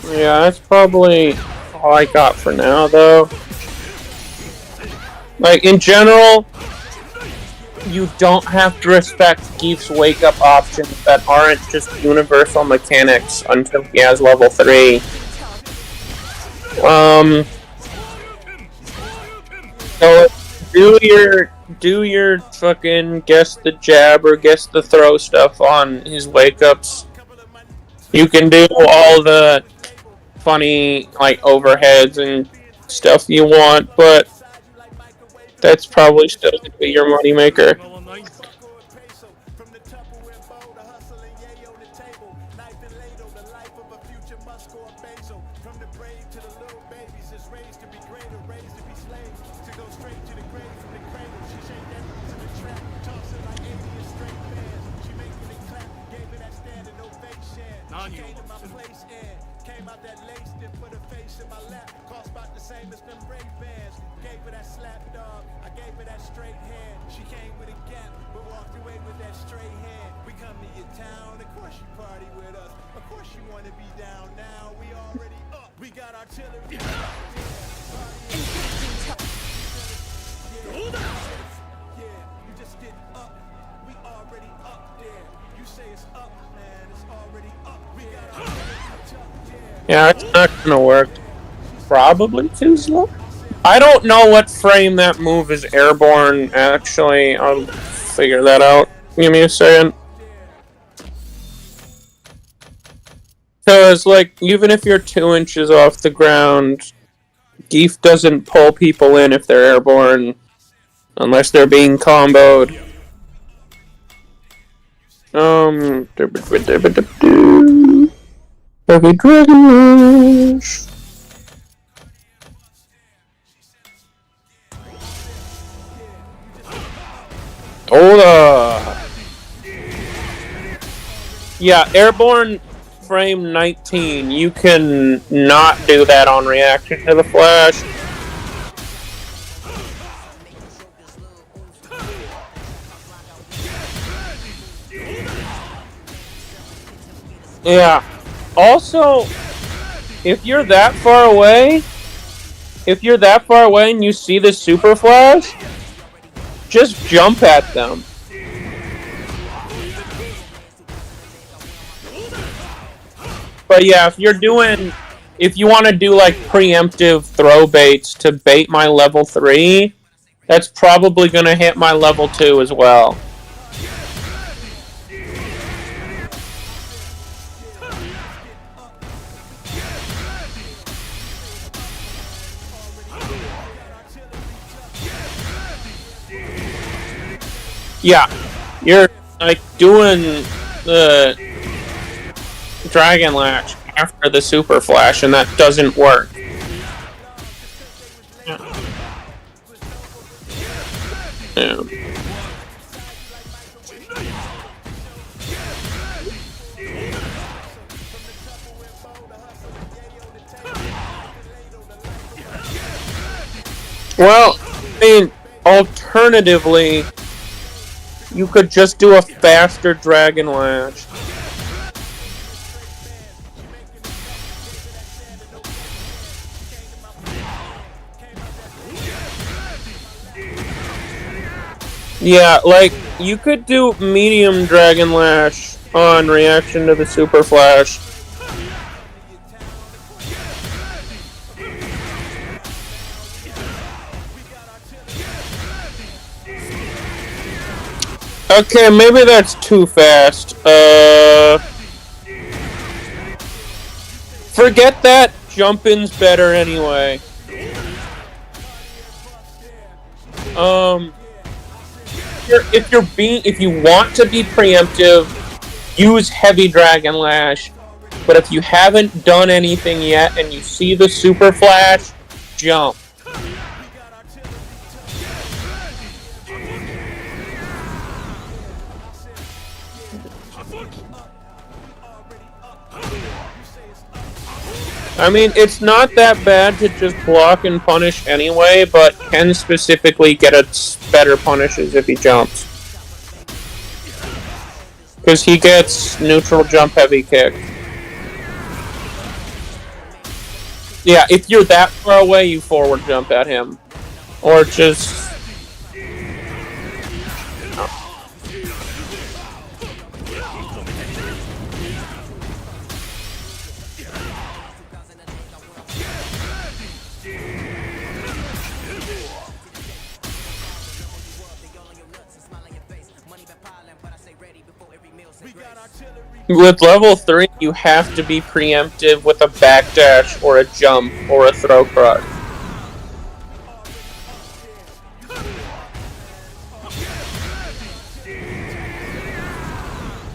Yeah, that's probably all I got for now, though. Like, in general, you don't have to respect Geef's wake-up options that aren't just universal mechanics until he has level 3. So do your fucking guess the jab or guess the throw stuff on his wake-ups. You can do all the funny, like, overheads and stuff you want, but that's probably still going to be your moneymaker. Yeah, it's not gonna work. Probably too slow. I don't know what frame that move is airborne, actually. I'll figure that out. Give me a second. Because, like, even if you're 2 inches off the ground, Geef doesn't pull people in if they're airborne. Unless they're being comboed. Heavy Dragon Rush. Hold up. Yeah, airborne frame 19. You can not do that on reaction to the flash. Yeah. Also, if you're that far away and you see the super flash, just jump at them. But yeah, if you want to do like preemptive throw baits to bait my level 3, that's probably going to hit my level 2 as well. Yeah, you're like doing the Dragon Lash after the Super Flash, and that doesn't work. Yeah. Well, I mean, alternatively, you could just do a faster Dragon Lash. Yeah, like, you could do medium Dragon Lash on reaction to the Super Flash. Okay, maybe that's too fast. Forget that. Jumping's better anyway. If you want to be preemptive, use Heavy Dragon Lash. But if you haven't done anything yet and you see the Super Flash, jump. I mean, it's not that bad to just block and punish anyway, but Ken specifically gets better punishes if he jumps. Because he gets neutral jump heavy kick. Yeah, if you're that far away, you forward jump at him. Or just... With level 3, you have to be preemptive with a backdash or a jump or a throw crush.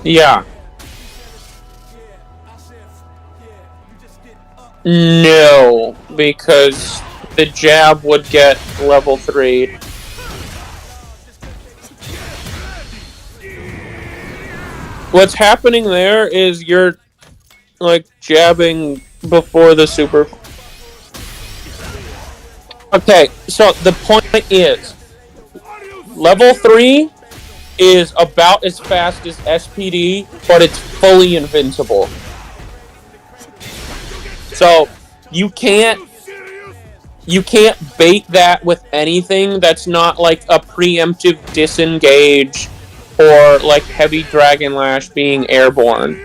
Yeah. No, because the jab would get level 3. What's happening there is you're, like, jabbing before the super... Okay, so the point is, level 3 is about as fast as SPD, but it's fully invincible. So, you can't bait that with anything that's not, like, a preemptive disengage or, like, heavy Dragon Lash being airborne.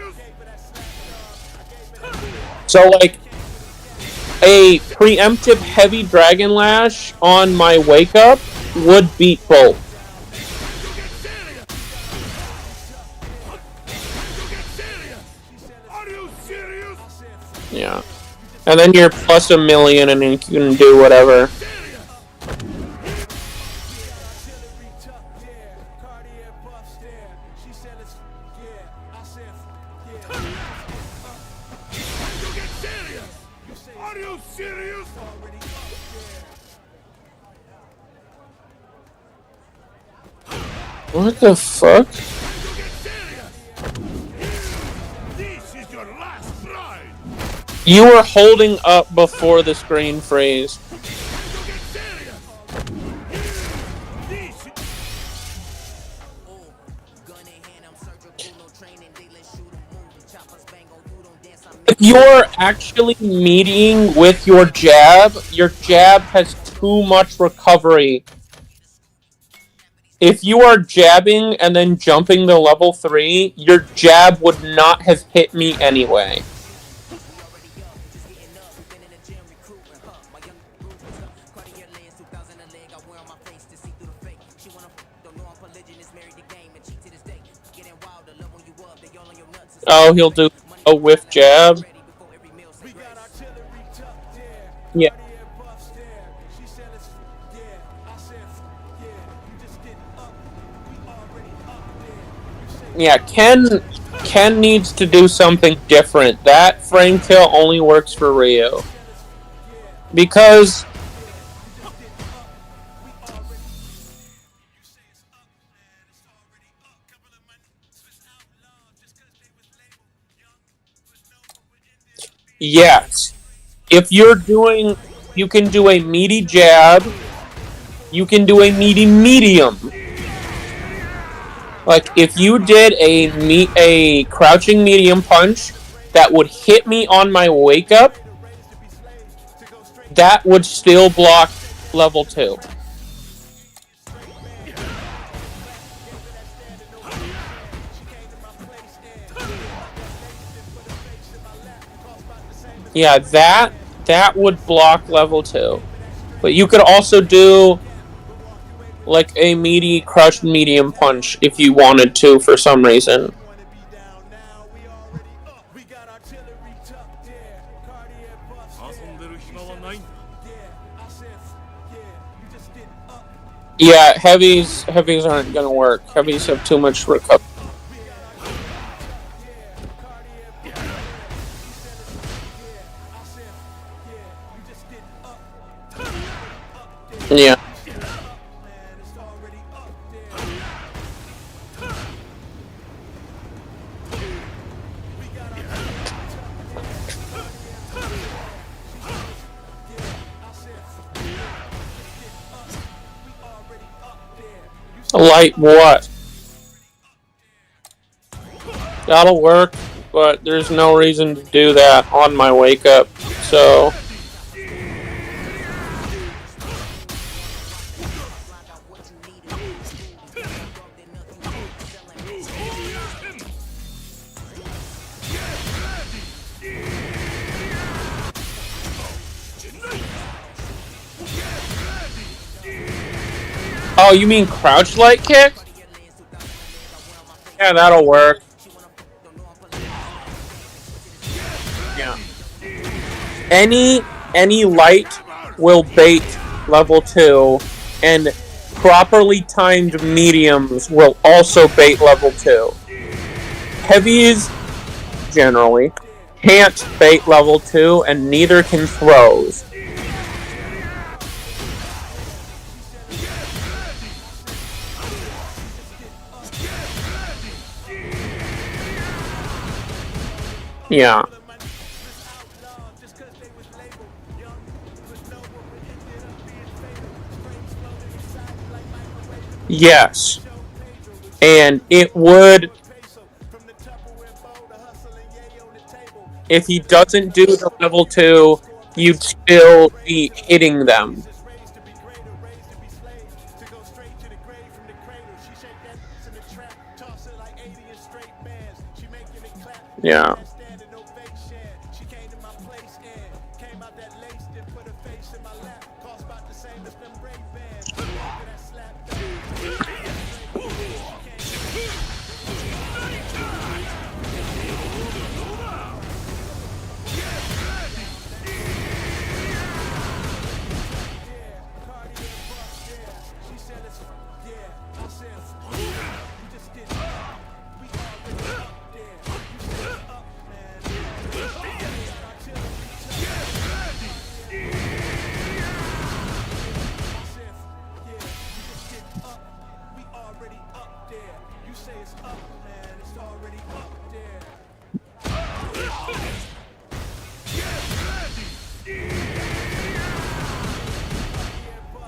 So, like, a preemptive heavy Dragon Lash on my wake up would beat both. Yeah. And then you're plus a million and you can do whatever. What the fuck? You were holding up before the screen freeze. If you're actually meeting with your jab has too much recovery. If you are jabbing and then jumping to level 3, your jab would not have hit me anyway. Oh, he'll do a whiff jab. Yeah. Yeah, Ken needs to do something different. That frame kill only works for Ryu. Because yes. If you're doing, you can do a meaty jab, you can do a meaty medium. Like, if you did a crouching medium punch that would hit me on my wake up, that would still block level 2. Yeah, that would block level 2. But you could also do like a meaty crushed medium punch if you wanted to for some reason. Yeah, heavies aren't gonna work. Heavies have too much recovery. Yeah. Light what? That'll work, but there's no reason to do that on my wake up, so Oh, you mean crouch light kick? Yeah, that'll work. Yeah. Any light will bait level 2, and properly timed mediums will also bait level 2. Heavies, generally, can't bait level 2, and neither can throws. Yeah. Yes. And it would, if he doesn't do the level 2, you'd still be hitting them. Yeah.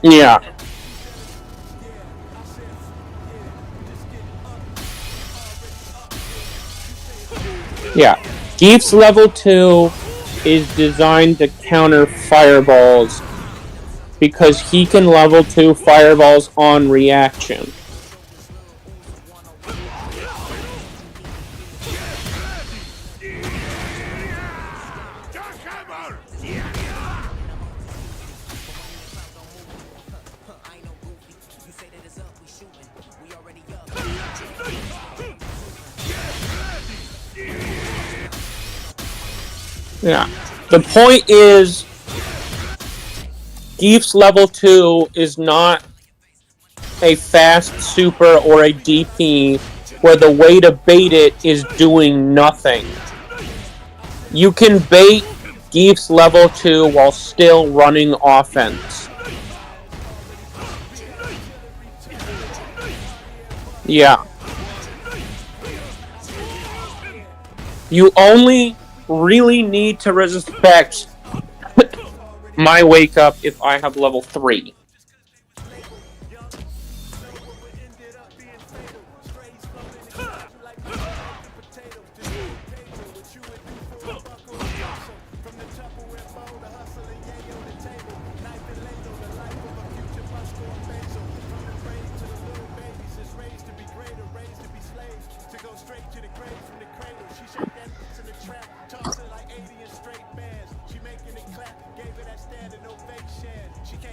Yeah. Yeah. Geef's level 2 is designed to counter fireballs because he can level 2 fireballs on reaction. Yeah. The point is, Geef's level 2 is not a fast super or a DP where the way to bait it is doing nothing. You can bait Geef's level 2 while still running offense. Yeah. You only really need to respect my wake up if I have level 3.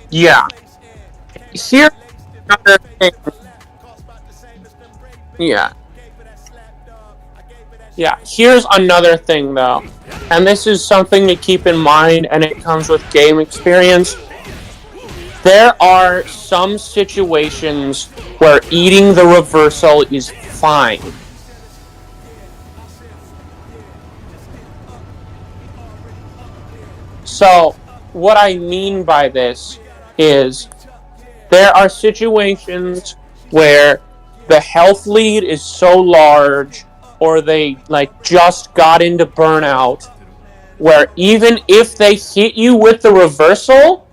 Yeah. Here's another thing. Yeah. Yeah. Here's another thing, though. And this is something to keep in mind, and it comes with game experience. There are some situations where eating the reversal is fine. So, what I mean by this is there are situations where the health lead is so large or they just got into burnout where even if they hit you with the reversal,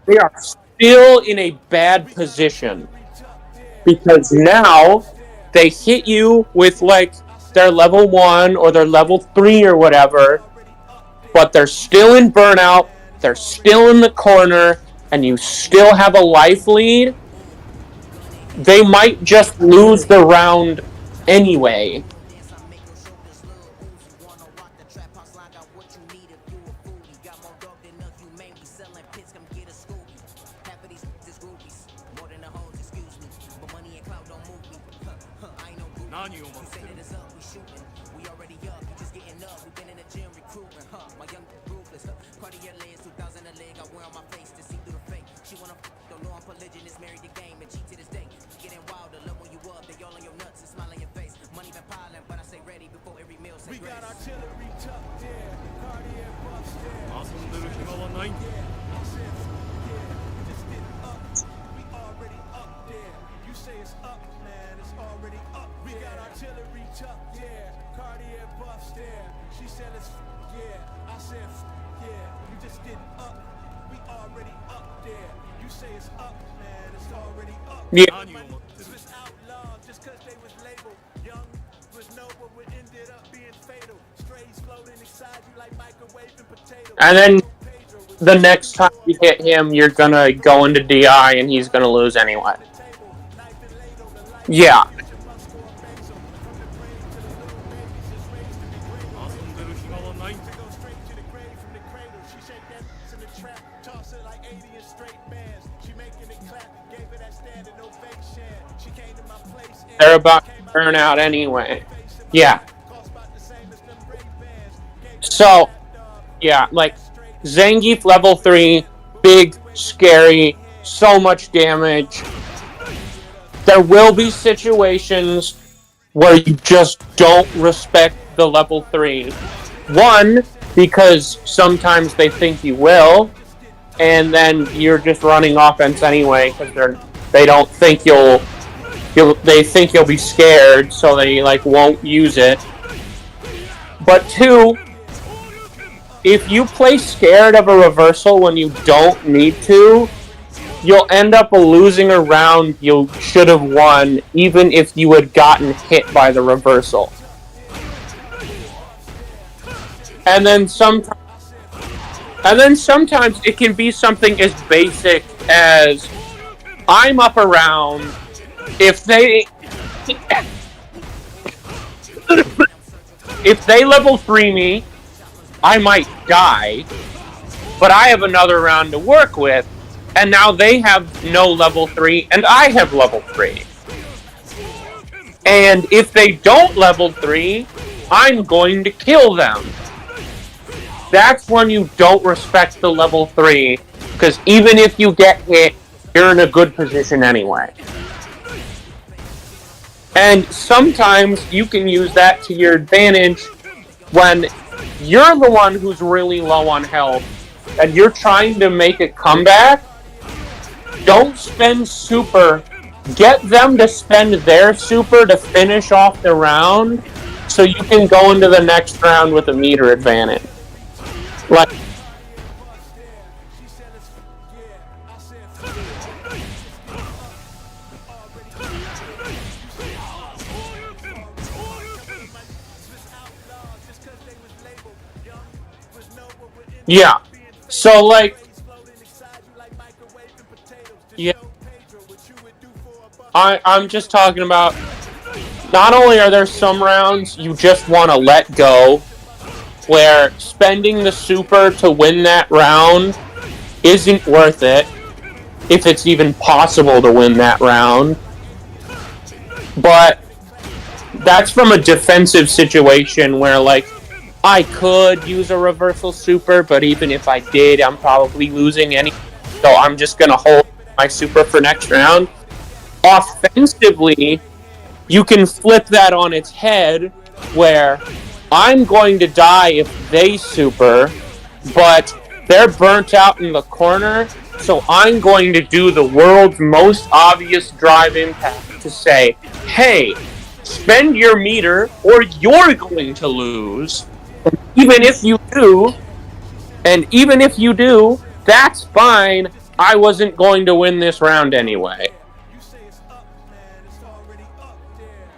they are still in a bad position because now they hit you with their level 1 or their level 3 or whatever, but they're still in burnout, they're still in the corner, and you still have a life lead. They might just lose the round anyway. Saying it's up, we shooting. We already up, we just getting up. We been in the gym recruiting, huh? My young ruthless, huh? Cartier lens, 2000 a leg. I wear on my face to see through the fake. She wanna don't know I'm polygynous, married the game and cheat to this day. Getting wilder, love when you up, they all on your nuts and smile on your face. Money been piling, but I say ready before every meal. Say We got grace. artillery tucked there, Cartier buffs there. 遊んでる暇はないんだ。 Yeah, I said, yeah, we just getting up. We already up there. You say it's up, man, it's already up. We got artillery tucked there, Cartier buffs there. She said it's, yeah, I said, yeah, you just getting up. We already up there. You say it's up, man, it's already up. Yeah. 何を持ってる Was outlawed just cause they was labeled young was noble, but ended up being fatal. Strays floating inside you like microwaving potatoes. And then the next time you hit him, you're gonna go into DI and he's gonna lose anyway. Yeah. 遊んでる暇はないんだ。 Go straight to the grave from the cradle. She shake that in the trap, toss it like 80 in straight bands. She making it clap, gave her that standing ovation. She came to my place and They're about to burn out anyway. Yeah. cost about the same as them Ray-Bans. So, yeah, like, Zangief level 3, big, scary, so much damage. There will be situations where you just don't respect the level 3. One, because sometimes they think you will, and then you're just running offense anyway because they don't think they think you'll be scared, so they like won't use it. But two, if you play scared of a reversal when you don't need to, you'll end up losing a round you should have won, even if you had gotten hit by the reversal. And then sometimes it can be something as basic as I'm up around. If they level 3 me, I might die, but I have another round to work with, and now they have no level 3, and I have level 3. And if they don't level 3, I'm going to kill them. That's when you don't respect the level 3, because even if you get hit, you're in a good position anyway. And sometimes you can use that to your advantage when you're the one who's really low on health and you're trying to make a comeback. Don't spend super. Get them to spend their super to finish off the round so you can go into the next round with a meter advantage. Like, yeah. So, like, yeah. I'm just talking about, not only are there some rounds you just want to let go, where spending the super to win that round isn't worth it, if it's even possible to win that round. But that's from a defensive situation where, like, I could use a reversal super, but even if I did, I'm probably losing anyway, so I'm just gonna hold my super for next round. Offensively, you can flip that on its head, where I'm going to die if they super, but they're burnt out in the corner, so I'm going to do the world's most obvious drive impact to say, hey, spend your meter or you're going to lose. And even if you do, that's fine. I wasn't going to win this round anyway. You say it's up, man, it's already up there.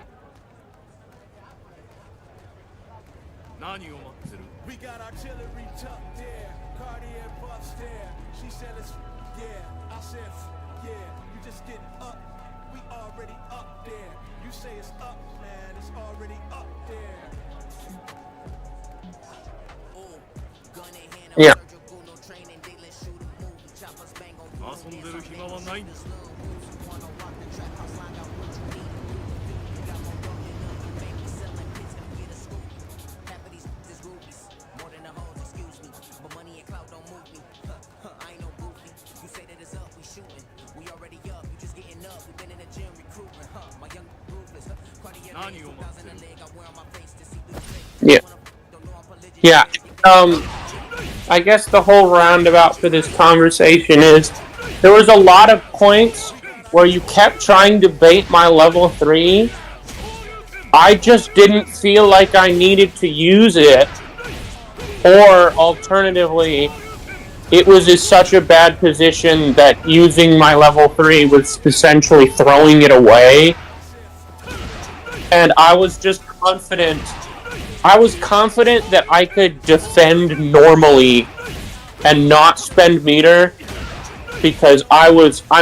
何を待ってる We got artillery tucked there, Cartier buffs there. She said it's, yeah, I said, yeah, you just getting up. We already up there. You say it's up, man, it's already up there. Yeah. 遊んでる暇はないんだ。何を待ってる Yeah. Yeah. I guess the whole roundabout for this conversation is there was a lot of points where you kept trying to bait my level 3. I just didn't feel like I needed to use it. Or alternatively, it was in such a bad position that using my level 3 was essentially throwing it away. And I was just confident. I was confident that I could defend normally and not spend meter because I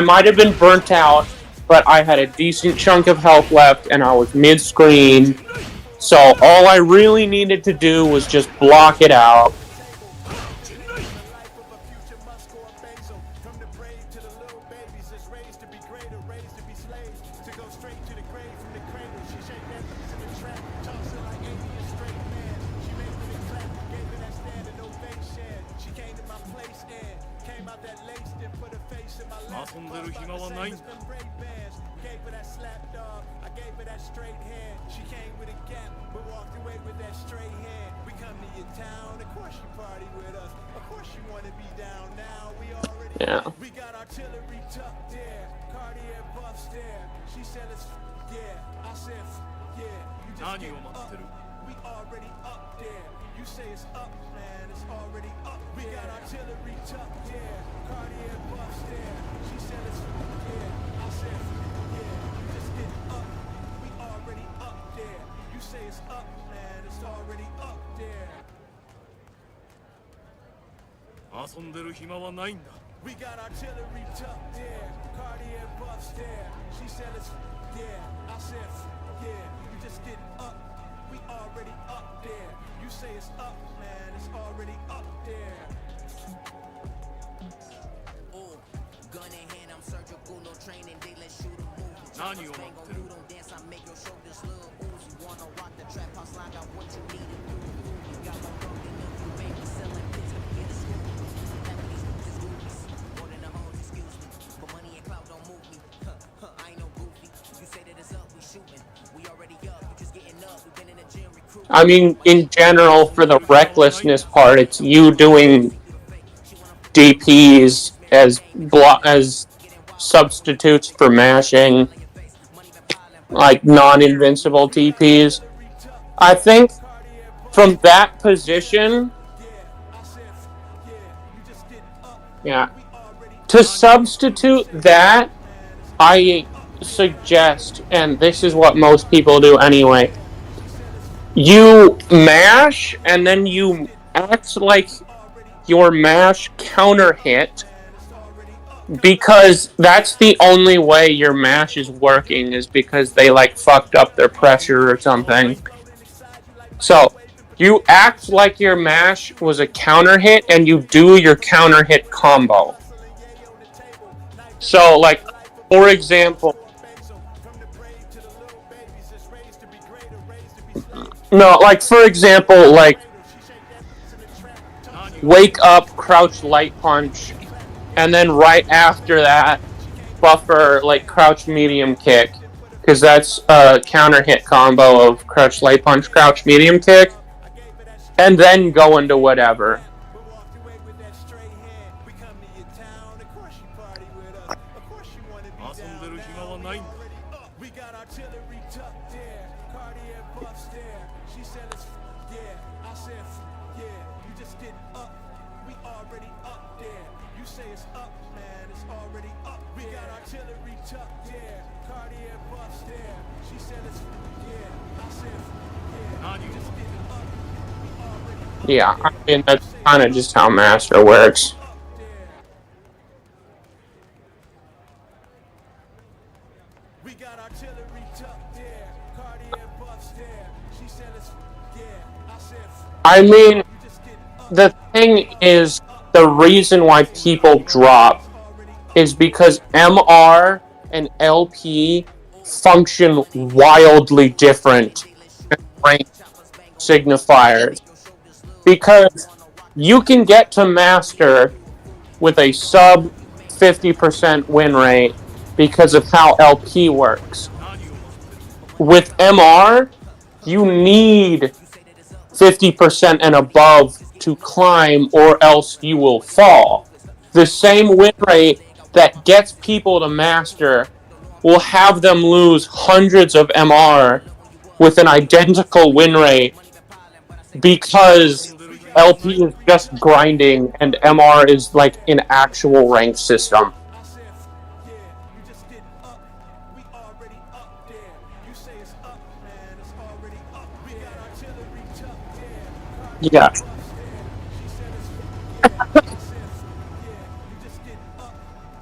might have been burnt out, but I had a decent chunk of health left and I was mid-screen. So all I really needed to do was just block it out. Yeah. We got artillery tucked there, Cartier buffs there. She said it's yeah. I said yeah. You just 何 get を待ってる up. We already up there. You say it's up, man. It's already up. We got artillery tucked there, Cartier buffs there. She said it's yeah. I said yeah. You just get up. We already up there. You say it's up, man. It's already up there. 遊んでる暇はないんだ We got artillery tucked there, Cartier buffs there. She said it's yeah. I said yeah. You just get up. We already up there. You say it's up, man. It's already up there. Ooh, gun in hand, I'm surgical, no training, they let shoot a move. 何を待ってる You don't dance, I make your shoulders little ooze. You wanna rock the trap house line, got what you need to do. You got my dog in the you made me selling pits, let me get a scoop. Having these bitches goofies, more than the hoes, excuse me. But money and clout don't move me. I ain't no goofy. You say that it's up, we shooting. We already up, you just getting up. We been in the gym recruiting. I mean, in general, for the recklessness part, it's you doing DPs as substitutes for mashing, like non-invincible TPs. I think from that position, yeah, to substitute that, I suggest, and this is what most people do anyway, you mash and then you act like your mash counter hit, because that's the only way your mash is working, is because they like fucked up their pressure or something. So you act like your mash was a counter hit and you do your counter hit combo. So like, for example, like wake up, crouch light punch, and then right after that, buffer like crouch medium kick, because that's a counter hit combo of crouch light punch, crouch medium kick, and then go into whatever. We got artillery tucked there, Cartier buffs there. She said it's yeah. I said yeah. You just get up. We already up there. You say it's up, man. It's already up. We got artillery tucked there, Cartier buffs there. She said it's yeah. I said yeah. You just get up. We already up. Yeah, I mean, that's kind of just how Master works. We got artillery tucked there, Cartier buffs there. She said it's yeah. I said I mean, you just get up. the thing is, the reason why people drop is because MR and LP function wildly different than rank signifiers. Because you can get to Master with a sub 50% win rate because of how LP works. with MR, you need 50% and above to climb, or else you will fall. The same win rate that gets people to master will have them lose hundreds of MR with an identical win rate because LP is just grinding and MR is like an actual rank system. I said, yeah, you just getting up. We already up there. You say it's up, man, it's already up. We got artillery tucked there. Yeah. Cardi bust there. She said it's yeah. I said, yeah, you just getting up.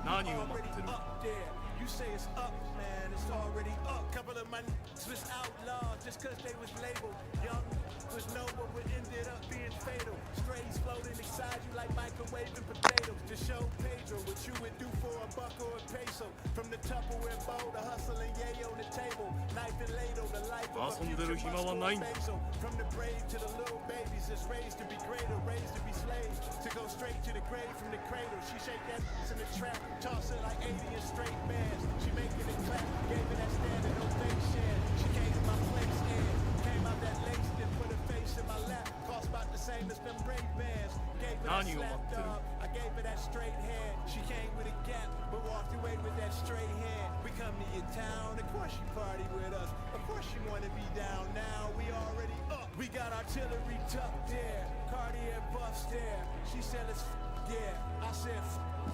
We 何を待 already ってる up there. You say it's up, man, it's already up. Couple of my niggas was outlaws just cause they was labeled young. Was noble, but ended up being fatal. Strays floating inside you like microwaving potatoes. To show Pedro what you would do for a buck or a peso. From the Tupperware bowl, the hustle and yay on the table. Knife and ladle, the life of a 遊んでる future 暇はないんだ basil. From the brave to the little babies, it's raised to be greater, raised to be slaves. To go straight to the grave from the cradle. She shake that in the trap, toss it like 80 in straight bands. She making it clap, gave it that standing ovation. She came to my place and came out that lace, then put her face in my lap. Cost about the same as them Ray Bans. Gave her that 何を待 slap ってる dog. I gave her that straight hand. She came with a gap, but walked away with that straight hand. We come to your town, of course you party with us. Of course you wanna be down now. We already up. We got artillery tucked there. Cartier buffs there. She said it's yeah. I said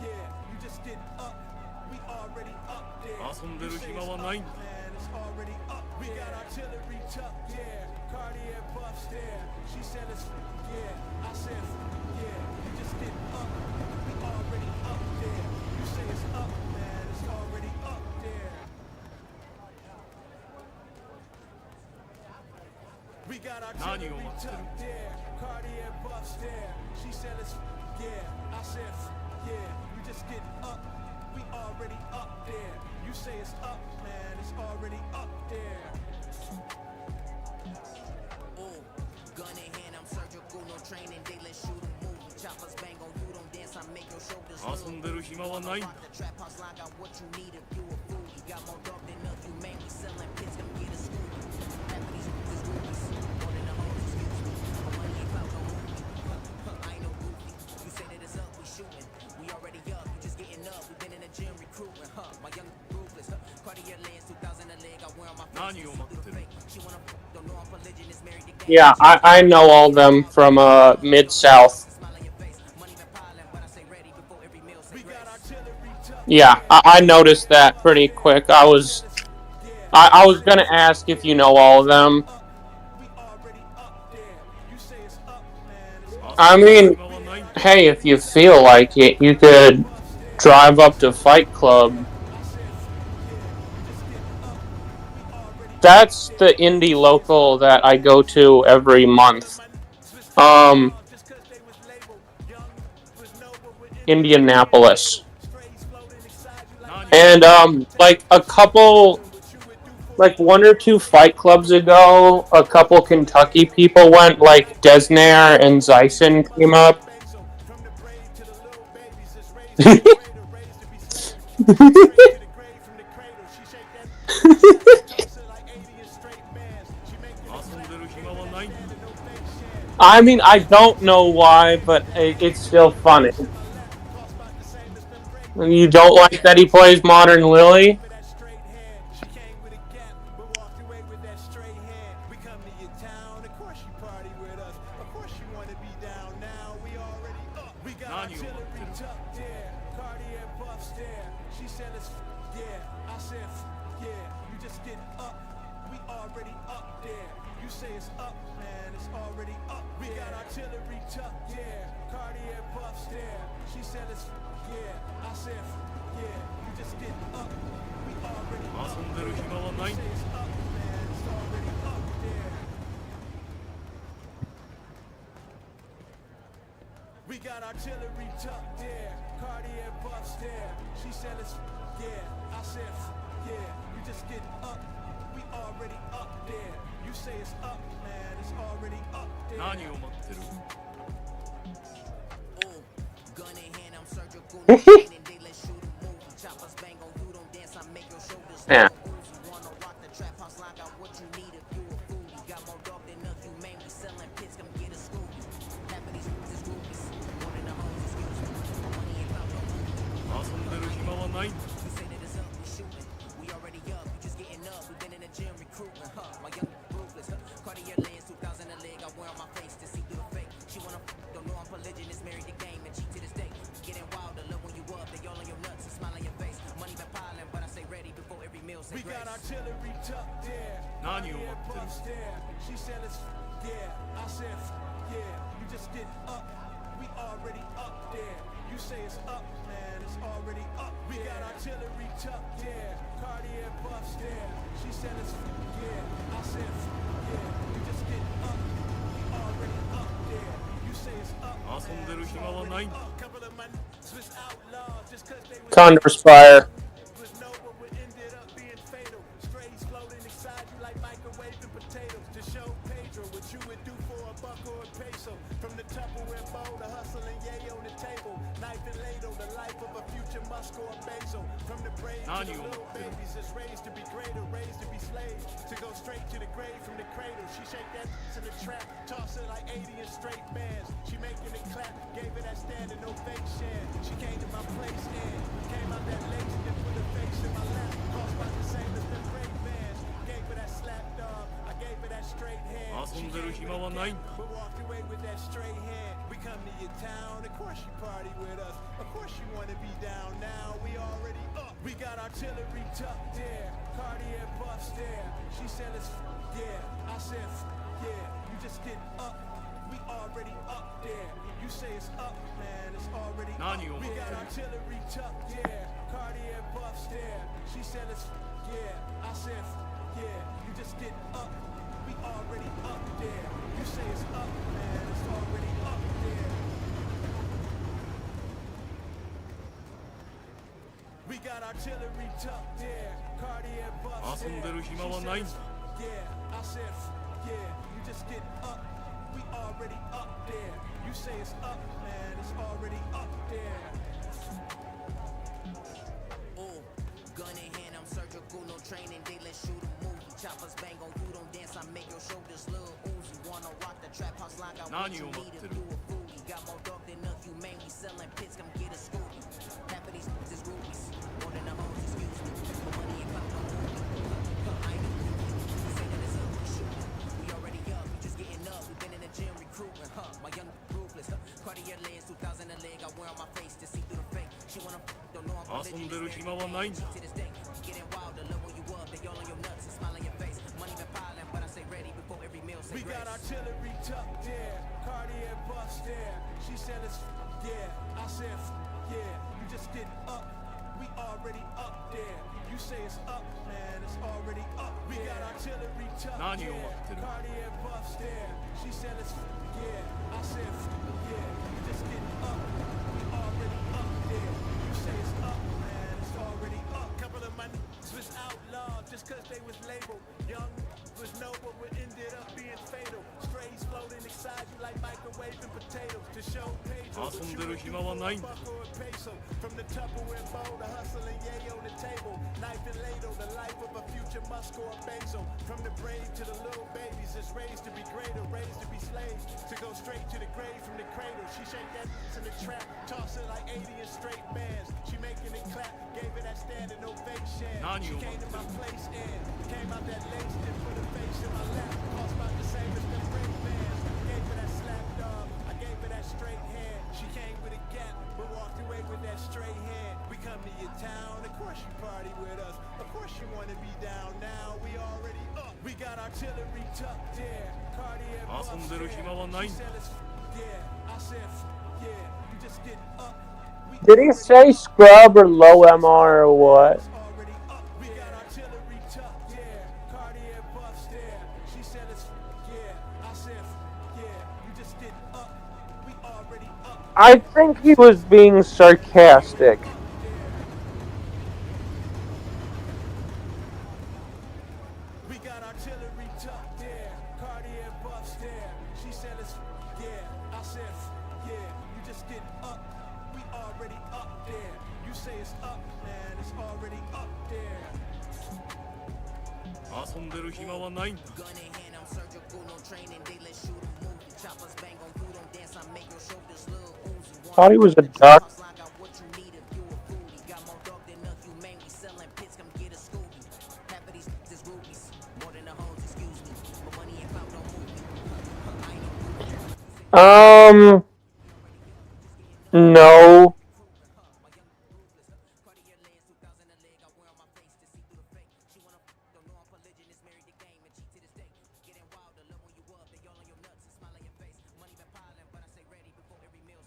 yeah. You just getting up. We already up there. 遊んで You る say 暇 it's は up, ないんだ man, it's already up. We got artillery tucked there. Cartier buffs there. She said it's yeah. I said yeah. You just getting up. We already up there. You say it's up, man. It's already up there. We got 何 artillery を待ってる tucked there. Cartier buffs there. She said it's yeah. I said yeah. You just getting up. We already up there. You say it's up, man. It's already up there. Ooh, gun in hand, I'm surgical, no training, they let shoot 'em move. Choppers bang on you, don't dance, I make your shoulders 遊んでる暇はないんだ Rock the trap house line, got what you need if you a fool. You got more dog than us, you mainly selling pits, come get a scoop. Half of these is goofies, more than the hoes, excuse me. My money ain't clout, no movie. I ain't no goofy. You say that it's up, we shooting. We already up, you just getting up. We been in the gym recruiting, my young ruthless, Cartier lands 2000 a leg, I wear on my face. 何を待ってる She wanna don't know I'm religion is married to gang. Yeah, I know all them from Mid-South. Smile on your face, money been piling, but I say ready before every meal. Say We grace. got artillery tucked Yeah, I noticed that pretty quick. I was gonna ask if you know all of them. We already up there. You say it's up, man. It's up. I 遊んでる mean, 暇はないんだ hey, if you feel like it, you could drive up to Fight Club. That's the indie local that I go to every month. Just 'cause they was labeled young, was noble, with Indianapolis. strays floating inside you like 何を And like a couple, like 1 or 2 Fight Clubs ago, a couple Kentucky people went. Like Desnair and Zyson came up. basil. From the brave to the little babies, it's raised to be greater, raised to be slaves. Straight to the grave from the cradle. She shake that toss it like 80 in straight bands. She make it 遊んでる暇はないんだ no fake shit. I mean, I don't know why, but it's still funny. Cost about the same as them brave. You don't like that he plays Modern Lily? For that straight hand, she came with a gap, but walked away with that straight hand. We come to your town, of course you party with us. Of course you wanna be down now. We already up. We got 何を待ってる artillery tucked there. Cartier buffs there. She said it's yeah. I said yeah. You just getting up. We already up there. You say it's up, man. It's already up. We got artillery tucked there. Cartier buffs there. She said it's yeah. I said yeah. You just getting up. We already up. 遊んでる暇はないんだ Say it's up, man. It's already up there. We got artillery tucked there. Cartier buffs there. She said it's yeah. I said yeah. You just getting up. We already up there. You say it's up, man. It's already up there. 何を待ってる Ooh, gun in hand, I'm surgical, no training, they let shoot 'em move. Choppers bang on you, don't dance, I make your shoulders Yeah. move. You wanna rock the trap house line, got what religion is married to game and cheat to this day. Getting wilder, love when you up, they all on your nuts and smile on your face. Money been piling, but I say ready before every meal say We grace. got artillery tucked there. 何を待ってる Buffs there. She said it's yeah. I said yeah. You just get up. We already up there. You say it's up, man. It's already up. We got artillery tucked there. Cartier buffs there. She said it's yeah. I said yeah. You just get up. We already up there. You say it's up. 遊んでる暇はないんだ Couple of my Swiss outlaws just 'cause they was Thunderspire. was no, but what ended up being fatal. Strays floating inside you like microwaving potatoes. To show Pedro what you would do for a buck or a peso. From the Tupperware bowl, the hustle and yay on the table. Knife and ladle, the life of a future Musk or a Basil. From the brave to the little babies that's raised to be greater, raised to be slaves. To go straight to the grave from the cradle. She shake that in the trap, toss it like 80 in straight bands. She making it clap, gave it that standing ovation. She came to my place and came out that lace and put her face in my lap. Cost about the same as the great bands. Gave her that slap dog, I gave her that straight hand. 遊んでる暇はないんだ But walked away with that straight hand. We come to your town, of course you party with us. Of course you wanna be down now, we already up. We got artillery tucked there, Cartier buffs there. She said it's yeah, I said yeah, you just get up. We already up there. You say it's up, man, it's already up. 何を We 待って got る artillery tucked there, Cartier buffs there. She said it's yeah, I said yeah, you just get up. We already up there. You say it's up, man, it's already up there. We got artillery tucked there, Cartier buffs 遊んで there. る暇はないんだ Yeah, I said yeah, you just get up. We already up there. You say it's up, man, it's already up there. Ooh, gun in hand, I'm surgical, no training, they let shoot a movie. Choppers bang on you, don't dance, I make your shoulders little oozy. Wanna rock the trap house line, got what 何 you を待 need って if る you a foodie. Got more dog than a humane, we selling pits, come get a scooby. Half of these is rubies, more than the hoes, excuse me. For money and clout, don't move me. I ain't no groupie, you say that it's up, we shooting. We already up, we just getting up, we been in the gym recruiting, my young ruthless, Cartier lens, 2000 a leg, I wear on my face to see through the fake. She wanna don't know I'm 遊んでる暇はないんだ to this day. Getting wilder, love when you up, they all on your nuts and smile on your face. Money been piling, but I say ready before every meal say We grace. got artillery tucked there, Cartier buffs there. She said it's yeah, I said yeah, you just get up. We already up there. You say it's up, man, it's already up. We got artillery tucked 何 there, を待ってる Cartier buffs there. She said it's yeah, I said yeah, you just get up. We already up there. You say it's up, man, it's already up. Couple of my Swiss outlaws just 'cause they was labeled young. Was no, but what ended up being fatal. Strays floating inside you like microwaving potatoes. To show Pedro what 遊ん you でる would do 暇は for ない a んだ buck or a peso. From the Tupperware bowl, the hustle and yay on the table. Knife and ladle, the life of a future Musk or a Basil. From the brave to the little babies that's raised to be greater, raised to be slaves. To go straight to the grave from the cradle. She shake that in the trap, toss it like 80 in straight bands. She making it clap, gave it that standing ovation. 何 She を came 待 to って my る place and came out that lace and put her face in my lap. Cost about the same as the great bands. Gave her that slap dog, I gave her that straight hand. She came with a gap, but walked away with that straight hand. We come to your town, of course you party with us. Of course you wanna be down now, we already up. We got artillery tucked there, Cartier buffs 遊んでる there. 暇はない She んだ said it's yeah, I said yeah, you just get up. We Did he already say scrub or low MR or what? already up. We got artillery tucked there, Cartier buffs there. She said it's yeah, I said yeah, you just get up. We already up. I think he was being sarcastic. We got artillery tucked there, Cartier buffs there. She said it's yeah, I said yeah, you just get up. We already up there. You say it's up, man, it's already up there. 遊んでる暇はないんだ Gun in hand, I'm surgical, no training, they let shoot a movie. Choppers bang on you, don't dance, I make your shoulders little oozy. Thought he was a duck. House line, got what you need if you a foodie. Got more dog than a humane, we selling pits, come get a Scooby. Half of these is rubies, more than the hoes, excuse me. For money and clout, don't move me. I ain't no groupie. No.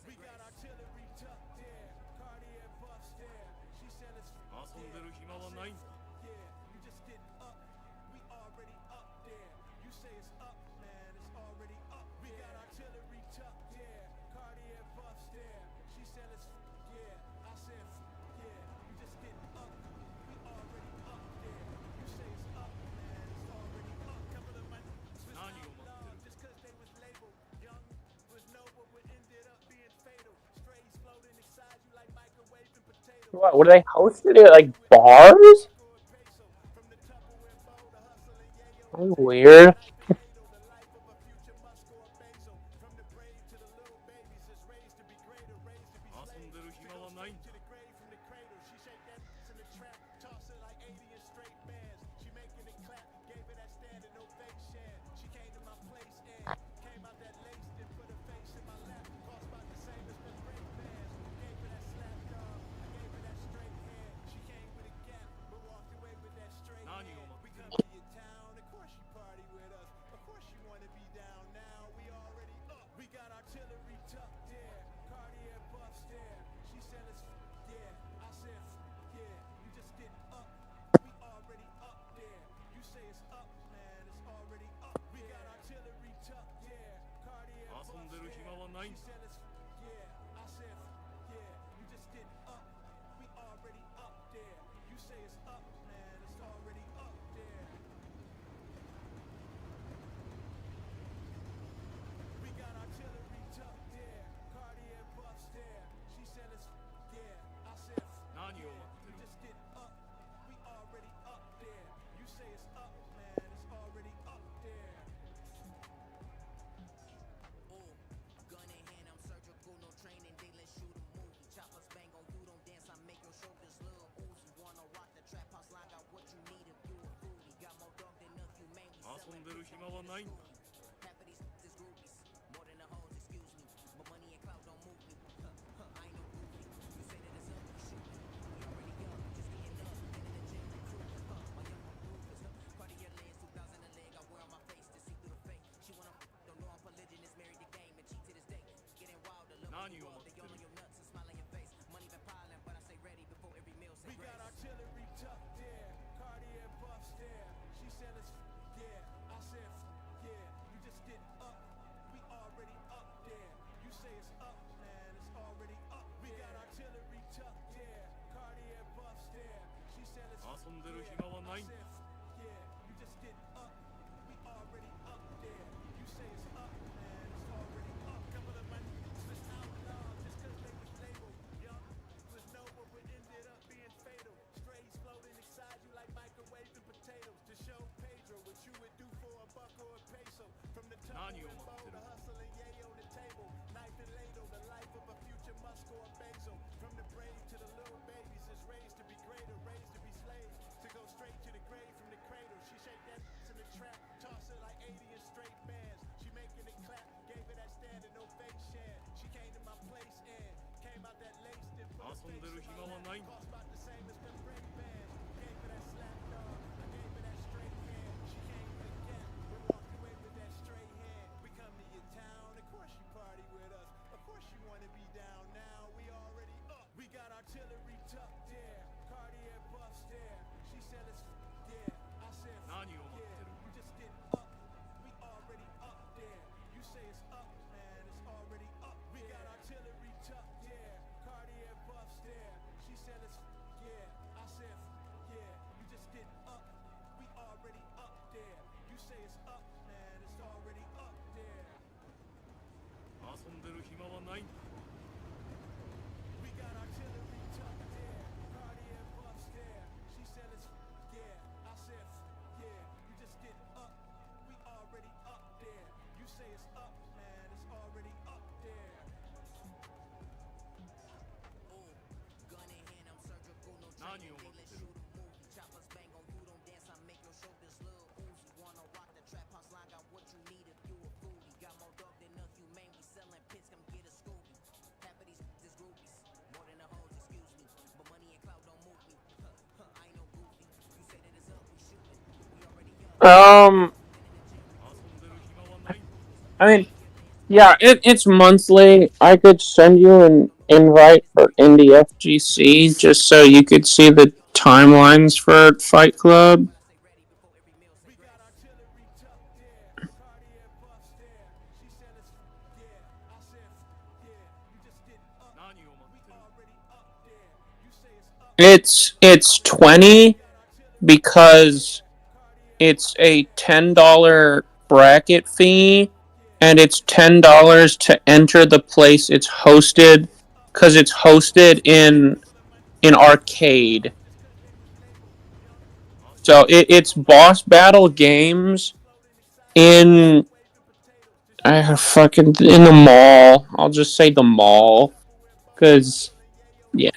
We got artillery tucked there, Cartier buffs there. She said it's 遊んでる暇はないんだ yeah, you just getting up. We already up there. You say it's up, man, it's already up. We got artillery tucked there, Cartier buffs there. She said it's yeah, I said yeah, you just getting up. We already up there. You say it's up, man, it's already up. Couple of my was 何を待ってる just cause they was labeled young was noble, but ended up being fatal. Strays floating inside you like microwaving potatoes. What? Were they hosted at like bars? That's weird. Um, 遊んでる暇はない。 I mean, yeah, it's monthly. I could send you an invite for Indie FGC just so you could see the timelines for Fight Club. We got artillery tucked there, Cartier buffs there. She said it's yeah. I said yeah. You just get up. 何を待 We ってる。 already up there. You say it's up. It's 20 because it's a $10 bracket fee and it's $10 to enter the place it's hosted because it's hosted in arcade. So it's boss battle games in fucking in the mall. I'll just say the mall because yeah,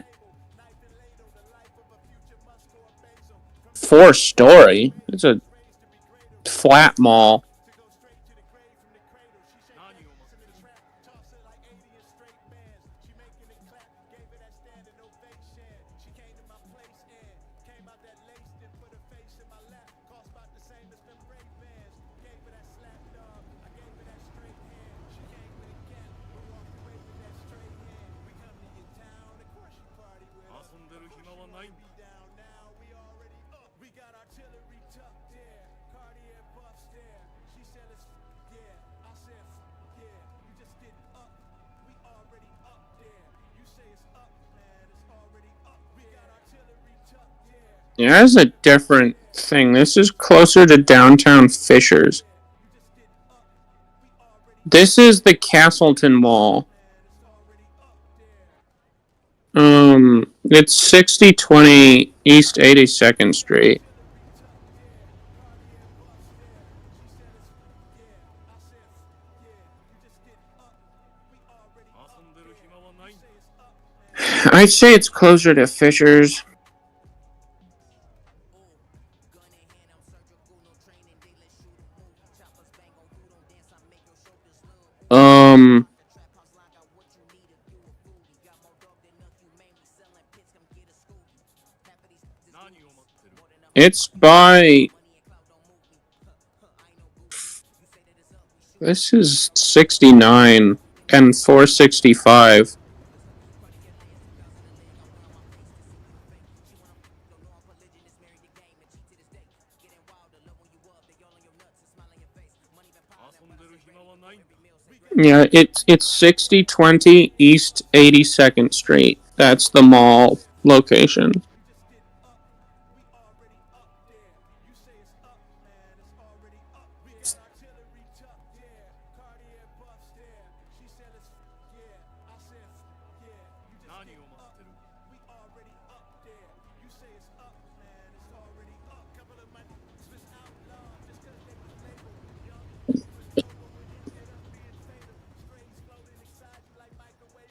4-story. It's a flat mall. 何を待ってる。 Toss it like 80 in straight bands. She making it clap, gave it that standing ovation. She came to my place and came out that laced and put her face in my lap. Cost about the same as them Ray Bans. Gave her that slap dog, I gave her that straight hand. She came with a cat, but walked away with that straight hand. We come to your town, of course you party with us. 遊んでる暇はない。 Be down now, we already up. We got artillery tucked there, Cartier buffs there. She said it's yeah. I said yeah. You just get up. We already up there. You say it's up, man. It's already up. We got artillery tucked there. Yeah, that's a different thing. This is closer to downtown Fishers. This is the Castleton Mall. It's 6020 East 82nd Street. I'd say it's closer to Fishers. It's by. This is 69 and 465. Yeah, it's 6020 East 82nd Street. That's the mall location.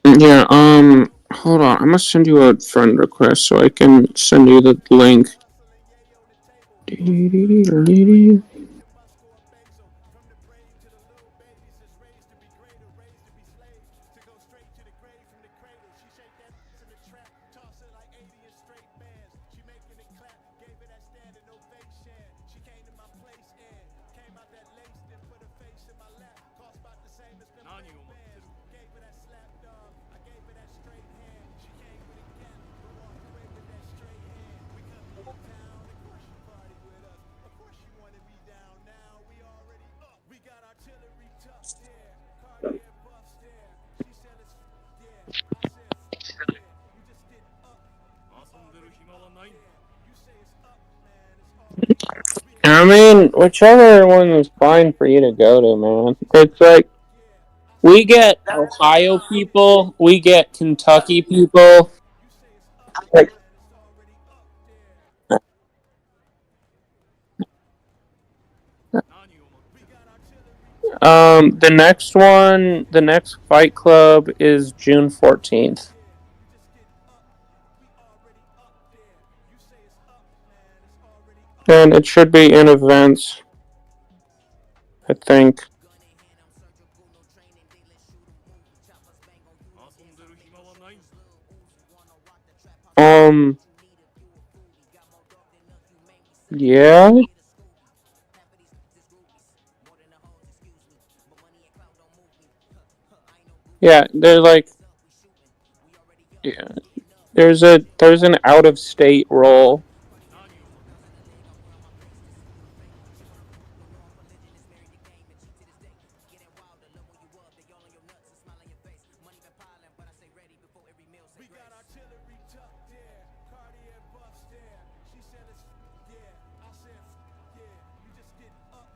Yeah, hold on. I'm gonna send you a friend request so I can send you the link. I mean, whichever one is fine for you to go to, man. It's like, we get Ohio people, we get Kentucky people. Like, the next Fight Club is June 14th. And it should be in events, I think. Yeah. Yeah, they're like, yeah. There's an out of state role. We got artillery tucked there, Cartier buffs there. She said it's yeah. I said yeah. You just get up.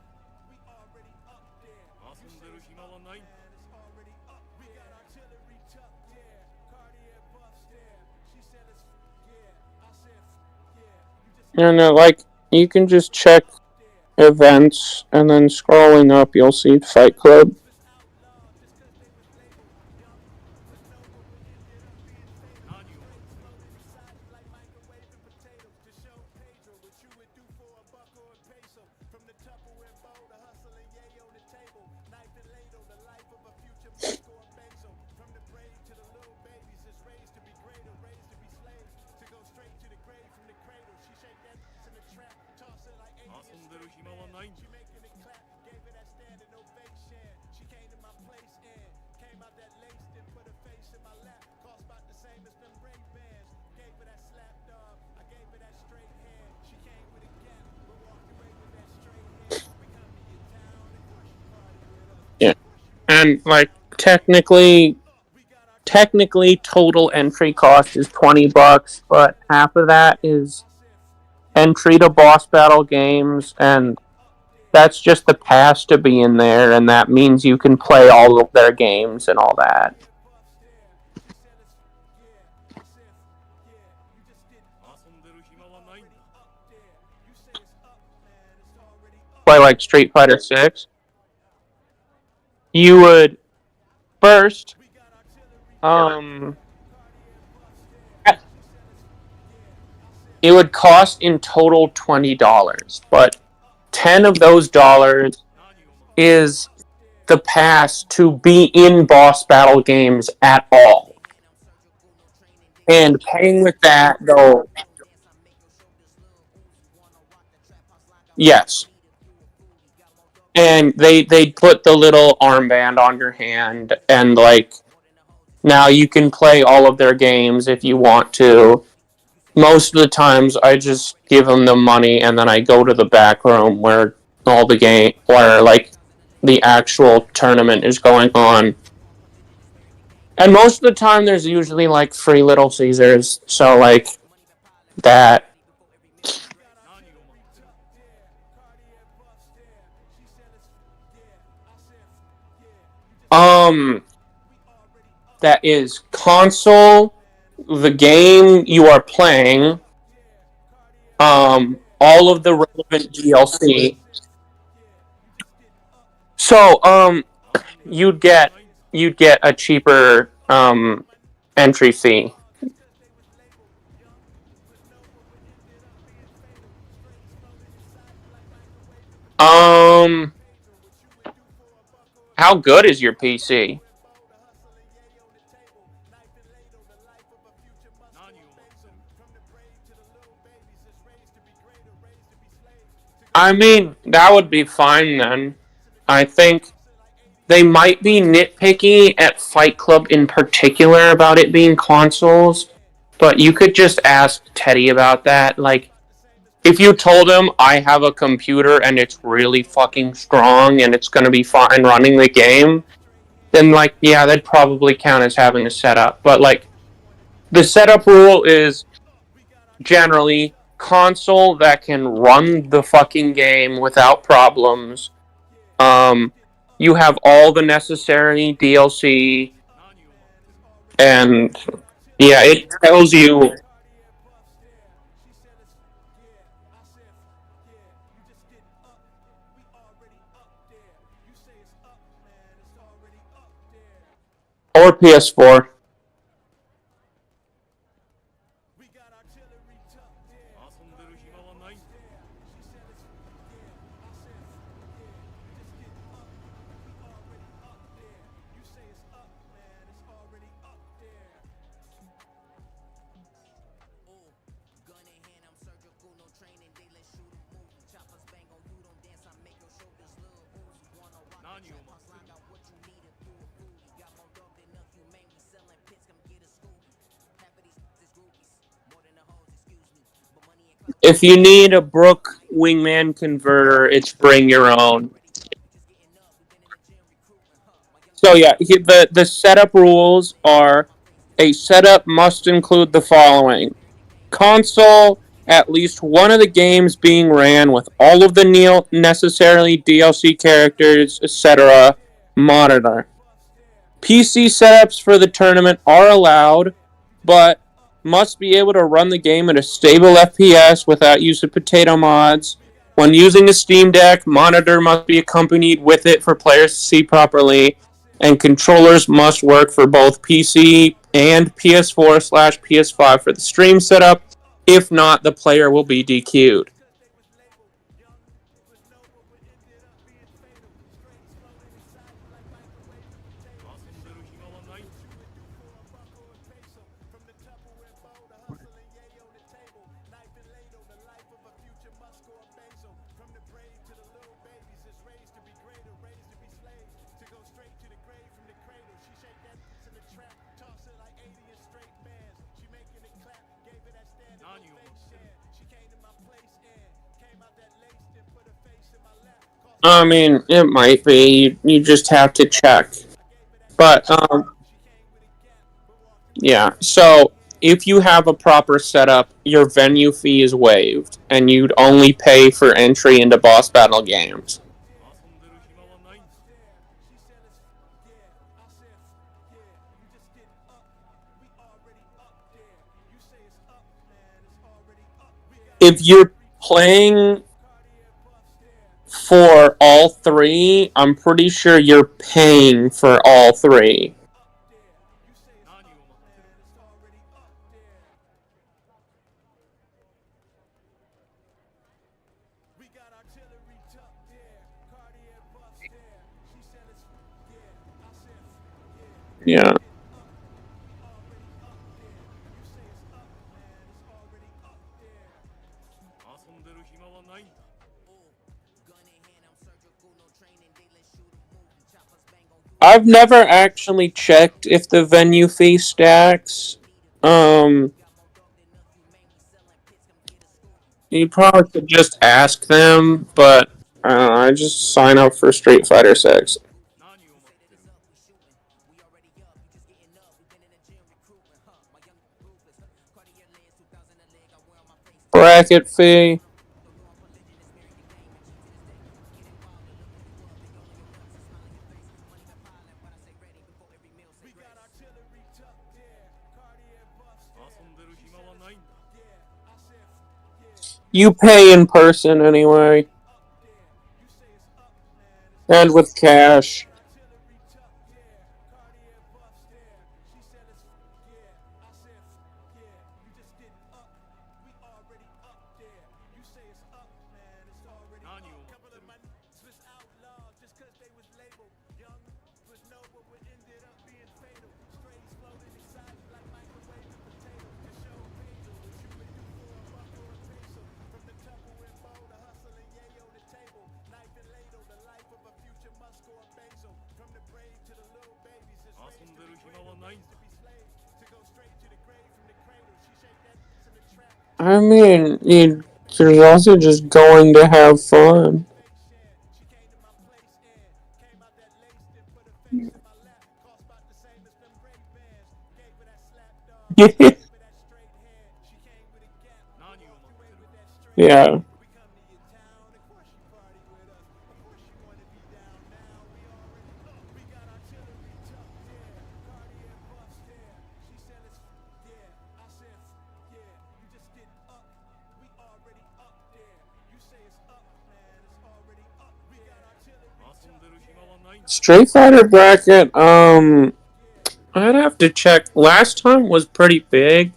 We already up there. 遊んでる暇はない Man, it's already up. We got artillery tucked there, Cartier buffs there. She said it's yeah. I said yeah. You just And like you can just check events, and then scrolling up, you'll see Fight Club. Yeah, and like technically total entry cost is $20, but half of that is entry to boss battle games, and that's just the pass to be in there, and that means you can play all of their games and all that. Play like Street Fighter 6. You would first it would cost in total $20, but 10 of those dollars is the pass to be in boss battle games at all. And paying with that, though, yes. And they put the little armband on your hand, and like now you can play all of their games if you want to. Most of the times, I just give them the money, and then I go to the back room where where like the actual tournament is going on. And most of the time, there's usually like free Little Caesars, so like that. That is console, the game you are playing, all of the relevant DLC. So, you'd get a cheaper entry fee. How good is your PC? I mean, that would be fine then. I think they might be nitpicky at Fight Club in particular about it being consoles, but you could just ask Teddy about that. Like, if you told him I have a computer and it's really fucking strong and it's gonna be fine running the game, then like, yeah, that'd probably count as having a setup. But like, the setup rule is generally console that can run the fucking game without problems. You have all the necessary DLC, and yeah, it tells you. Or PS4. If you need a Brook wingman converter, it's bring your own. So yeah, the setup rules are: a setup must include the following: console, at least one of the games being ran with all of the necessary DLC characters, etc. Monitor. PC setups for the tournament are allowed, but must be able to run the game at a stable FPS without use of potato mods. When using a Steam Deck, monitor must be accompanied with it for players to see properly, and controllers must work for both PC and PS4/PS5 for the stream setup. If not, the player will be DQ'd. I mean, it might be. You just have to check. But, yeah. So, if you have a proper setup, your venue fee is waived, and you'd only pay for entry into boss battle games. If you're playing for all three, I'm pretty sure you're paying for all three. Yeah. I've never actually checked if the venue fee stacks. You probably could just ask them, but I just sign up for Street Fighter 6. Bracket fee. You pay in person anyway. And with cash. I mean, you're also just going to have fun. Yeah. Street Fighter bracket, I'd have to check. Last time was pretty big.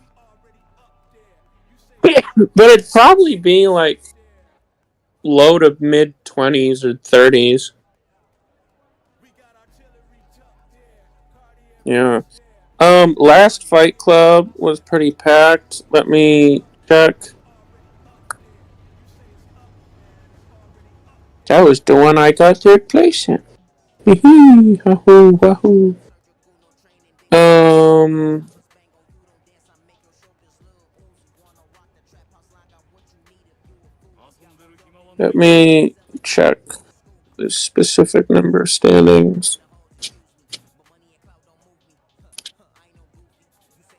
But it'd probably be like low to mid 20s or 30s. Yeah. Last Fight Club was pretty packed. Let me check. That was the one I got third place in. Wahoo, wahoo. Let me check the specific number of standings.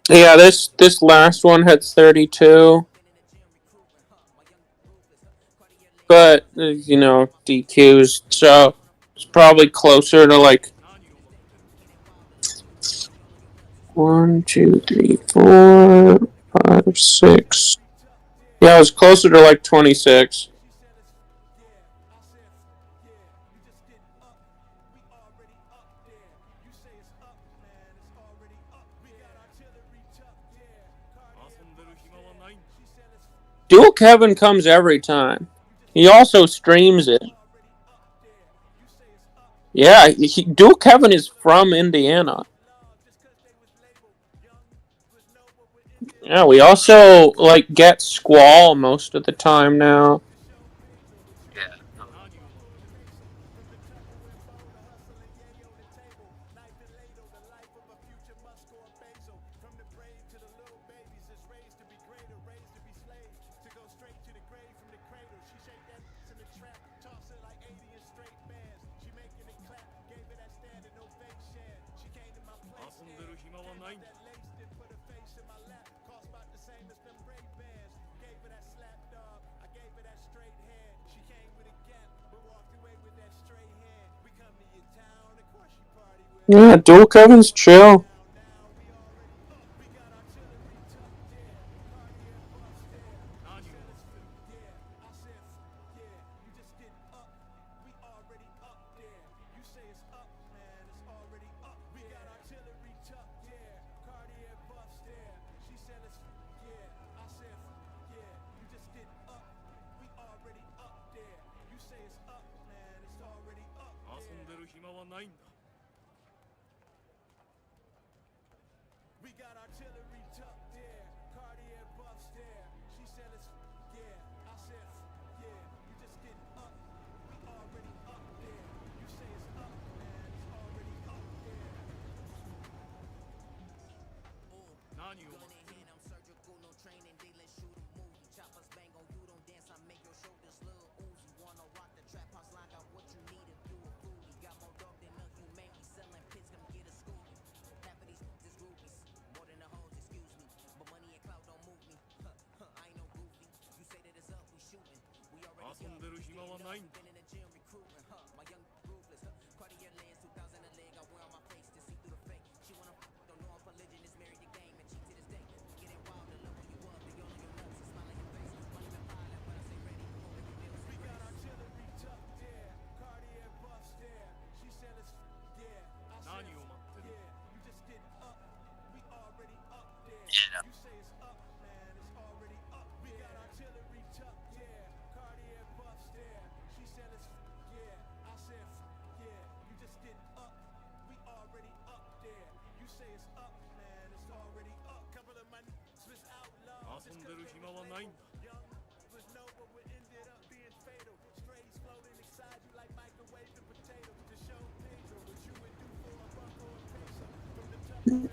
Yeah, this last one had 32. But, you know, DQs, so it's probably closer to like 1, 2, 3, 4, 5, 6. Yeah, it was closer to like 26. Dual Kevin comes every time. He also streams it. Yeah, Dual Kevin is from Indiana. Yeah, we also like get Squall most of the time now. Yeah, Dual Kevin's chill.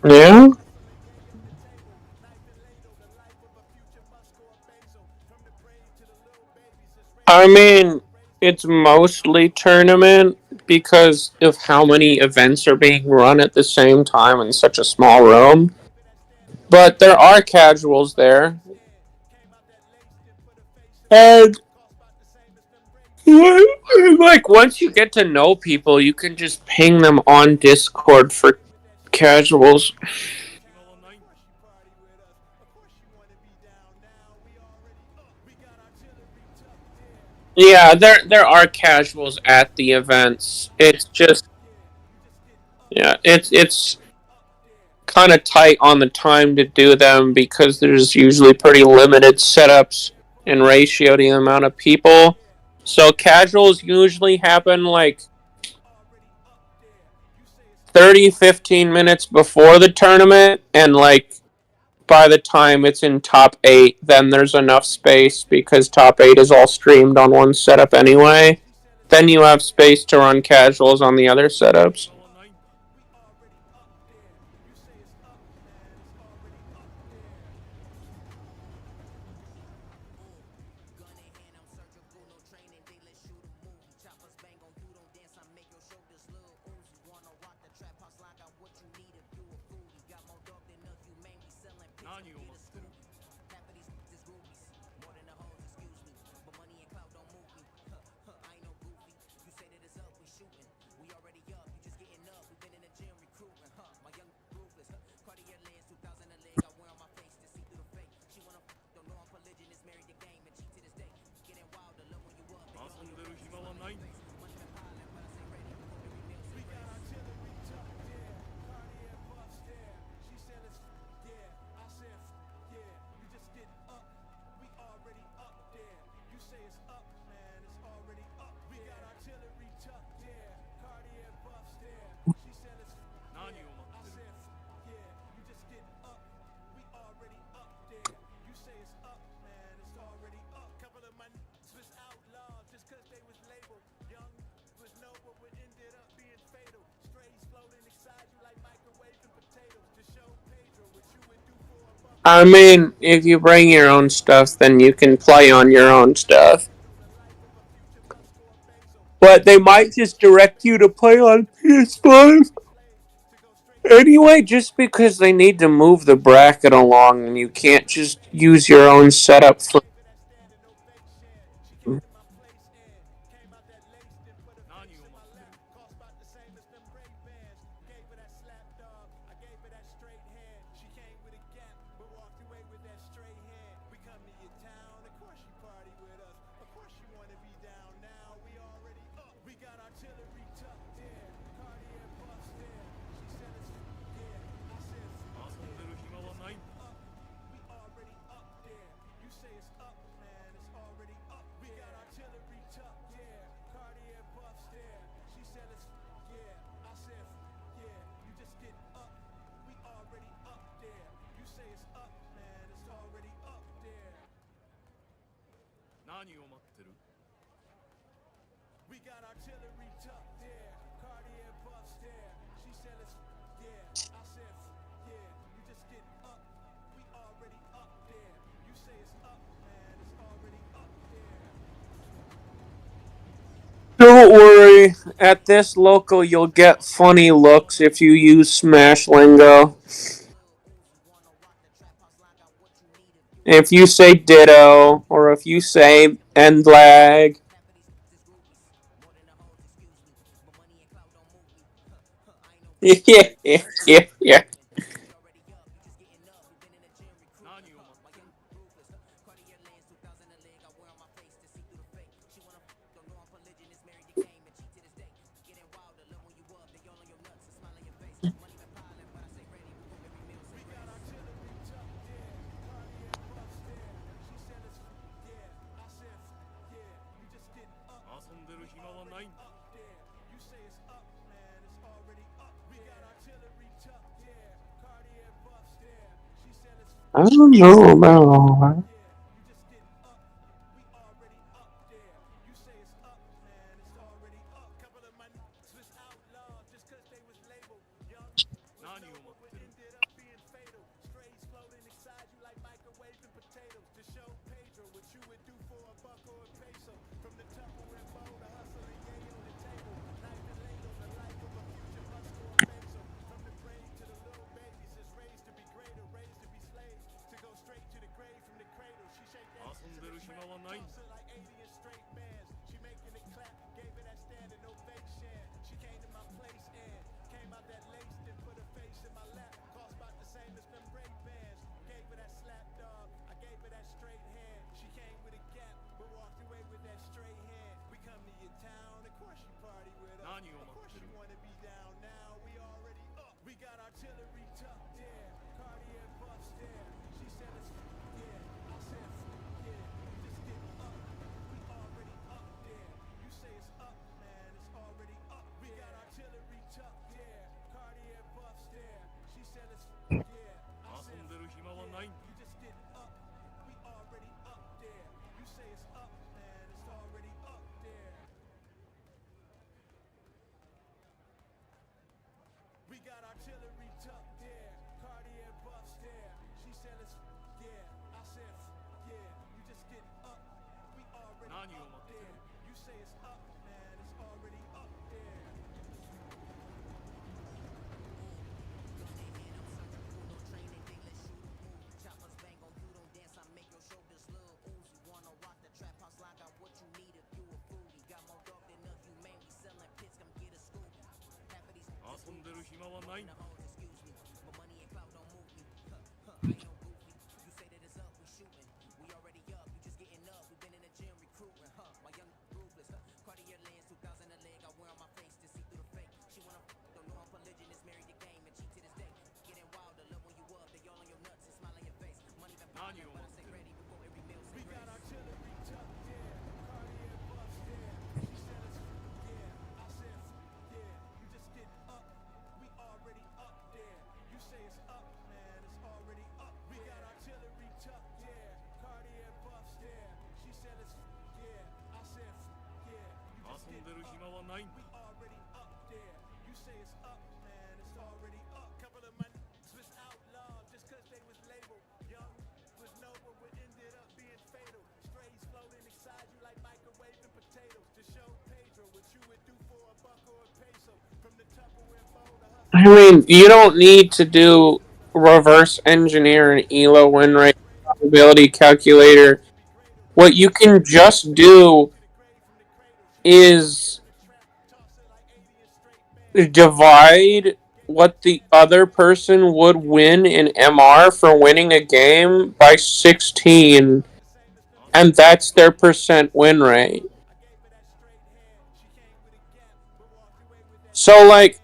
Yeah? I mean, it's mostly tournament because of how many events are being run at the same time in such a small room. But there are casuals there. And like once you get to know people, you can just ping them on Discord for casuals. Yeah, there are casuals at the events. It's just yeah, it's kind of tight on the time to do them because there's usually pretty limited setups in ratio to the amount of people. So casuals usually happen like 30-15 minutes before the tournament, and like by the time it's in top 8, then there's enough space because top 8 is all streamed on one setup anyway. Then you have space to run casuals on the other setups. 何を待ってる Half of these is groupies, more than the hoes, excuse me. But money and clout don't move me. I ain't no goofy. You say that it's up, we shooting. We already up, you just getting up. We been in the gym recruiting, My young ruthless, Cartier lens, 2000 a leg. I wear on my face to see through the fake. She wanna don't know I'm polygynous, is married the game and cheat to this day. Getting wild, the love when you up. 遊んでる暇はない Money been piling, but I say ready before every meal. We got artillery tucked there, Cartier buffs there. She said it's yeah. I said yeah. You just get up. We already up there. You say it's up, man. It's already up. We got artillery tucked there, Cartier buffs there. She said it's 何を I 待ってる said yeah. You just get up. We already up there. You say it's up, man. It's already up. Couple of my was outlaws just 'cause they was labeled young. Was noble, but ended up being fatal. Strays floating inside you like microwaving potatoes. To show Pedro what you would do for a buck. I mean, if you bring your own stuff, then you can play on your own stuff. But they might just direct you to play on PS5 anyway, just because they need to move the bracket along, and you can't just use your own setup for. 何を待ってる Cost about the same as them Ray Bans. Gave her that slap dog. I gave her that straight hand. She came with a gap, but walked away with that straight hand. We come to your town, of course you party with us. Of course you wanna be down now. We already up. We got artillery tucked there. Cartier buffs there. She said it's yeah. I said 遊んでる暇はない up. We already up there. You say it's up, man. It's already up. We got artillery tucked there. Cartier buffs there. She said it's yeah. I said yeah. You just get up. We already up there. You say it's up, man. It's already up there. 何を待ってる We got artillery tucked there. Cartier buffs there. She said it's yeah. I said yeah. You just get up. We already up there. You say it's up, man. It's already up there. Don't worry, at this local you'll get funny looks if you use Smash lingo. If you say ditto, or if you say end lag. Yeah, yeah, yeah, yeah. 何を待ってる Cartier lens, 2000 a leg. I wear on my face to see through the fake. She wanna don't know I'm polygynous, married the game and cheat to this day. Getting wild, the love when you up. They all on your nuts and smile on your face. Money been piling, but I say ready before every meal. Say We got artillery tucked there. Cartier buffs there. She said it's yeah. I said yeah. You just get up. 遊んでる暇はない Up there. You say it's up, man. It's already up. We got artillery tucked there. Cartier buffs there. She said it's I don't know about all that. yeah. You just get up. We already up there. You say it's up, man. It's already up. Couple of my was outlaws just 'cause they was labeled young. 何を待ってる Ended up being fatal. Strays floating inside you like microwaving potatoes. To show Pedro what you would do for a buck or a peso. From the Tupperware bowl to hustle and yay on the table. Knife and ladle, the life of a future hustle or peso. From the grave to the little babies, it's raised to be greater, raised to be slaves. To go straight to the grave from the cradle. She shake that 遊んでる暇はない toss it like 80 and straight bands. She making it clap, gave her that standing ovation. She came to my place and came out that lace, then put her face in my lap. Cost about the same as them Ray Bans. Gave her that slap dog, I gave her that straight hand. She came with a gap, but walked away with that straight hand. We come to your town, of course you party with us. 何を Of 待 course ってる you wanna be down now. We already up. We got artillery tucked there. Cartier buffs there. She said it's yeah. I said yeah. You just get up. We already up there. You say it's up, man. It's already up. We got artillery tucked there. Cartier buffs there. She said it's yeah. I 遊 said んでる暇はない you just get up. We already up there. You say it's up, man. It's already up there. We got artillery tucked there. Cartier buffs there. She said it's yeah. I said yeah. You just get up. We already 何を up 待ってる there. You say it's up, man. It's already up there. Gun in hand, I'm surgical, no training, they let shoot move. Chop on 90. Nani o matteる? We got artillery tucked there, Cartier buffs there. She said it's yeah. I said yeah. You just getting up. We already up there. You say it's up, man. It's already up. We got artillery tucked there, Cartier buffs there. She said it's yeah. I said yeah. You just 遊ん getting でる up. 暇はないん We だ。 already up there. You say it's up, man. It's already up. Couple of my was outlawed just cause they was labeled young. Was noble, but ended up being fatal. Strays floating inside you like microwaving potatoes. To show Pedro what you would do for a buck or a peso. From the Tupperware bowl to I mean, you don't need to do reverse engineer an ELO win rate probability calculator. What you can just do is divide what the other person would win in MR for winning a game by 16, and that's their percent win rate. So, like,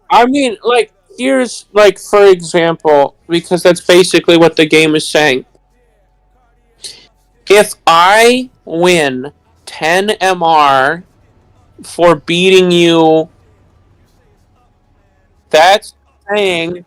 I mean, like, here's, like, for example, because that's basically what the game is saying. If I win 10 MR for beating you, that's saying